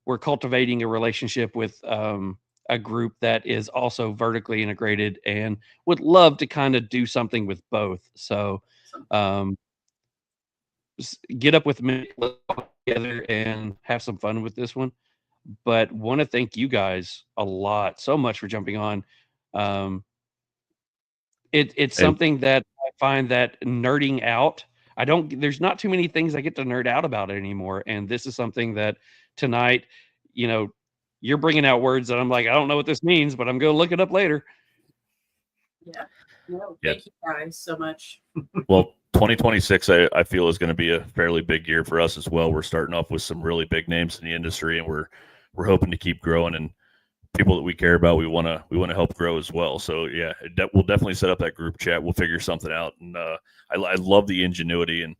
S3: we're cultivating a relationship with a group that is also vertically integrated and would love to kind of do something with both. So get up with me, let's talk together and have some fun with this one. But want to thank you guys so much for jumping on. It's something that I find that nerding out, there's not too many things I get to nerd out about anymore. And this is something that tonight, you're bringing out words that I'm like, I don't know what this means, but I'm going to look it up later.
S8: Yeah. Well, thank you guys so much.
S4: Well, 2026, I feel is going to be a fairly big year for us as well. We're starting off with some really big names in the industry, and we're hoping to keep growing, and people that we care about, we want to help grow as well. So yeah, we'll definitely set up that group chat. We'll figure something out. And I love the ingenuity and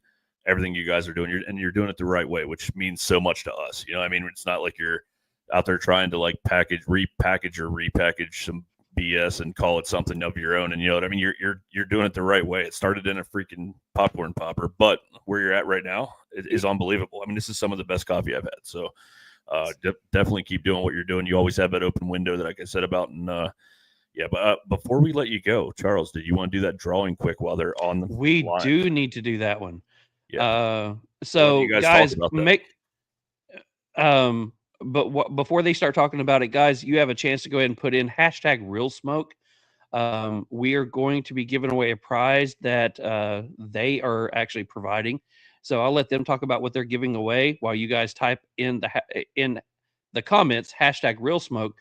S4: everything you guys are doing. You're doing it the right way, which means so much to us. It's not like you're out there trying to like repackage some BS and call it something of your own. And you know what I mean? You're doing it the right way. It started in a freaking popcorn popper, but where you're at right now is unbelievable. I mean, this is some of the best coffee I've had. So definitely keep doing what you're doing. You always have that open window that, like I said about. And but before we let you go, Charles, did you want to do that drawing quick while they're on the
S3: We
S4: line?
S3: do need to do that one.
S4: Yeah.
S3: So guys,
S4: make
S3: before they start talking about it, guys, you have a chance to go ahead and put in #RealSmoke. We are going to be giving away a prize that they are actually providing. So I'll let them talk about what they're giving away while you guys type in the comments #RealSmoke.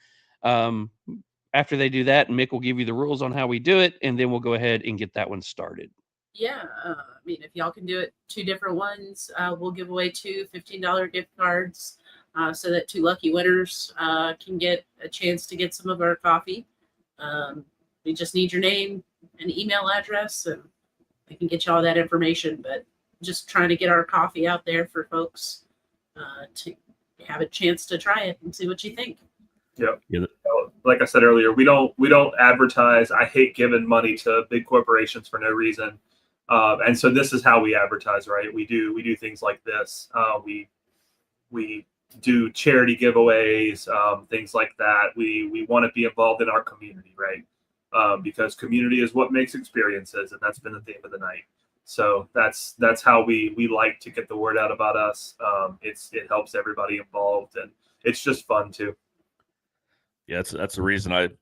S3: After they do that, Mick will give you the rules on how we do it, and then we'll go ahead and get that one started.
S8: Yeah, if y'all can do it 2 different ones, we'll give away 2 $15 gift cards so that 2 lucky winners can get a chance to get some of our coffee. We just need your name and email address, and I can get you all that information. But just trying to get our coffee out there for folks to have a chance to try it and see what you think.
S9: Yep. Yeah. Like I said earlier, we don't advertise. I hate giving money to big corporations for no reason. And so this is how we advertise, right? We do things like this. We do charity giveaways, things like that. We want to be involved in our community, right? Because community is what makes experiences, and that's been the theme of the night. So that's how we like to get the word out about us. It helps everybody involved, and it's just fun too.
S4: Yeah, that's the reason I'd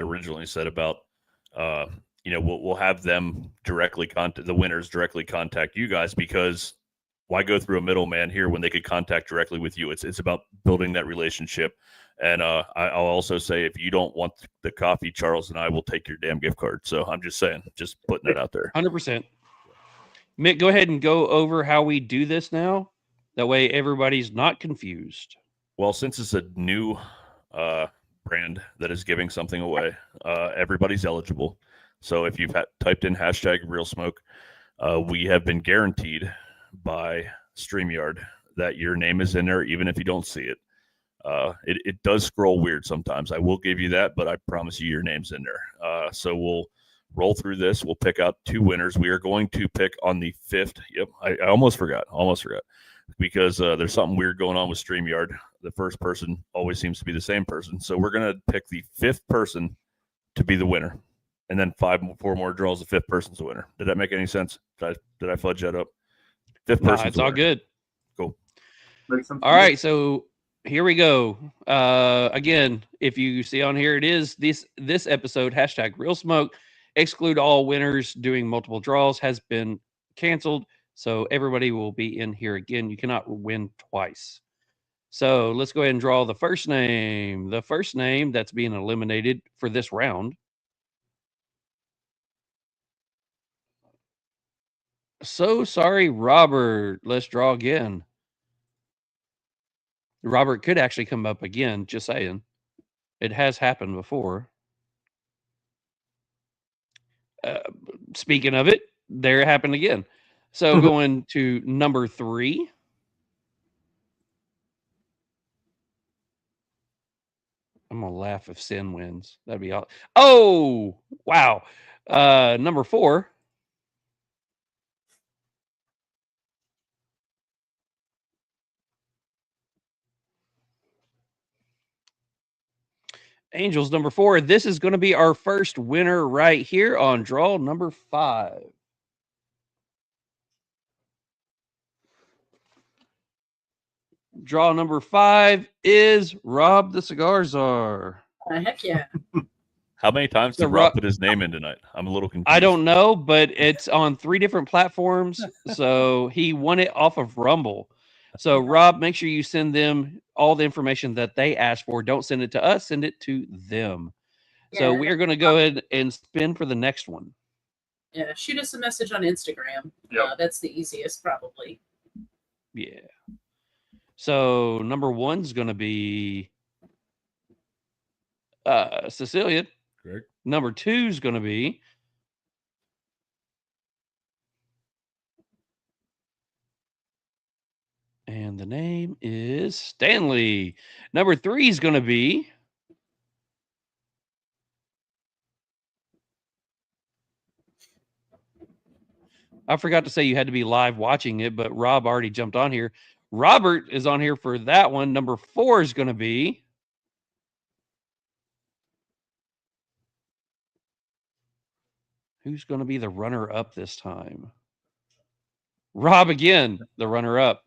S4: originally said about we'll have them directly contact the winners, directly contact you guys, because why go through a middleman here when they could contact directly with you? It's about building that relationship And I'll also say, if you don't want the coffee, Charles and I will take your damn gift card. So I'm just saying, just putting that out there.
S3: 100%. Mick, go ahead and go over how we do this now. That way everybody's not confused.
S4: Well, since it's a new brand that is giving something away, everybody's eligible. So if you've typed in hashtag Real Smoke, we have been guaranteed by StreamYard that your name is in there, even if you don't see it. It does scroll weird sometimes. I will give you that, but I promise you your name's in there. So we'll roll through this. We'll pick out 2 winners. We are going to pick on the 5th. Yep, I almost forgot. Because there's something weird going on with StreamYard. The first person always seems to be the same person. So we're going to pick the 5th person to be the winner. And then 4 more draws, the 5th person's the winner. Did that make any sense? Did I fudge that up? 5th person.
S3: It's all good.
S4: Cool.
S3: All right, so here we go. Again, if you see on here, it is this episode, hashtag Real Smoke, exclude all winners doing multiple draws has been canceled. So everybody will be in here again. You cannot win twice. So let's go ahead and draw the first name. The first name that's being eliminated for this round. So sorry, Robert. Let's draw again. Robert could actually come up again, just saying. It has happened before. Speaking of it, there it happened again. So going to number 3. I'm going to laugh if Sin wins. That'd be all. Oh, wow. Number 4. Angels number 4. This is going to be our first winner right here on draw number 5. Draw number 5 is Rob the Cigar Czar.
S8: Heck yeah.
S4: How many times did Rob put his name in tonight? I'm a little confused.
S3: I don't know, but it's on 3 different platforms. So he won it off of Rumble. So Rob, make sure you send them all the information that they asked for. Don't send it to us, send it to them. Yeah. So we are going to go ahead and spin for the next one.
S8: Yeah, shoot us a message on Instagram. Yep. That's the easiest, probably.
S3: Yeah. So number 1 is going to be Cecilia.
S4: Correct.
S3: Number 2 is going to be and the name is Stanley. Number 3 is going to be I forgot to say you had to be live watching it, but Rob already jumped on here. Robert is on here for that one. Number 4 is going to be who's going to be the runner-up this time? Rob again, the runner-up.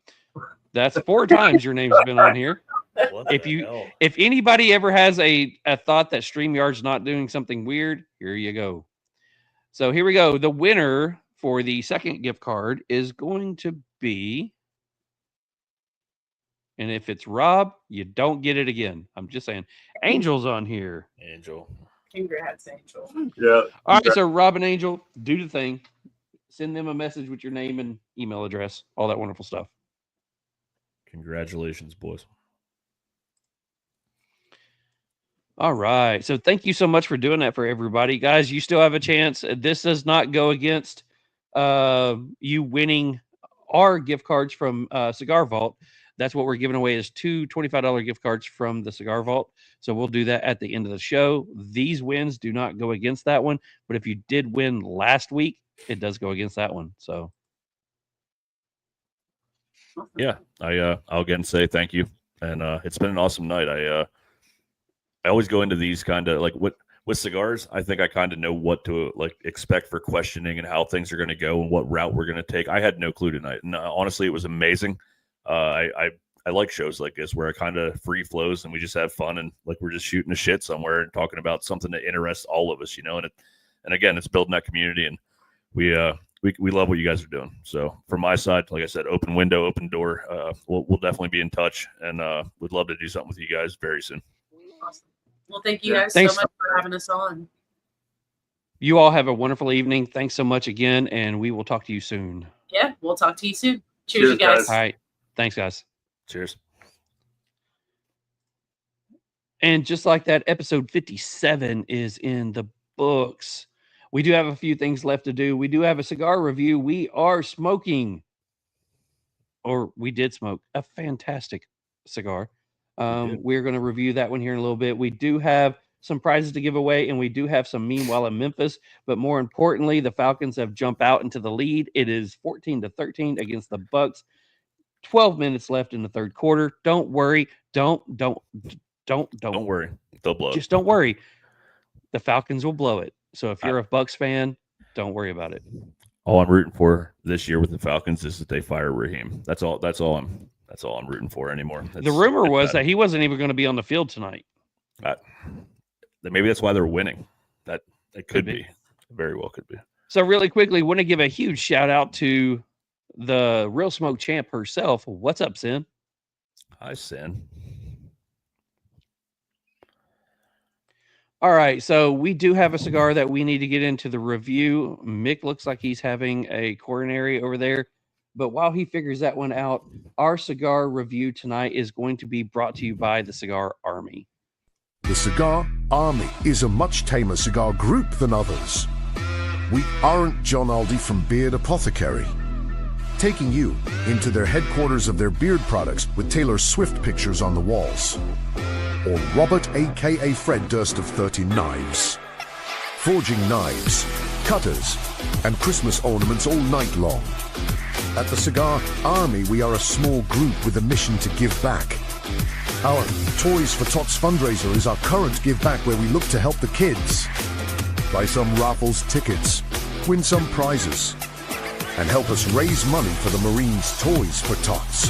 S3: That's 4 times your name's been on here. If anybody ever has a thought that StreamYard's not doing something weird, here you go. So here we go. The winner for the second gift card is going to be, and if it's Rob, you don't get it again. I'm just saying. Angel's on here.
S4: Angel.
S8: Congrats, Angel.
S9: Yeah.
S3: All right, so Rob and Angel, do the thing. Send them a message with your name and email address, all that wonderful stuff.
S4: Congratulations, boys.
S3: All right. So thank you so much for doing that for everybody. Guys, you still have a chance. This does not go against you winning our gift cards from Cigar Vault. That's what we're giving away is 2 $25 gift cards from the Cigar Vault. So we'll do that at the end of the show. These wins do not go against that one. But if you did win last week, it does go against that one. So
S4: yeah, I'll again say thank you. And it's been an awesome night. I always go into these kind of like with cigars. I think I kind of know what to like expect for questioning and how things are going to go and what route we're going to take. I had no clue tonight. And honestly, it was amazing. I like shows like this where it kind of free flows and we just have fun and like we're just shooting a shit somewhere and talking about something that interests all of us, you know. And again, it's building that community, and we love what you guys are doing. So from my side, like I said, open window, open door. We'll definitely be in touch, and we'd love to do something with you guys very soon.
S8: Awesome. Well, thank you
S9: Yeah.
S8: guys
S3: Thanks.
S8: so much for having us on.
S3: You all have a wonderful evening. Thanks so much again, and we will talk to you soon.
S8: Yeah, we'll talk to you soon. Cheers,
S9: Cheers,
S8: you guys.
S3: All right. Thanks, guys.
S4: Cheers.
S3: And just like that, episode 57 is in the books. We do have a few things left to do. We do have a cigar review. We are smoking, or we did smoke, a fantastic cigar. We're going to review that one here in a little bit. We do have some prizes to give away, and we do have some meanwhile in Memphis. But more importantly, the Falcons have jumped out into the lead. It is 14-13 against the Bucks. 12 minutes left in the third quarter. Don't worry. Don't
S4: worry. They'll blow it.
S3: Just don't worry. The Falcons will blow it. So if you're a Bucks fan, don't worry about it.
S4: All I'm rooting for this year with the Falcons is that they fire Raheem. That's all I'm rooting for anymore.
S3: The rumor was that he wasn't even going to be on the field tonight.
S4: Maybe that's why they're winning. That it could be. Very well could be.
S3: So really quickly, want to give a huge shout out to the Real Smoke champ herself. What's up, Sin?
S4: Hi, Sin.
S3: All right, so we do have a cigar that we need to get into the review. Mick looks like he's having a coronary over there. But while he figures that one out, our cigar review tonight is going to be brought to you by the Cigar Army.
S11: The Cigar Army is a much tamer cigar group than others. We aren't John Aldi from Beard Apothecary, taking you into their headquarters of their beard products with Taylor Swift pictures on the walls. Or Robert a.k.a. Fred Durst of 30 Knives. Forging knives, cutters, and Christmas ornaments all night long. At the Cigar Army, we are a small group with a mission to give back. Our Toys for Tots fundraiser is our current give back where we look to help the kids. Buy some raffles tickets, win some prizes, and help us raise money for the Marines' Toys for Tots.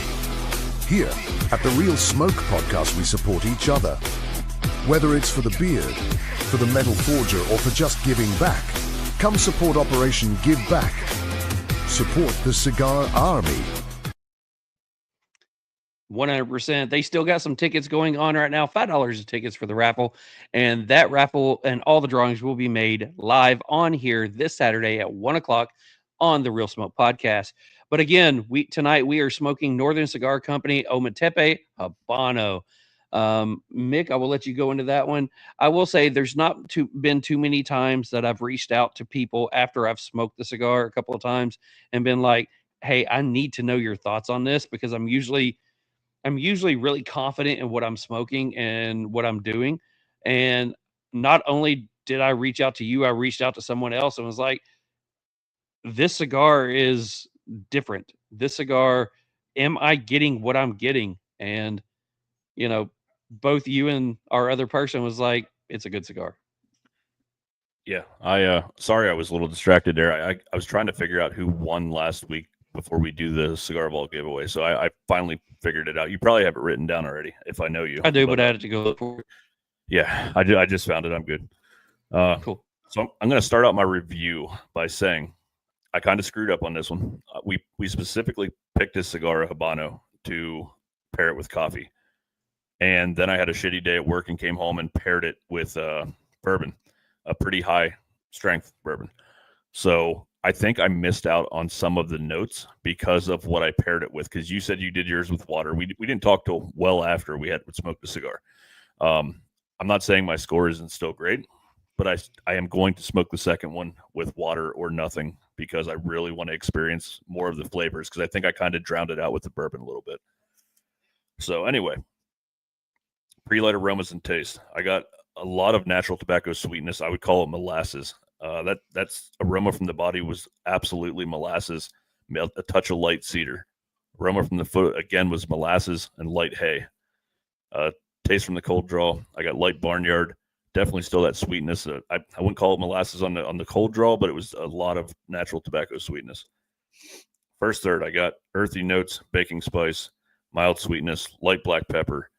S11: Here, at the Real Smoke podcast, we support each other. Whether it's for the beard, for the metal forger, or for just giving back, come support Operation Give Back. Support the Cigar Army.
S3: 100%. They still got some tickets going on right now. $5 of tickets for the raffle. And that raffle and all the drawings will be made live on here this Saturday at 1 o'clock on the Real Smoke podcast. But again, tonight we are smoking Northern Cigar Company Ometepe Habano. Mick, I will let you go into that one. I will say there's not been too many times that I've reached out to people after I've smoked the cigar a couple of times and been like, hey, I need to know your thoughts on this, because I'm usually really confident in what I'm smoking and what I'm doing. And not only did I reach out to you, I reached out to someone else and was like, this cigar is different. This cigar, am I getting what I'm getting? And, you know, both you and our other person was like, it's a good cigar.
S4: Yeah. Sorry, I was a little distracted there. I was trying to figure out who won last week before we do the Cigar Vault giveaway. So I finally figured it out. You probably have it written down already, if I know you.
S3: I do, but I had to go look for it.
S4: Yeah, I just found it. I'm good.
S3: Cool.
S4: So I'm going to start out my review by saying I kind of screwed up on this one. We specifically picked this cigar, a Habano, to pair it with coffee. And then I had a shitty day at work and came home and paired it with bourbon, a pretty high strength bourbon. So I think I missed out on some of the notes because of what I paired it with. Because you said you did yours with water. We didn't talk till well after we had smoked the cigar. I'm not saying my score isn't still great, but I am going to smoke the second one with water or nothing because I really want to experience more of the flavors, because I think I kind of drowned it out with the bourbon a little bit. So anyway, pre-light aromas and taste. I got a lot of natural tobacco sweetness. I would call it molasses. That's aroma from the body was absolutely molasses, a touch of light cedar. Aroma from the foot, again, was molasses and light hay. Taste from the cold draw, I got light barnyard. Definitely still that sweetness. I wouldn't call it molasses on the cold draw, but it was a lot of natural tobacco sweetness. First third, I got earthy notes, baking spice, mild sweetness, light black pepper.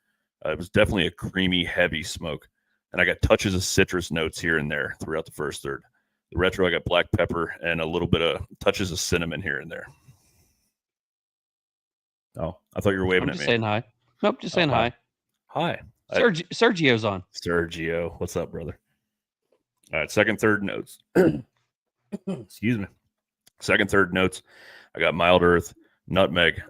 S4: It was definitely a creamy, heavy smoke. And I got touches of citrus notes here and there throughout the first third. The retro, I got black pepper and a little bit of touches of cinnamon here and there. Oh, I thought you were waving at me.
S3: Just saying hi. Nope, just saying hi.
S4: Hi.
S3: Sergio's on.
S4: Sergio, what's up, brother? All right, second, third notes. Excuse me. Second, third notes. I got mild earth, nutmeg,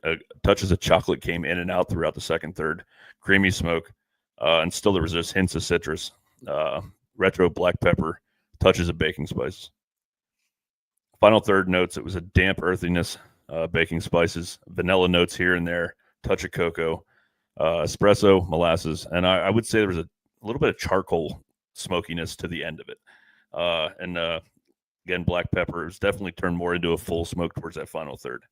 S4: touches of chocolate came in and out throughout the second, third, creamy smoke, and still there was just hints of citrus, retro black pepper, touches of baking spices. Final third notes, it was a damp earthiness, baking spices, vanilla notes here and there, touch of cocoa, espresso, molasses, and I would say there was a little bit of charcoal smokiness to the end of it. Again, black pepper. It was definitely turned more into a full smoke towards that final third.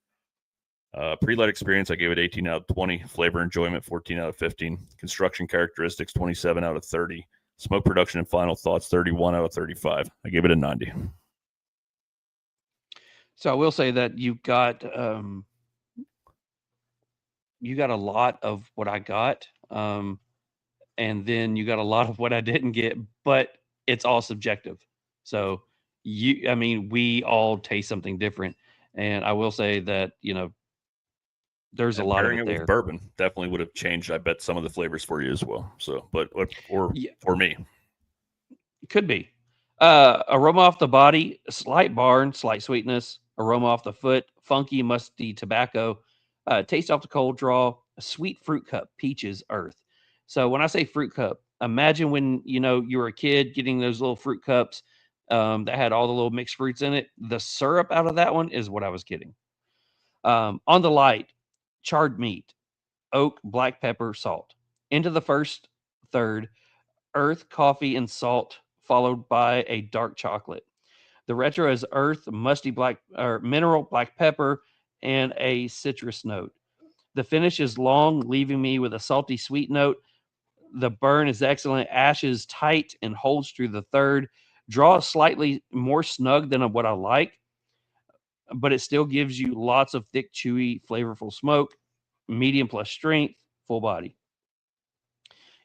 S4: Pre-light experience, I gave it 18 out of 20. Flavor enjoyment, 14 out of 15. Construction characteristics, 27 out of 30. Smoke production and final thoughts, 31 out of 35. I gave it a 90.
S3: So I will say that you got a lot of what I got, and then you got a lot of what I didn't get, but it's all subjective. So we all taste something different, and I will say that there's a lot of it there.
S4: With bourbon definitely would have changed, I bet, some of the flavors for you as well. So, for me,
S3: could be aroma off the body, slight barn, slight sweetness. Aroma off the foot, funky, musty tobacco. Taste off the cold draw, a sweet fruit cup, peaches, earth. So when I say fruit cup, imagine when you were a kid getting those little fruit cups that had all the little mixed fruits in it. The syrup out of that one is what I was getting. On the light, charred meat, oak, black pepper, salt. Into the first third, earth, coffee, and salt, followed by a dark chocolate. The retro is earth, musty black or mineral black pepper, and a citrus note. The finish is long, leaving me with a salty sweet note. The burn is excellent. Ash is tight and holds through the third. Draw is slightly more snug than what I like, but it still gives you lots of thick, chewy, flavorful smoke. Medium plus strength, full body.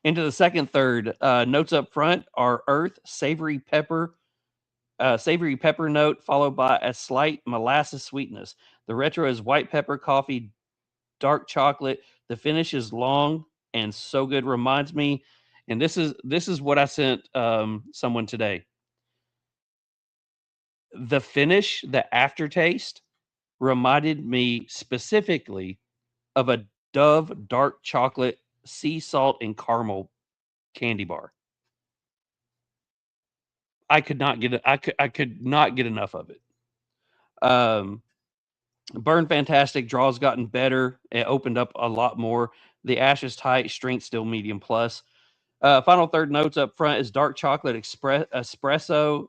S3: Into the second third, notes up front are earth, savory pepper note, followed by a slight molasses sweetness. The retro is white pepper, coffee, dark chocolate. The finish is long and so good. Reminds me, and this is what I sent someone today. The finish, the aftertaste, reminded me specifically of a Dove dark chocolate, sea salt, and caramel candy bar. I could not get it. I could not get enough of it. Burn fantastic. Draw's gotten better. It opened up a lot more. The ash is tight. Strength still medium plus. Final third notes up front is dark chocolate, espresso,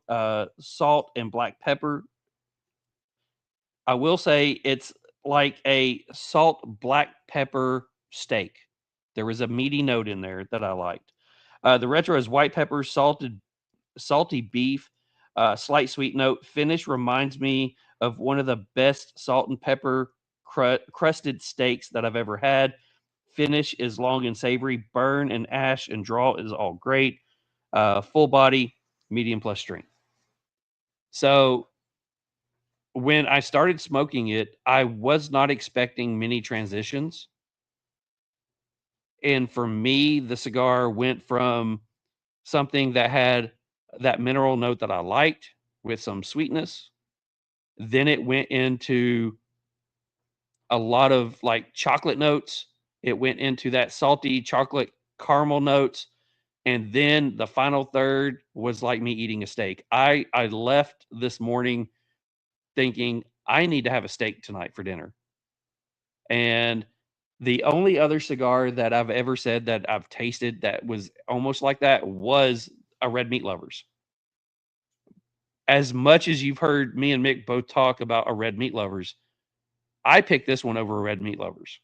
S3: salt, and black pepper. I will say it's like a salt black pepper steak. There was a meaty note in there that I liked. The retro is white pepper, salty beef, slight sweet note. Finish reminds me of one of the best salt and pepper crusted steaks that I've ever had. Finish is long and savory. Burn and ash and draw is all great. Full body, medium plus strength. So when I started smoking it, I was not expecting many transitions. And for me, the cigar went from something that had that mineral note that I liked with some sweetness. Then it went into a lot of like chocolate notes. It went into that salty chocolate caramel notes. And then the final third was like me eating a steak. I left this morning thinking I need to have a steak tonight for dinner. And the only other cigar that I've ever said that I've tasted that was almost like that was a Red Meat Lovers. As much as you've heard me and Mick both talk about a Red Meat Lovers, I picked this one over a Red Meat Lovers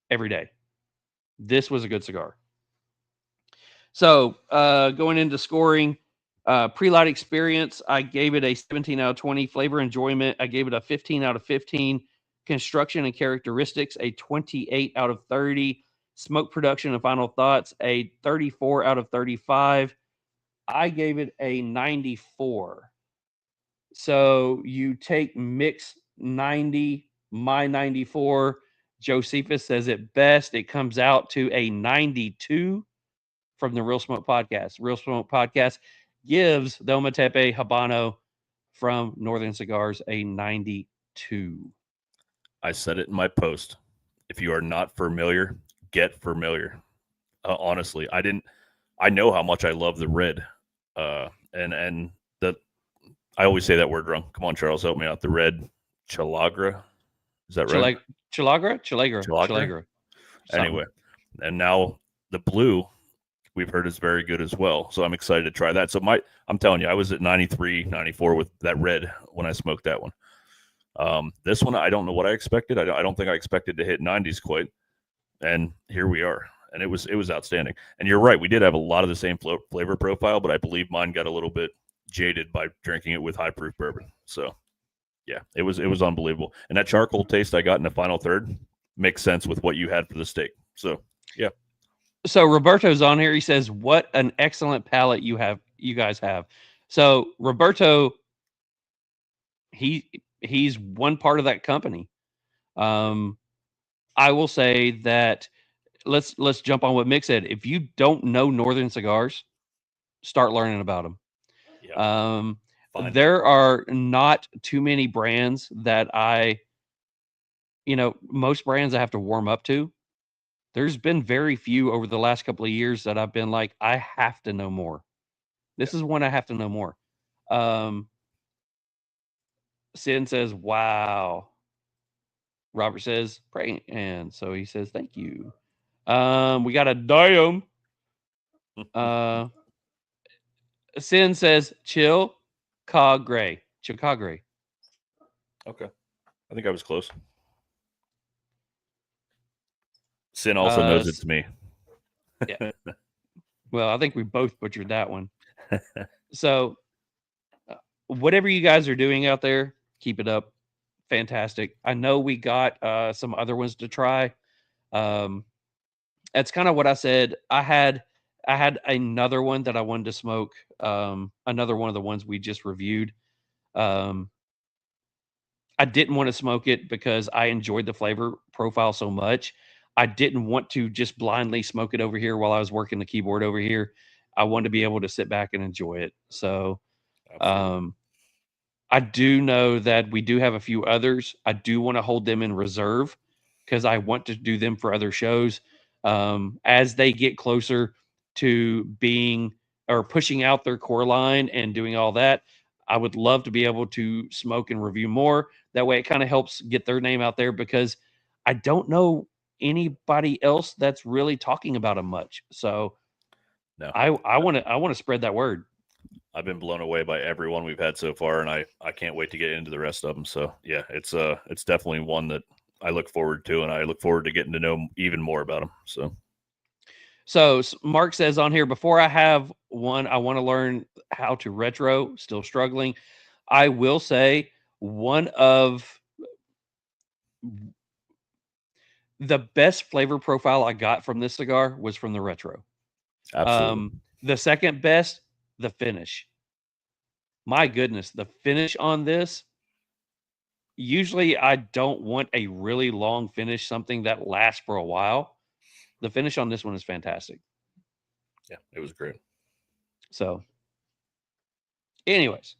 S3: every day. This was a good cigar. So going into scoring, pre-light experience, I gave it a 17 out of 20. Flavor enjoyment, I gave it a 15 out of 15. Construction and characteristics, a 28 out of 30. Smoke production and final thoughts, a 34 out of 35. I gave it a 94. So you take Mick's 90, my 94. Josephus says it best. It comes out to a 92 from the Real Smoke Podcast. Real Smoke Podcast gives the Ometepe Habano from Northern Cigars a 92.
S4: I said it in my post. If you are not familiar, get familiar. Honestly, I know how much I love the red. And the I always say that word wrong. Come on, Charles, help me out. The red Chilagra. Is that right?
S3: Chilagra.
S4: Anyway, and now the blue we've heard is very good as well. So I'm excited to try that. So I'm telling you, I was at 93, 94 with that red when I smoked that one. This one, I don't know what I expected. I don't think I expected to hit 90s quite. And here we are. And it was outstanding. And you're right. We did have a lot of the same flavor profile, but I believe mine got a little bit jaded by drinking it with high proof bourbon. So yeah, it was unbelievable. And that charcoal taste I got in the final third makes sense with what you had for the steak. So yeah.
S3: So Roberto's on here. He says, "What an excellent palate you guys have." So Roberto, he's one part of that company. I will say that let's jump on what Mick said. If you don't know Northern Cigars, start learning about them. Yeah. There are not too many brands that most brands I have to warm up to. There's been very few over the last couple of years that I've been like, I have to know more. This is one I have to know more. Sin says, wow. Robert says, pray. And so he says, thank you. We got a dime. Sin says, chill, cog gray. Chicago.
S4: Okay. I think I was close. Sin also knows it's me.
S3: Yeah. Well, I think we both butchered that one. So whatever you guys are doing out there, keep it up. Fantastic. I know we got some other ones to try. That's kind of what I said. I had another one that I wanted to smoke. Another one of the ones we just reviewed. I didn't want to smoke it because I enjoyed the flavor profile so much. I didn't want to just blindly smoke it over here while I was working the keyboard over here. I wanted to be able to sit back and enjoy it. So, I do know that we do have a few others. I do want to hold them in reserve because I want to do them for other shows. As they get closer to being or pushing out their core line and doing all that, I would love to be able to smoke and review more. That way it kind of helps get their name out there because I don't know anybody else that's really talking about them much. So no, I want to spread that word.
S4: I've been blown away by everyone we've had so far, and I can't wait to get into the rest of them. So yeah, it's definitely one that I look forward to, and I look forward to getting to know even more about them.
S3: So Mark says on here, before I have one, I want to learn how to retro. Still struggling. I will say one of the best flavor profile I got from this cigar was from the retro.
S4: Absolutely.
S3: The second best, the finish. My goodness, the finish on this. Usually I don't want a really long finish, something that lasts for a while. The finish on this one is fantastic.
S4: Yeah, it was great.
S3: So, anyways.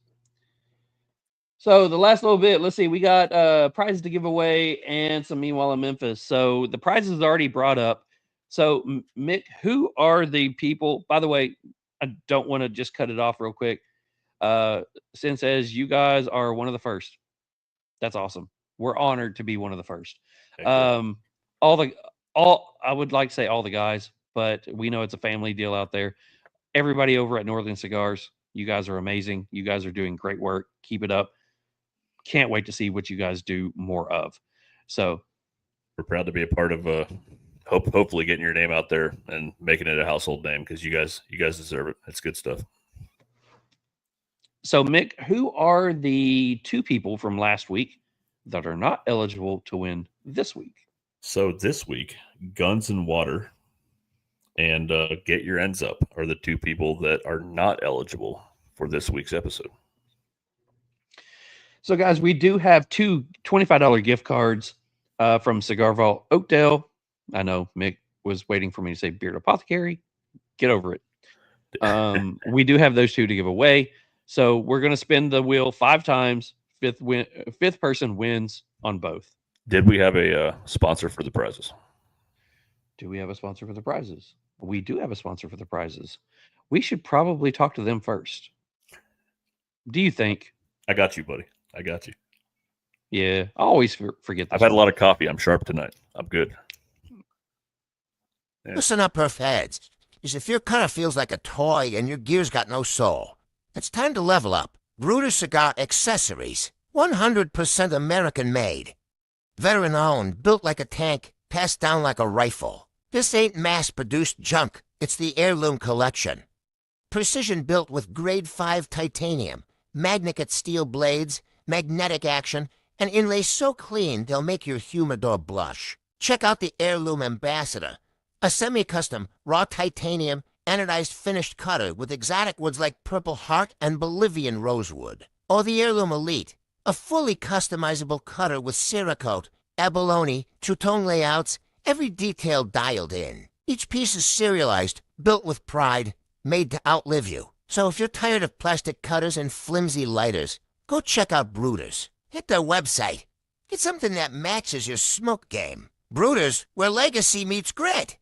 S3: So the last little bit, let's see, we got prizes to give away and some Meanwhile in Memphis. So the prizes already brought up. So Mick, who are the people? By the way, I don't want to just cut it off real quick. Sin says you guys are one of the first. That's awesome. We're honored to be one of the first. I would like to say all the guys, but we know it's a family deal out there. Everybody over at Northern Cigars, you guys are amazing. You guys are doing great work. Keep it up. Can't wait to see what you guys do more of. So
S4: we're proud to be a part of hopefully getting your name out there and making it a household name because you guys deserve it. It's good stuff.
S3: So Mick, who are the two people from last week that are not eligible to win this week?
S4: So this week, Guns and Water and Get Your Ends Up are the two people that are not eligible for this week's episode.
S3: So, guys, we do have two $25 gift cards from Cigar Vault Oakdale. I know Mick was waiting for me to say Beard Apothecary. Get over it. We do have those 2 to give away. So we're going to spin the wheel 5 times. Fifth person wins on both.
S4: Did we have a sponsor for the prizes?
S3: Do we have a sponsor for the prizes? We do have a sponsor for the prizes. We should probably talk to them first. Do you think?
S4: I got you, buddy. I got you.
S3: Yeah, I always forget this.
S4: I've had a lot of coffee. I'm sharp tonight. I'm good.
S12: Yeah. Listen up, Perf heads. Is if your cutter feels like a toy and your gear's got no soul, it's time to level up. Bruder Cigar Accessories. 100% American made. Veteran owned, built like a tank, passed down like a rifle. This ain't mass-produced junk. It's the heirloom collection. Precision built with grade 5 titanium, magnet steel blades, magnetic action, and inlays so clean they'll make your humidor blush. Check out the Heirloom Ambassador, a semi-custom raw titanium anodized finished cutter with exotic woods like Purple Heart and Bolivian rosewood. Or the Heirloom Elite, a fully customizable cutter with Cerakote, abalone, two-tone layouts, every detail dialed in. Each piece is serialized, built with pride, made to outlive you. So if you're tired of plastic cutters and flimsy lighters, go check out Bruders. Hit their website. Get something that matches your smoke game. Bruders, where legacy meets grit.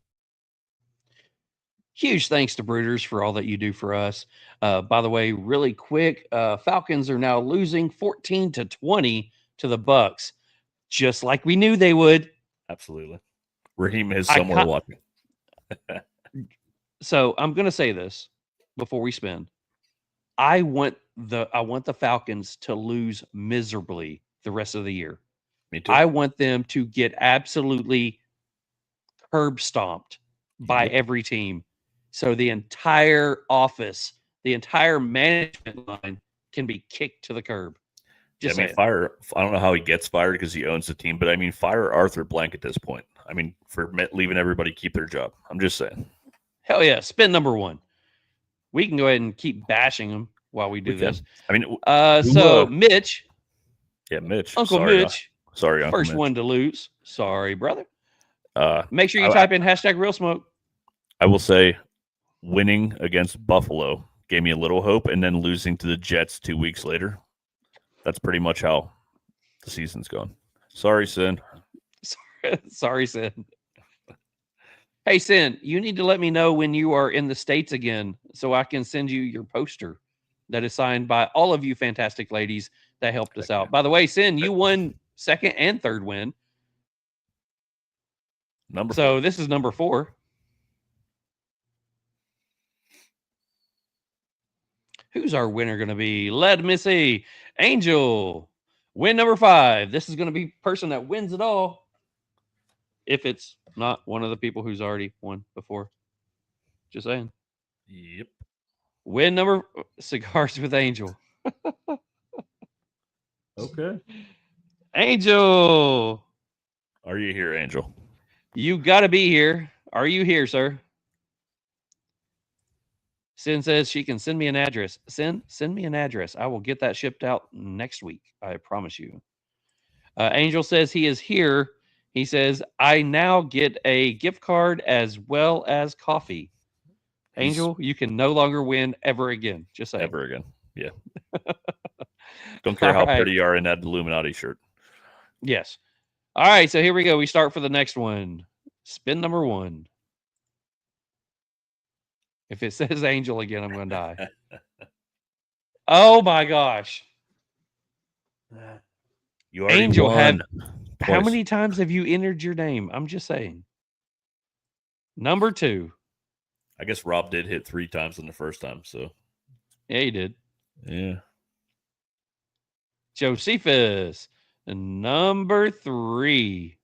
S3: Huge thanks to Bruders for all that you do for us. By the way, really quick, Falcons are now losing 14-20 to the Bucks, just like we knew they would.
S4: Absolutely. Raheem is somewhere watching.
S3: So I'm going to say this before we spin. I want the Falcons to lose miserably the rest of the year.
S4: Me too.
S3: I want them to get absolutely curb stomped by every team. So the entire office, the entire management line can be kicked to the curb.
S4: I mean, fire. I don't know how he gets fired because he owns the team, but I mean, fire Arthur Blank at this point. I mean, for leaving everybody keep their job. I'm just saying.
S3: Hell yeah, spin number 1. We can go ahead and keep bashing them while we do this.
S4: I mean,
S3: so Mitch.
S4: Yeah, Mitch.
S3: Uncle Mitch.
S4: Sorry, Uncle
S3: First
S4: Mitch.
S3: one to lose. Sorry, brother. Make sure you type in #RealSmoke.
S4: I will say, winning against Buffalo gave me a little hope, and then losing to the Jets 2 weeks later. That's pretty much how the season's going. Sorry, Sin.
S3: Sorry, Sin. Hey, Sin, you need to let me know when you are in the States again so I can send you your poster that is signed by all of you fantastic ladies that helped us out. By the way, Sin, you won second and third win. So this is number 4. Who's our winner going to be? Let me see. Angel. Win number 5. This is going to be person that wins it all. If it's not one of the people who's already won before. Just saying.
S4: Yep.
S3: Win number Cigars with Angel.
S4: Okay.
S3: Angel.
S4: Are you here, Angel?
S3: You got to be here. Are you here, sir? Sin says she can send me an address. Send me an address. I will get that shipped out next week. I promise you. Angel says he is here. He says, I now get a gift card as well as coffee. Angel, you can no longer win ever again. Just say
S4: ever again. Yeah. Don't care how pretty you are in that Illuminati shirt.
S3: Yes. All right. So here we go. We start for the next one. Spin number 1. If it says Angel again, I'm going to die. Oh my gosh.
S4: You already
S3: Angel
S4: won.
S3: How many times have you entered your name? I'm just saying. Number 2.
S4: I guess Rob did hit 3 times in the first time, so.
S3: Yeah, he did.
S4: Yeah.
S3: Josephus. Number 3.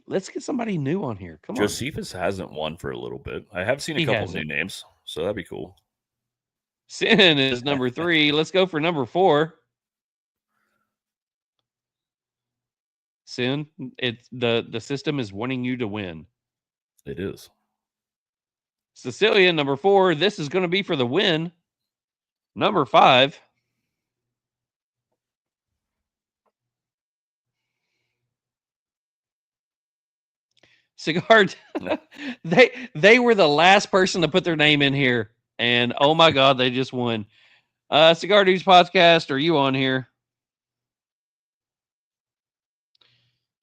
S3: Let's get somebody new on here. Come on.
S4: Josephus hasn't won for a little bit. I have seen a couple new names, so that'd be cool.
S3: Sin is number 3. Let's go for number 4. Sin, it's the system is wanting you to win.
S4: It is.
S3: Cecilia, number 4. This is going to be for the win. Number 5. Cigar. They were the last person to put their name in here, and oh my god, they just won. Cigar Dudes podcast. Are you on here?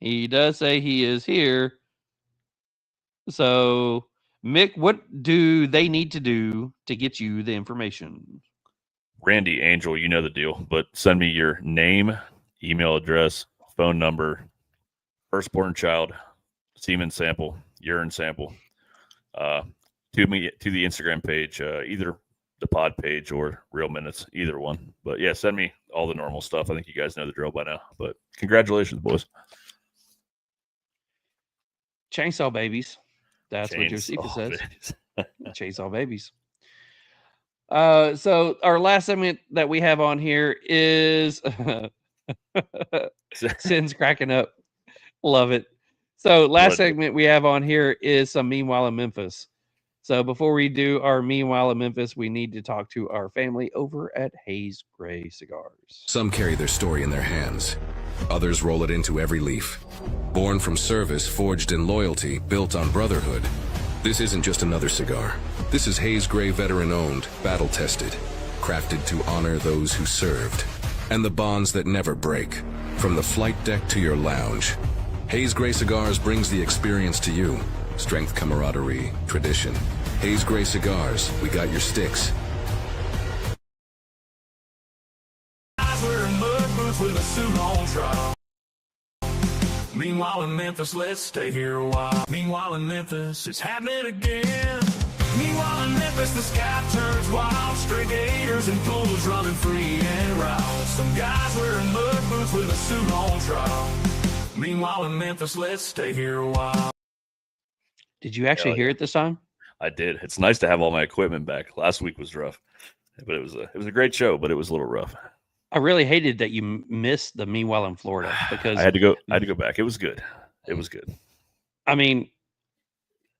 S3: He does say he is here. So, Mick, what do they need to do to get you the information?
S4: Randy Angel, you know the deal, but send me your name, email address, phone number, firstborn child, semen sample, urine sample, to the Instagram page, either the pod page or Real Minutes, either one. But yeah, send me all the normal stuff. I think you guys know the drill by now. But congratulations, boys.
S3: Chainsaw babies. That's what Josefa
S4: Chainsaw
S3: says.
S4: babies.
S3: Chainsaw babies. So our last segment that we have on here is Sin's cracking up. Love it. So last segment we have on here is some Meanwhile in Memphis. So before we do our Meanwhile in Memphis, we need to talk to our family over at Haze Gray Cigars.
S13: Some carry their story in their hands. Others roll it into every leaf. Born from service, forged in loyalty, built on brotherhood. This isn't just another cigar. This is Haze Gray veteran-owned, battle-tested, crafted to honor those who served. And the bonds that never break. From the flight deck to your lounge. Haze Gray Cigars brings the experience to you. Strength, camaraderie, tradition. Haze Gray Cigars, we got your sticks.
S1: Meanwhile in Memphis, let's stay here a while. Meanwhile in Memphis, it's happening again. Meanwhile in Memphis, the sky turns wild. Stray gators and pools running free and wild. Some guys wearing mud boots with a suit on trial. Meanwhile in Memphis, let's stay here a while.
S3: Did you actually hear it this time?
S4: I did. It's nice to have all my equipment back. Last week was rough, but it was a great show, but it was a little rough.
S3: I really hated that you missed the Meanwhile in Florida because
S4: I had to go back. It was good. It was good.
S3: I mean,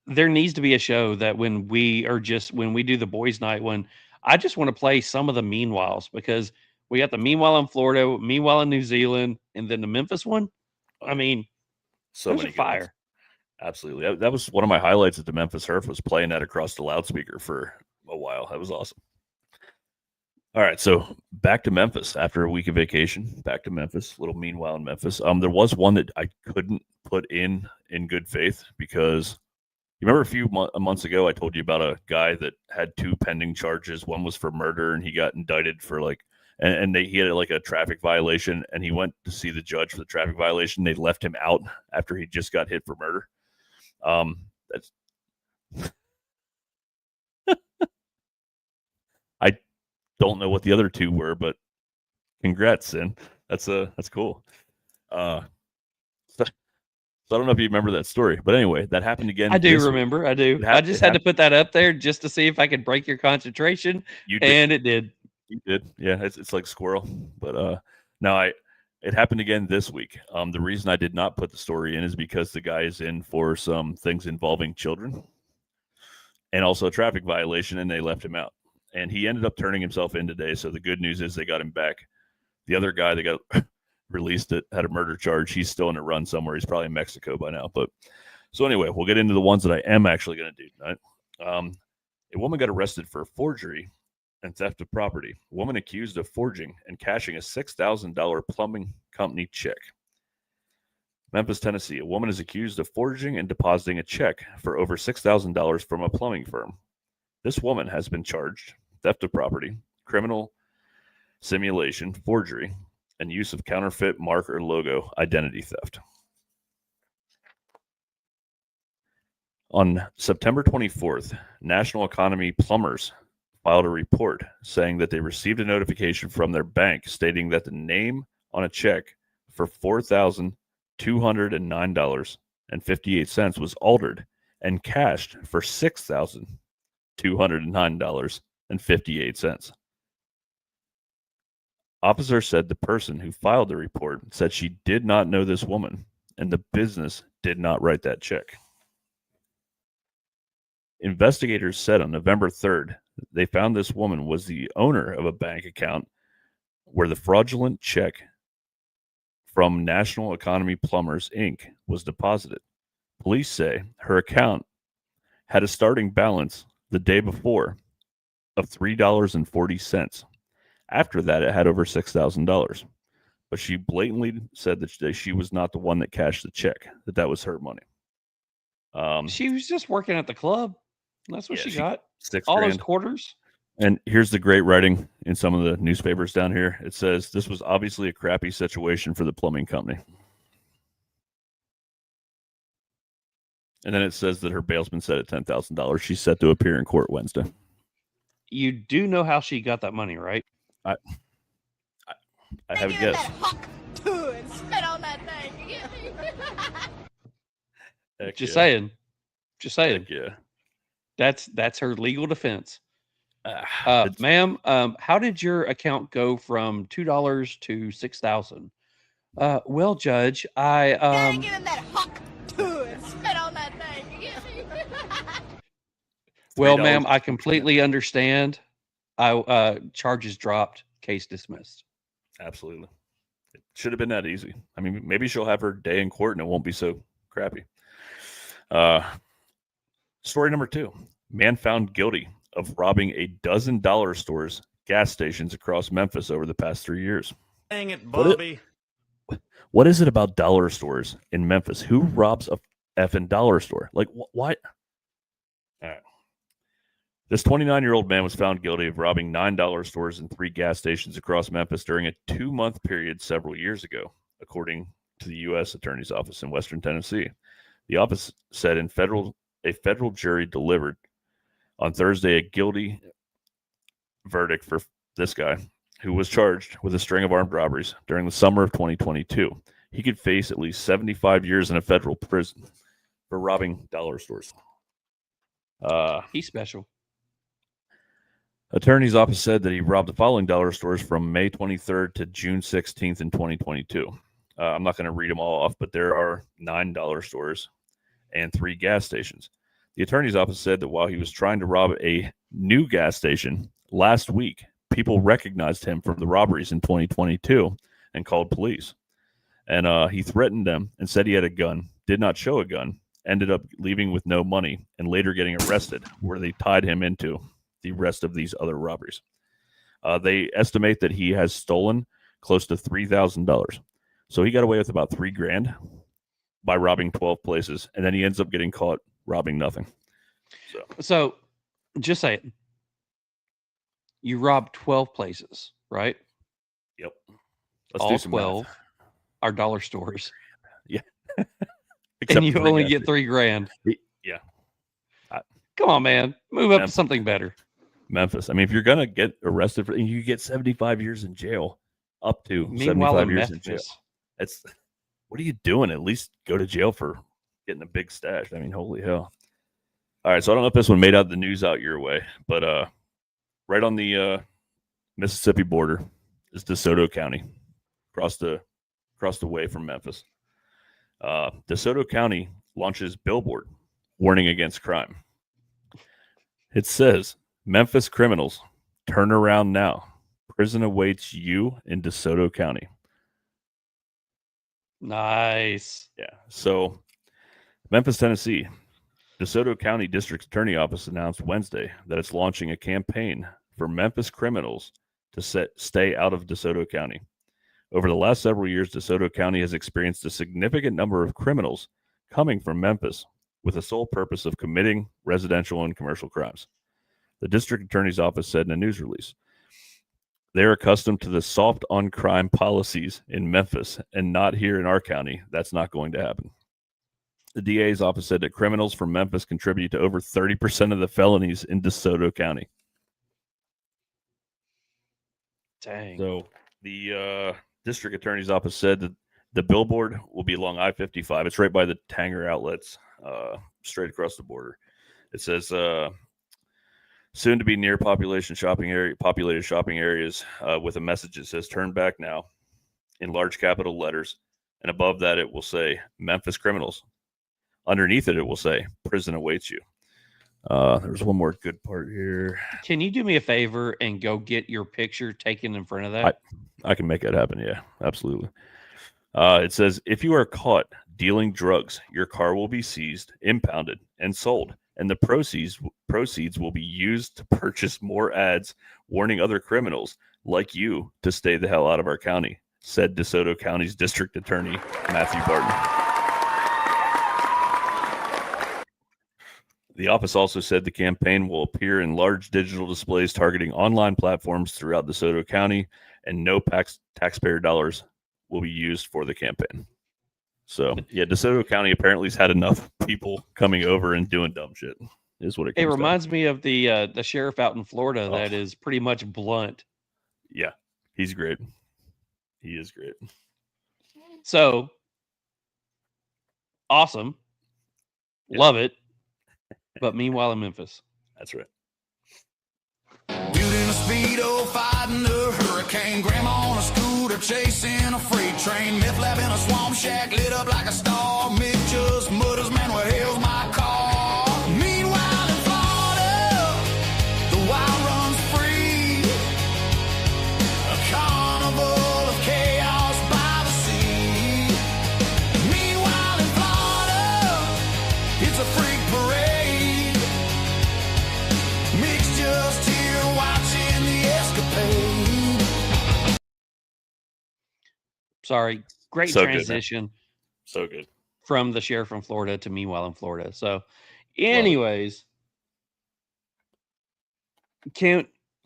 S3: there needs to be a show that when we do the boys' night, when I just want to play some of the Meanwhiles, because we got the Meanwhile in Florida, Meanwhile in New Zealand, and then the Memphis one. I mean,
S4: so many fire. Ones. Absolutely. That was one of my highlights at the Memphis Herf, was playing that across the loudspeaker for a while. That was awesome. All right, so back to Memphis after a week of vacation. Back to Memphis. Little Meanwhile in Memphis. There was one that I couldn't put in good faith, because you remember a few months ago I told you about a guy that had 2 pending charges. One was for murder, and he got indicted for he had like a traffic violation, and he went to see the judge for the traffic violation. They left him out after he just got hit for murder. That's I don't know what the other 2 were, but congrats, Sin. That's cool. So I don't know if you remember that story, but anyway, that happened again.
S3: I do remember. I do. I just had to put that up there just to see if I could break your concentration.
S4: You did.
S3: And it did.
S4: You did. Yeah, it's like squirrel. But now it happened again this week. The reason I did not put the story in is because the guy is in for some things involving children and also a traffic violation, and they left him out. And he ended up turning himself in today. So the good news is they got him back. The other guy that got released that had a murder charge, he's still in a run somewhere. He's probably in Mexico by now. But so anyway, we'll get into the ones that I am actually going to do tonight. A woman got arrested for forgery and theft of property. A woman accused of forging and cashing a $6,000 plumbing company check. Memphis, Tennessee. A woman is accused of forging and depositing a check for over $6,000 from a plumbing firm. This woman has been charged theft of property, criminal simulation, forgery, and use of counterfeit mark or logo identity theft. On September 24th, National Economy Plumbers filed a report saying that they received a notification from their bank stating that the name on a check for $4,209.58 was altered and cashed for $6,209.58. Officers said the person who filed the report said she did not know this woman and the business did not write that check. Investigators said on November 3rd, they found this woman was the owner of a bank account where the fraudulent check from National Economy Plumbers, Inc. was deposited. Police say her account had a starting balance the day before of $3.40. After that, it had over $6,000. But she blatantly said that she was not the one that cashed the check, that was her money.
S3: She was just working at the club. That's what she got.
S4: All
S3: those quarters.
S4: And here's the great writing in some of the newspapers down here. It says, this was obviously a crappy situation for the plumbing company. And then it says that her bail's been set at $10,000. She's set to appear in court Wednesday.
S3: You do know how she got that money, right?
S4: I have a guess.
S14: Spit on that thing. You get me?
S3: Just saying.
S4: Heck yeah.
S3: That's her legal defense. Ma'am, how did your account go from $2 to $6,000? Well, Judge, I
S14: Gotta give him that hawk to it. Spit on that thing. You get me?
S3: Well, ma'am, I completely understand. Charges dropped, case dismissed.
S4: Absolutely. It should have been that easy. I mean, maybe she'll have her day in court and it won't be so crappy. Story number 2. Man found guilty of robbing a dozen dollar stores, gas stations across Memphis over the past 3 years.
S15: Dang it, Bobby.
S4: What is it about dollar stores in Memphis? Who robs a effing dollar store? Like, what? All right. This 29-year-old man was found guilty of robbing $9 stores and 3 gas stations across Memphis during a 2-month period several years ago, according to the U.S. Attorney's Office in Western Tennessee. The office said a federal jury delivered on Thursday a guilty verdict for this guy, who was charged with a string of armed robberies during the summer of 2022. He could face at least 75 years in a federal prison for robbing dollar stores.
S3: He's special.
S4: Attorney's office said that he robbed the following dollar stores from May 23rd to June 16th in 2022. I'm not going to read them all off, but there are $9 stores and 3 gas stations. The attorney's office said that while he was trying to rob a new gas station last week, people recognized him from the robberies in 2022 and called police. And he threatened them and said he had a gun, did not show a gun, ended up leaving with no money, and later getting arrested, where they tied him into the rest of these other robberies. They estimate that he has stolen close to $3,000. So he got away with about $3,000 by robbing 12 places, and then he ends up getting caught robbing nothing.
S3: So just say it. You robbed 12 places, right?
S4: Yep.
S3: All 12 are dollar stores.
S4: Yeah.
S3: And you only get $3,000.
S4: Yeah.
S3: Come on, man. Move up to something better.
S4: Memphis. I mean, if you're going to get arrested, you get 75 years in jail, up to
S3: Meanwhile,
S4: 75 years in jail. What are you doing? At least go to jail for getting a big stash. I mean, holy hell. All right, so I don't know if this one made out the news out your way, but right on the Mississippi border is DeSoto County, across the way from Memphis. DeSoto County launches billboard warning against crime. It says, Memphis criminals, turn around now. Prison awaits you in DeSoto County.
S3: Nice.
S4: Yeah. So, Memphis, Tennessee. DeSoto County District Attorney Office announced Wednesday that it's launching a campaign for Memphis criminals to stay out of DeSoto County. Over the last several years, DeSoto County has experienced a significant number of criminals coming from Memphis with the sole purpose of committing residential and commercial crimes. The district attorney's office said in a news release, they're accustomed to the soft on crime policies in Memphis and not here in our county. That's not going to happen. The DA's office said that criminals from Memphis contribute to over 30% of the felonies in DeSoto County.
S3: Dang.
S4: So the district attorney's office said that the billboard will be along I-55. It's right by the Tanger outlets, straight across the border. It says soon to be near populated shopping areas with a message that says turn back now in large capital letters. And above that, it will say Memphis criminals. Underneath it, it will say prison awaits you. There's one more good part here.
S3: Can you do me a favor and go get your picture taken in front of that?
S4: I can make that happen. Yeah, absolutely. It says, if you are caught dealing drugs, your car will be seized, impounded, and sold, and the proceeds will be used to purchase more ads warning other criminals like you to stay the hell out of our county, said DeSoto County's District Attorney Matthew Barton. The office also said the campaign will appear in large digital displays targeting online platforms throughout DeSoto County, and no taxpayer dollars will be used for the campaign. So, yeah, DeSoto County apparently has had enough people coming over and doing dumb shit, is what it comes
S3: It reminds
S4: down.
S3: me of the sheriff out in Florida that is pretty much blunt.
S4: Yeah, he's great. He is great.
S3: So, awesome. Love it. But meanwhile in Memphis.
S4: That's right.
S1: Dude in a Speedo fighting a hurricane. Grandma on a scooter chasing a freight train. Meth lab in a swamp shack lit up like a star. Mick just mutters, man, what hell's my car? Meanwhile in Florida, the wild runs free. A carnival of chaos by the sea. Meanwhile in Florida, it's a freak parade. Mick's just here watching the escapade.
S3: Sorry. Great
S4: So good, man.
S3: transition.
S4: So good.
S3: From the sheriff from Florida to meanwhile in Florida. So, anyways,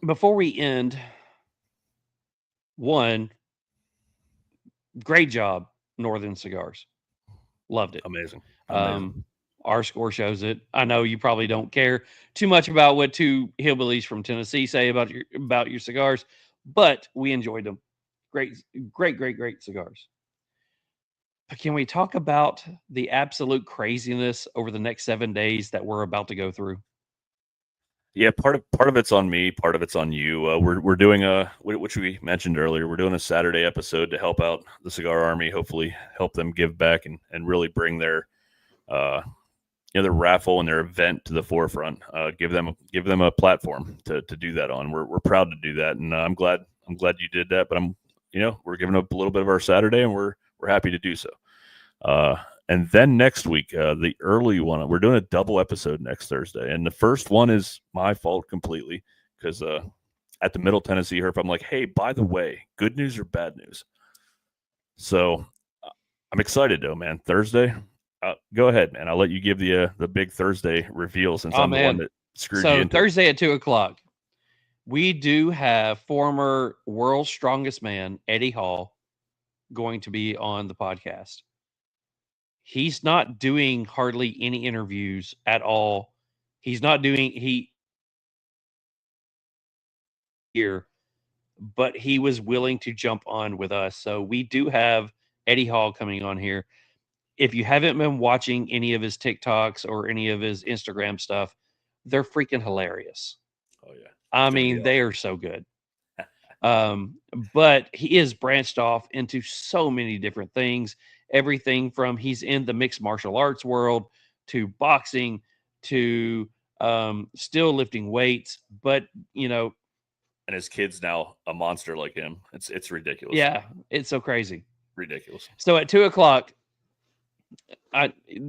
S3: before we end, one, great job, Northern Cigars. Loved it.
S4: Amazing.
S3: Our score shows it. I know you probably don't care too much about what two hillbillies from Tennessee say about your cigars, but we enjoyed them. Great cigars. But can we talk about the absolute craziness over the next 7 days that we're about to go through?
S4: Yeah, part of it's on me, part of it's on you. We're doing which we mentioned earlier. We're doing a Saturday episode to help out the Cigar Army. Hopefully, help them give back and really bring their their raffle and their event to the forefront. Give them a platform to do that on. We're proud to do that, and I'm glad you did that. But we're giving up a little bit of our Saturday, and we're happy to do so. And then next week, the early one, we're doing a double episode next Thursday. And the first one is my fault completely because at the Middle Tennessee Herp, I'm like, hey, by the way, good news or bad news? So I'm excited though, man. Thursday, go ahead, man. I'll let you give the big Thursday reveal since I'm the one that screwed you into
S3: Thursday at 2:00, we do have former World's Strongest Man, Eddie Hall, going to be on the podcast. He's not doing hardly any interviews at all. He's not doing here, but he was willing to jump on with us. So we do have Eddie Hall coming on here. If you haven't been watching any of his TikToks or any of his Instagram stuff, they're freaking hilarious.
S4: Oh yeah.
S3: I mean, they are so good. But he is branched off into so many different things. Everything from he's in the mixed martial arts world to boxing to still lifting weights. But,
S4: and his kid's now a monster like him. It's ridiculous.
S3: Yeah, it's so crazy.
S4: Ridiculous.
S3: So at 2:00,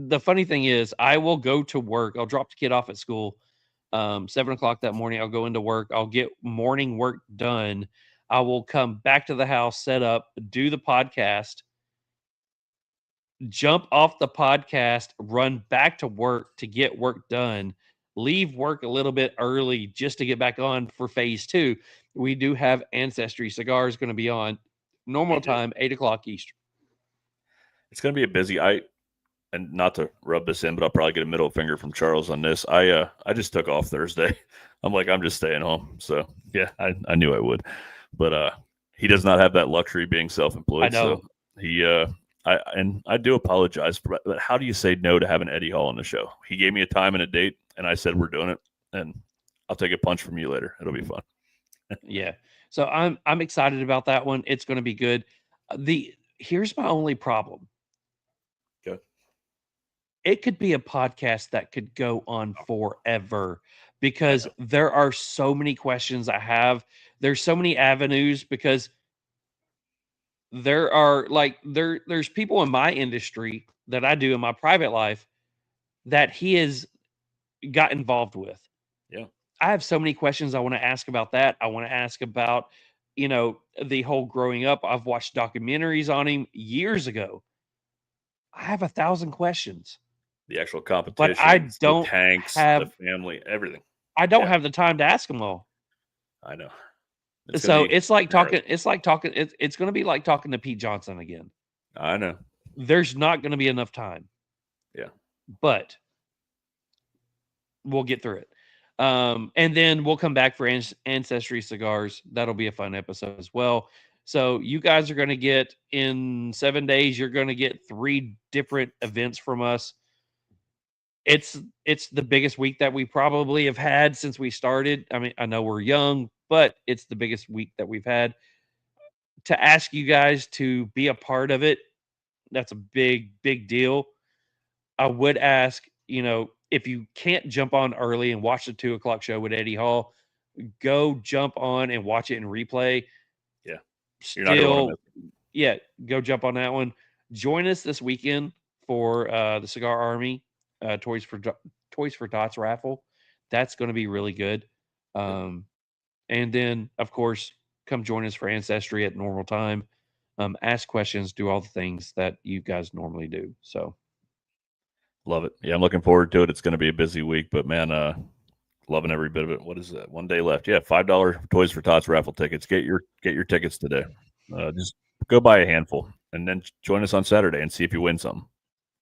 S3: the funny thing is I will go to work. I'll drop the kid off at school. 7:00 that morning, I'll go into work. I'll get morning work done. I will come back to the house, set up, do the podcast, jump off the podcast, run back to work to get work done, leave work a little bit early just to get back on for phase 2. We do have Ancestry Cigars going to be on normal time, 8:00 Eastern.
S4: It's going to be a busy. And not to rub this in, but I'll probably get a middle finger from Charles on this. I just took off Thursday. I'm like, I'm just staying home. So yeah, I knew I would, but he does not have that luxury being self-employed.
S3: I know.
S4: So I do apologize for, but how do you say no to having Eddie Hall on the show? He gave me a time and a date, and I said we're doing it, and I'll take a punch from you later. It'll be fun.
S3: Yeah. So I'm excited about that one. It's going to be good. Here's my only problem.
S4: Good.
S3: It could be a podcast that could go on forever because there are so many questions I have. There's so many avenues because there are there's people in my industry that I do in my private life that he has got involved with.
S4: Yeah.
S3: I have so many questions I want to ask about that. I want to ask about, the whole growing up. I've watched documentaries on him years ago. I have 1,000 questions.
S4: The actual competition,
S3: but I don't
S4: the tanks,
S3: have
S4: the family, everything.
S3: I don't have the time to ask them all.
S4: I know.
S3: So it's like talking. It's like talking. It's going to be like talking to Pete Johnson again.
S4: I know.
S3: There's not going to be enough time.
S4: Yeah.
S3: But we'll get through it. And then we'll come back for Ancestry Cigars. That'll be a fun episode as well. So you guys are going to get, in 7 days, you're going to get 3 different events from us. It's the biggest week that we probably have had since we started. I mean, I know we're young, but it's the biggest week that we've had. To ask you guys to be a part of it, that's a big, big deal. I would ask, if you can't jump on early and watch the 2:00 show with Eddie Hall, go jump on and watch it in replay.
S4: Yeah.
S3: Go jump on that one. Join us this weekend for the Cigar Army Toys for Tots raffle. That's going to be really good. And then, of course, come join us for Ancestry at normal time. Ask questions, do all the things that you guys normally do. So,
S4: love it. Yeah, I'm looking forward to it. It's going to be a busy week, but man, loving every bit of it. What is that? 1 day left. Yeah, $5 Toys for Tots raffle tickets. Get your tickets today. Just go buy a handful and then join us on Saturday and see if you win something.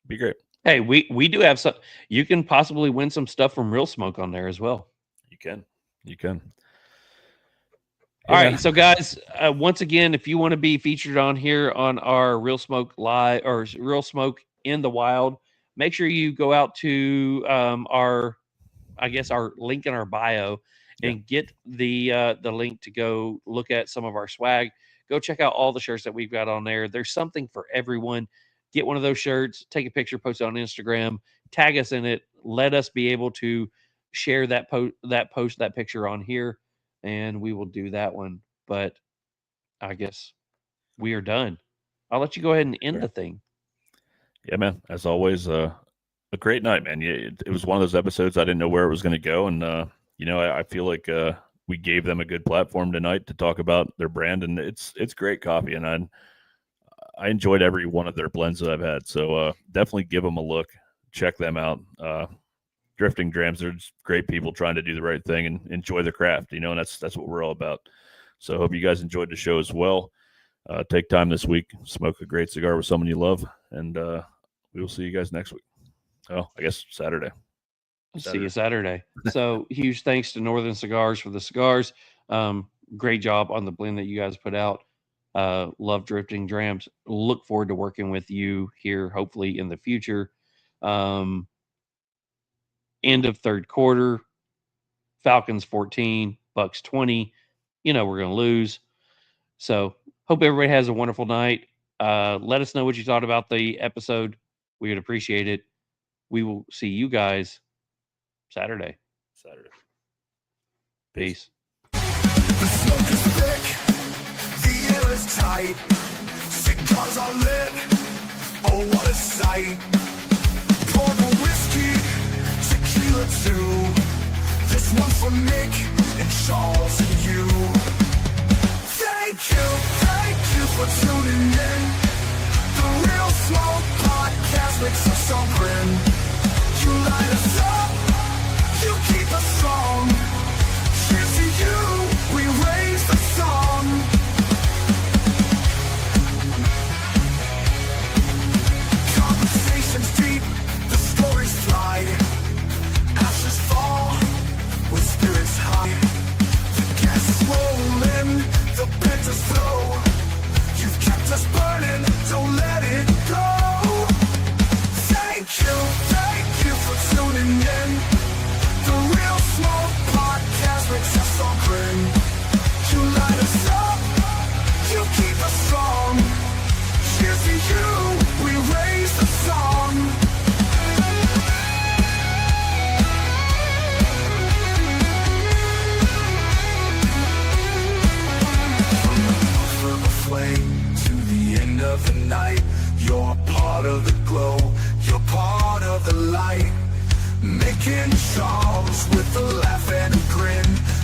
S4: Be great.
S3: Hey, we do have some. You can possibly win some stuff from Real Smoke on there as well.
S4: You can.
S3: All right, so guys, once again, if you want to be featured on here on our Real Smoke Live or Real Smoke in the Wild, make sure you go out to our link in our bio and get the link to go look at some of our swag. Go check out all the shirts that we've got on there. There's something for everyone. Get one of those shirts, take a picture, post it on Instagram, tag us in it. Let us be able to share that picture on here, and we will do that one. But I guess we are done. I'll let you go ahead and end the thing.
S4: Yeah, man. As always, a great night, man. Yeah, it was one of those episodes I didn't know where it was going to go, and I feel like we gave them a good platform tonight to talk about their brand, and it's great coffee, and I enjoyed every one of their blends that I've had. So definitely give them a look, check them out. Drifting Drams, they're just great people trying to do the right thing and enjoy the craft, and that's what we're all about. So I hope you guys enjoyed the show as well. Take time this week, smoke a great cigar with someone you love, and we will see you guys next week. Oh, I guess Saturday.
S3: See you Saturday. So huge thanks to Northern Cigars for the cigars. Great job on the blend that you guys put out. Love Drifting Drams. Look forward to working with you here, hopefully in the future. End of third quarter, Falcons 14, Bucks 20. We're going to lose. So hope everybody has a wonderful night. Let us know what you thought about the episode. We would appreciate it. We will see you guys Saturday. Peace.
S1: The smoke is thick, the air is tight, cigars are lit, oh what a sight. Pour the whiskey, tequila too, this one for Mick and Charles and you. Thank you for tuning in. The Real Smoke Podcast makes us so grin. You light us up, you keep us strong. Cheers to you, we raise the song. Conversations deep, the stories fly. Ashes fall, with spirits high. The gas is rolling, the penters flow. You've kept us burning, don't let it go. Thank you for tuning in. The Real Smoke Podcast makes us all grin. You light us up, you keep us strong. Cheers to you, we raise the song. From the puff of a flame to the end of the night, you're part of the glow. part of the light. Mick and Charles with a laugh and a grin.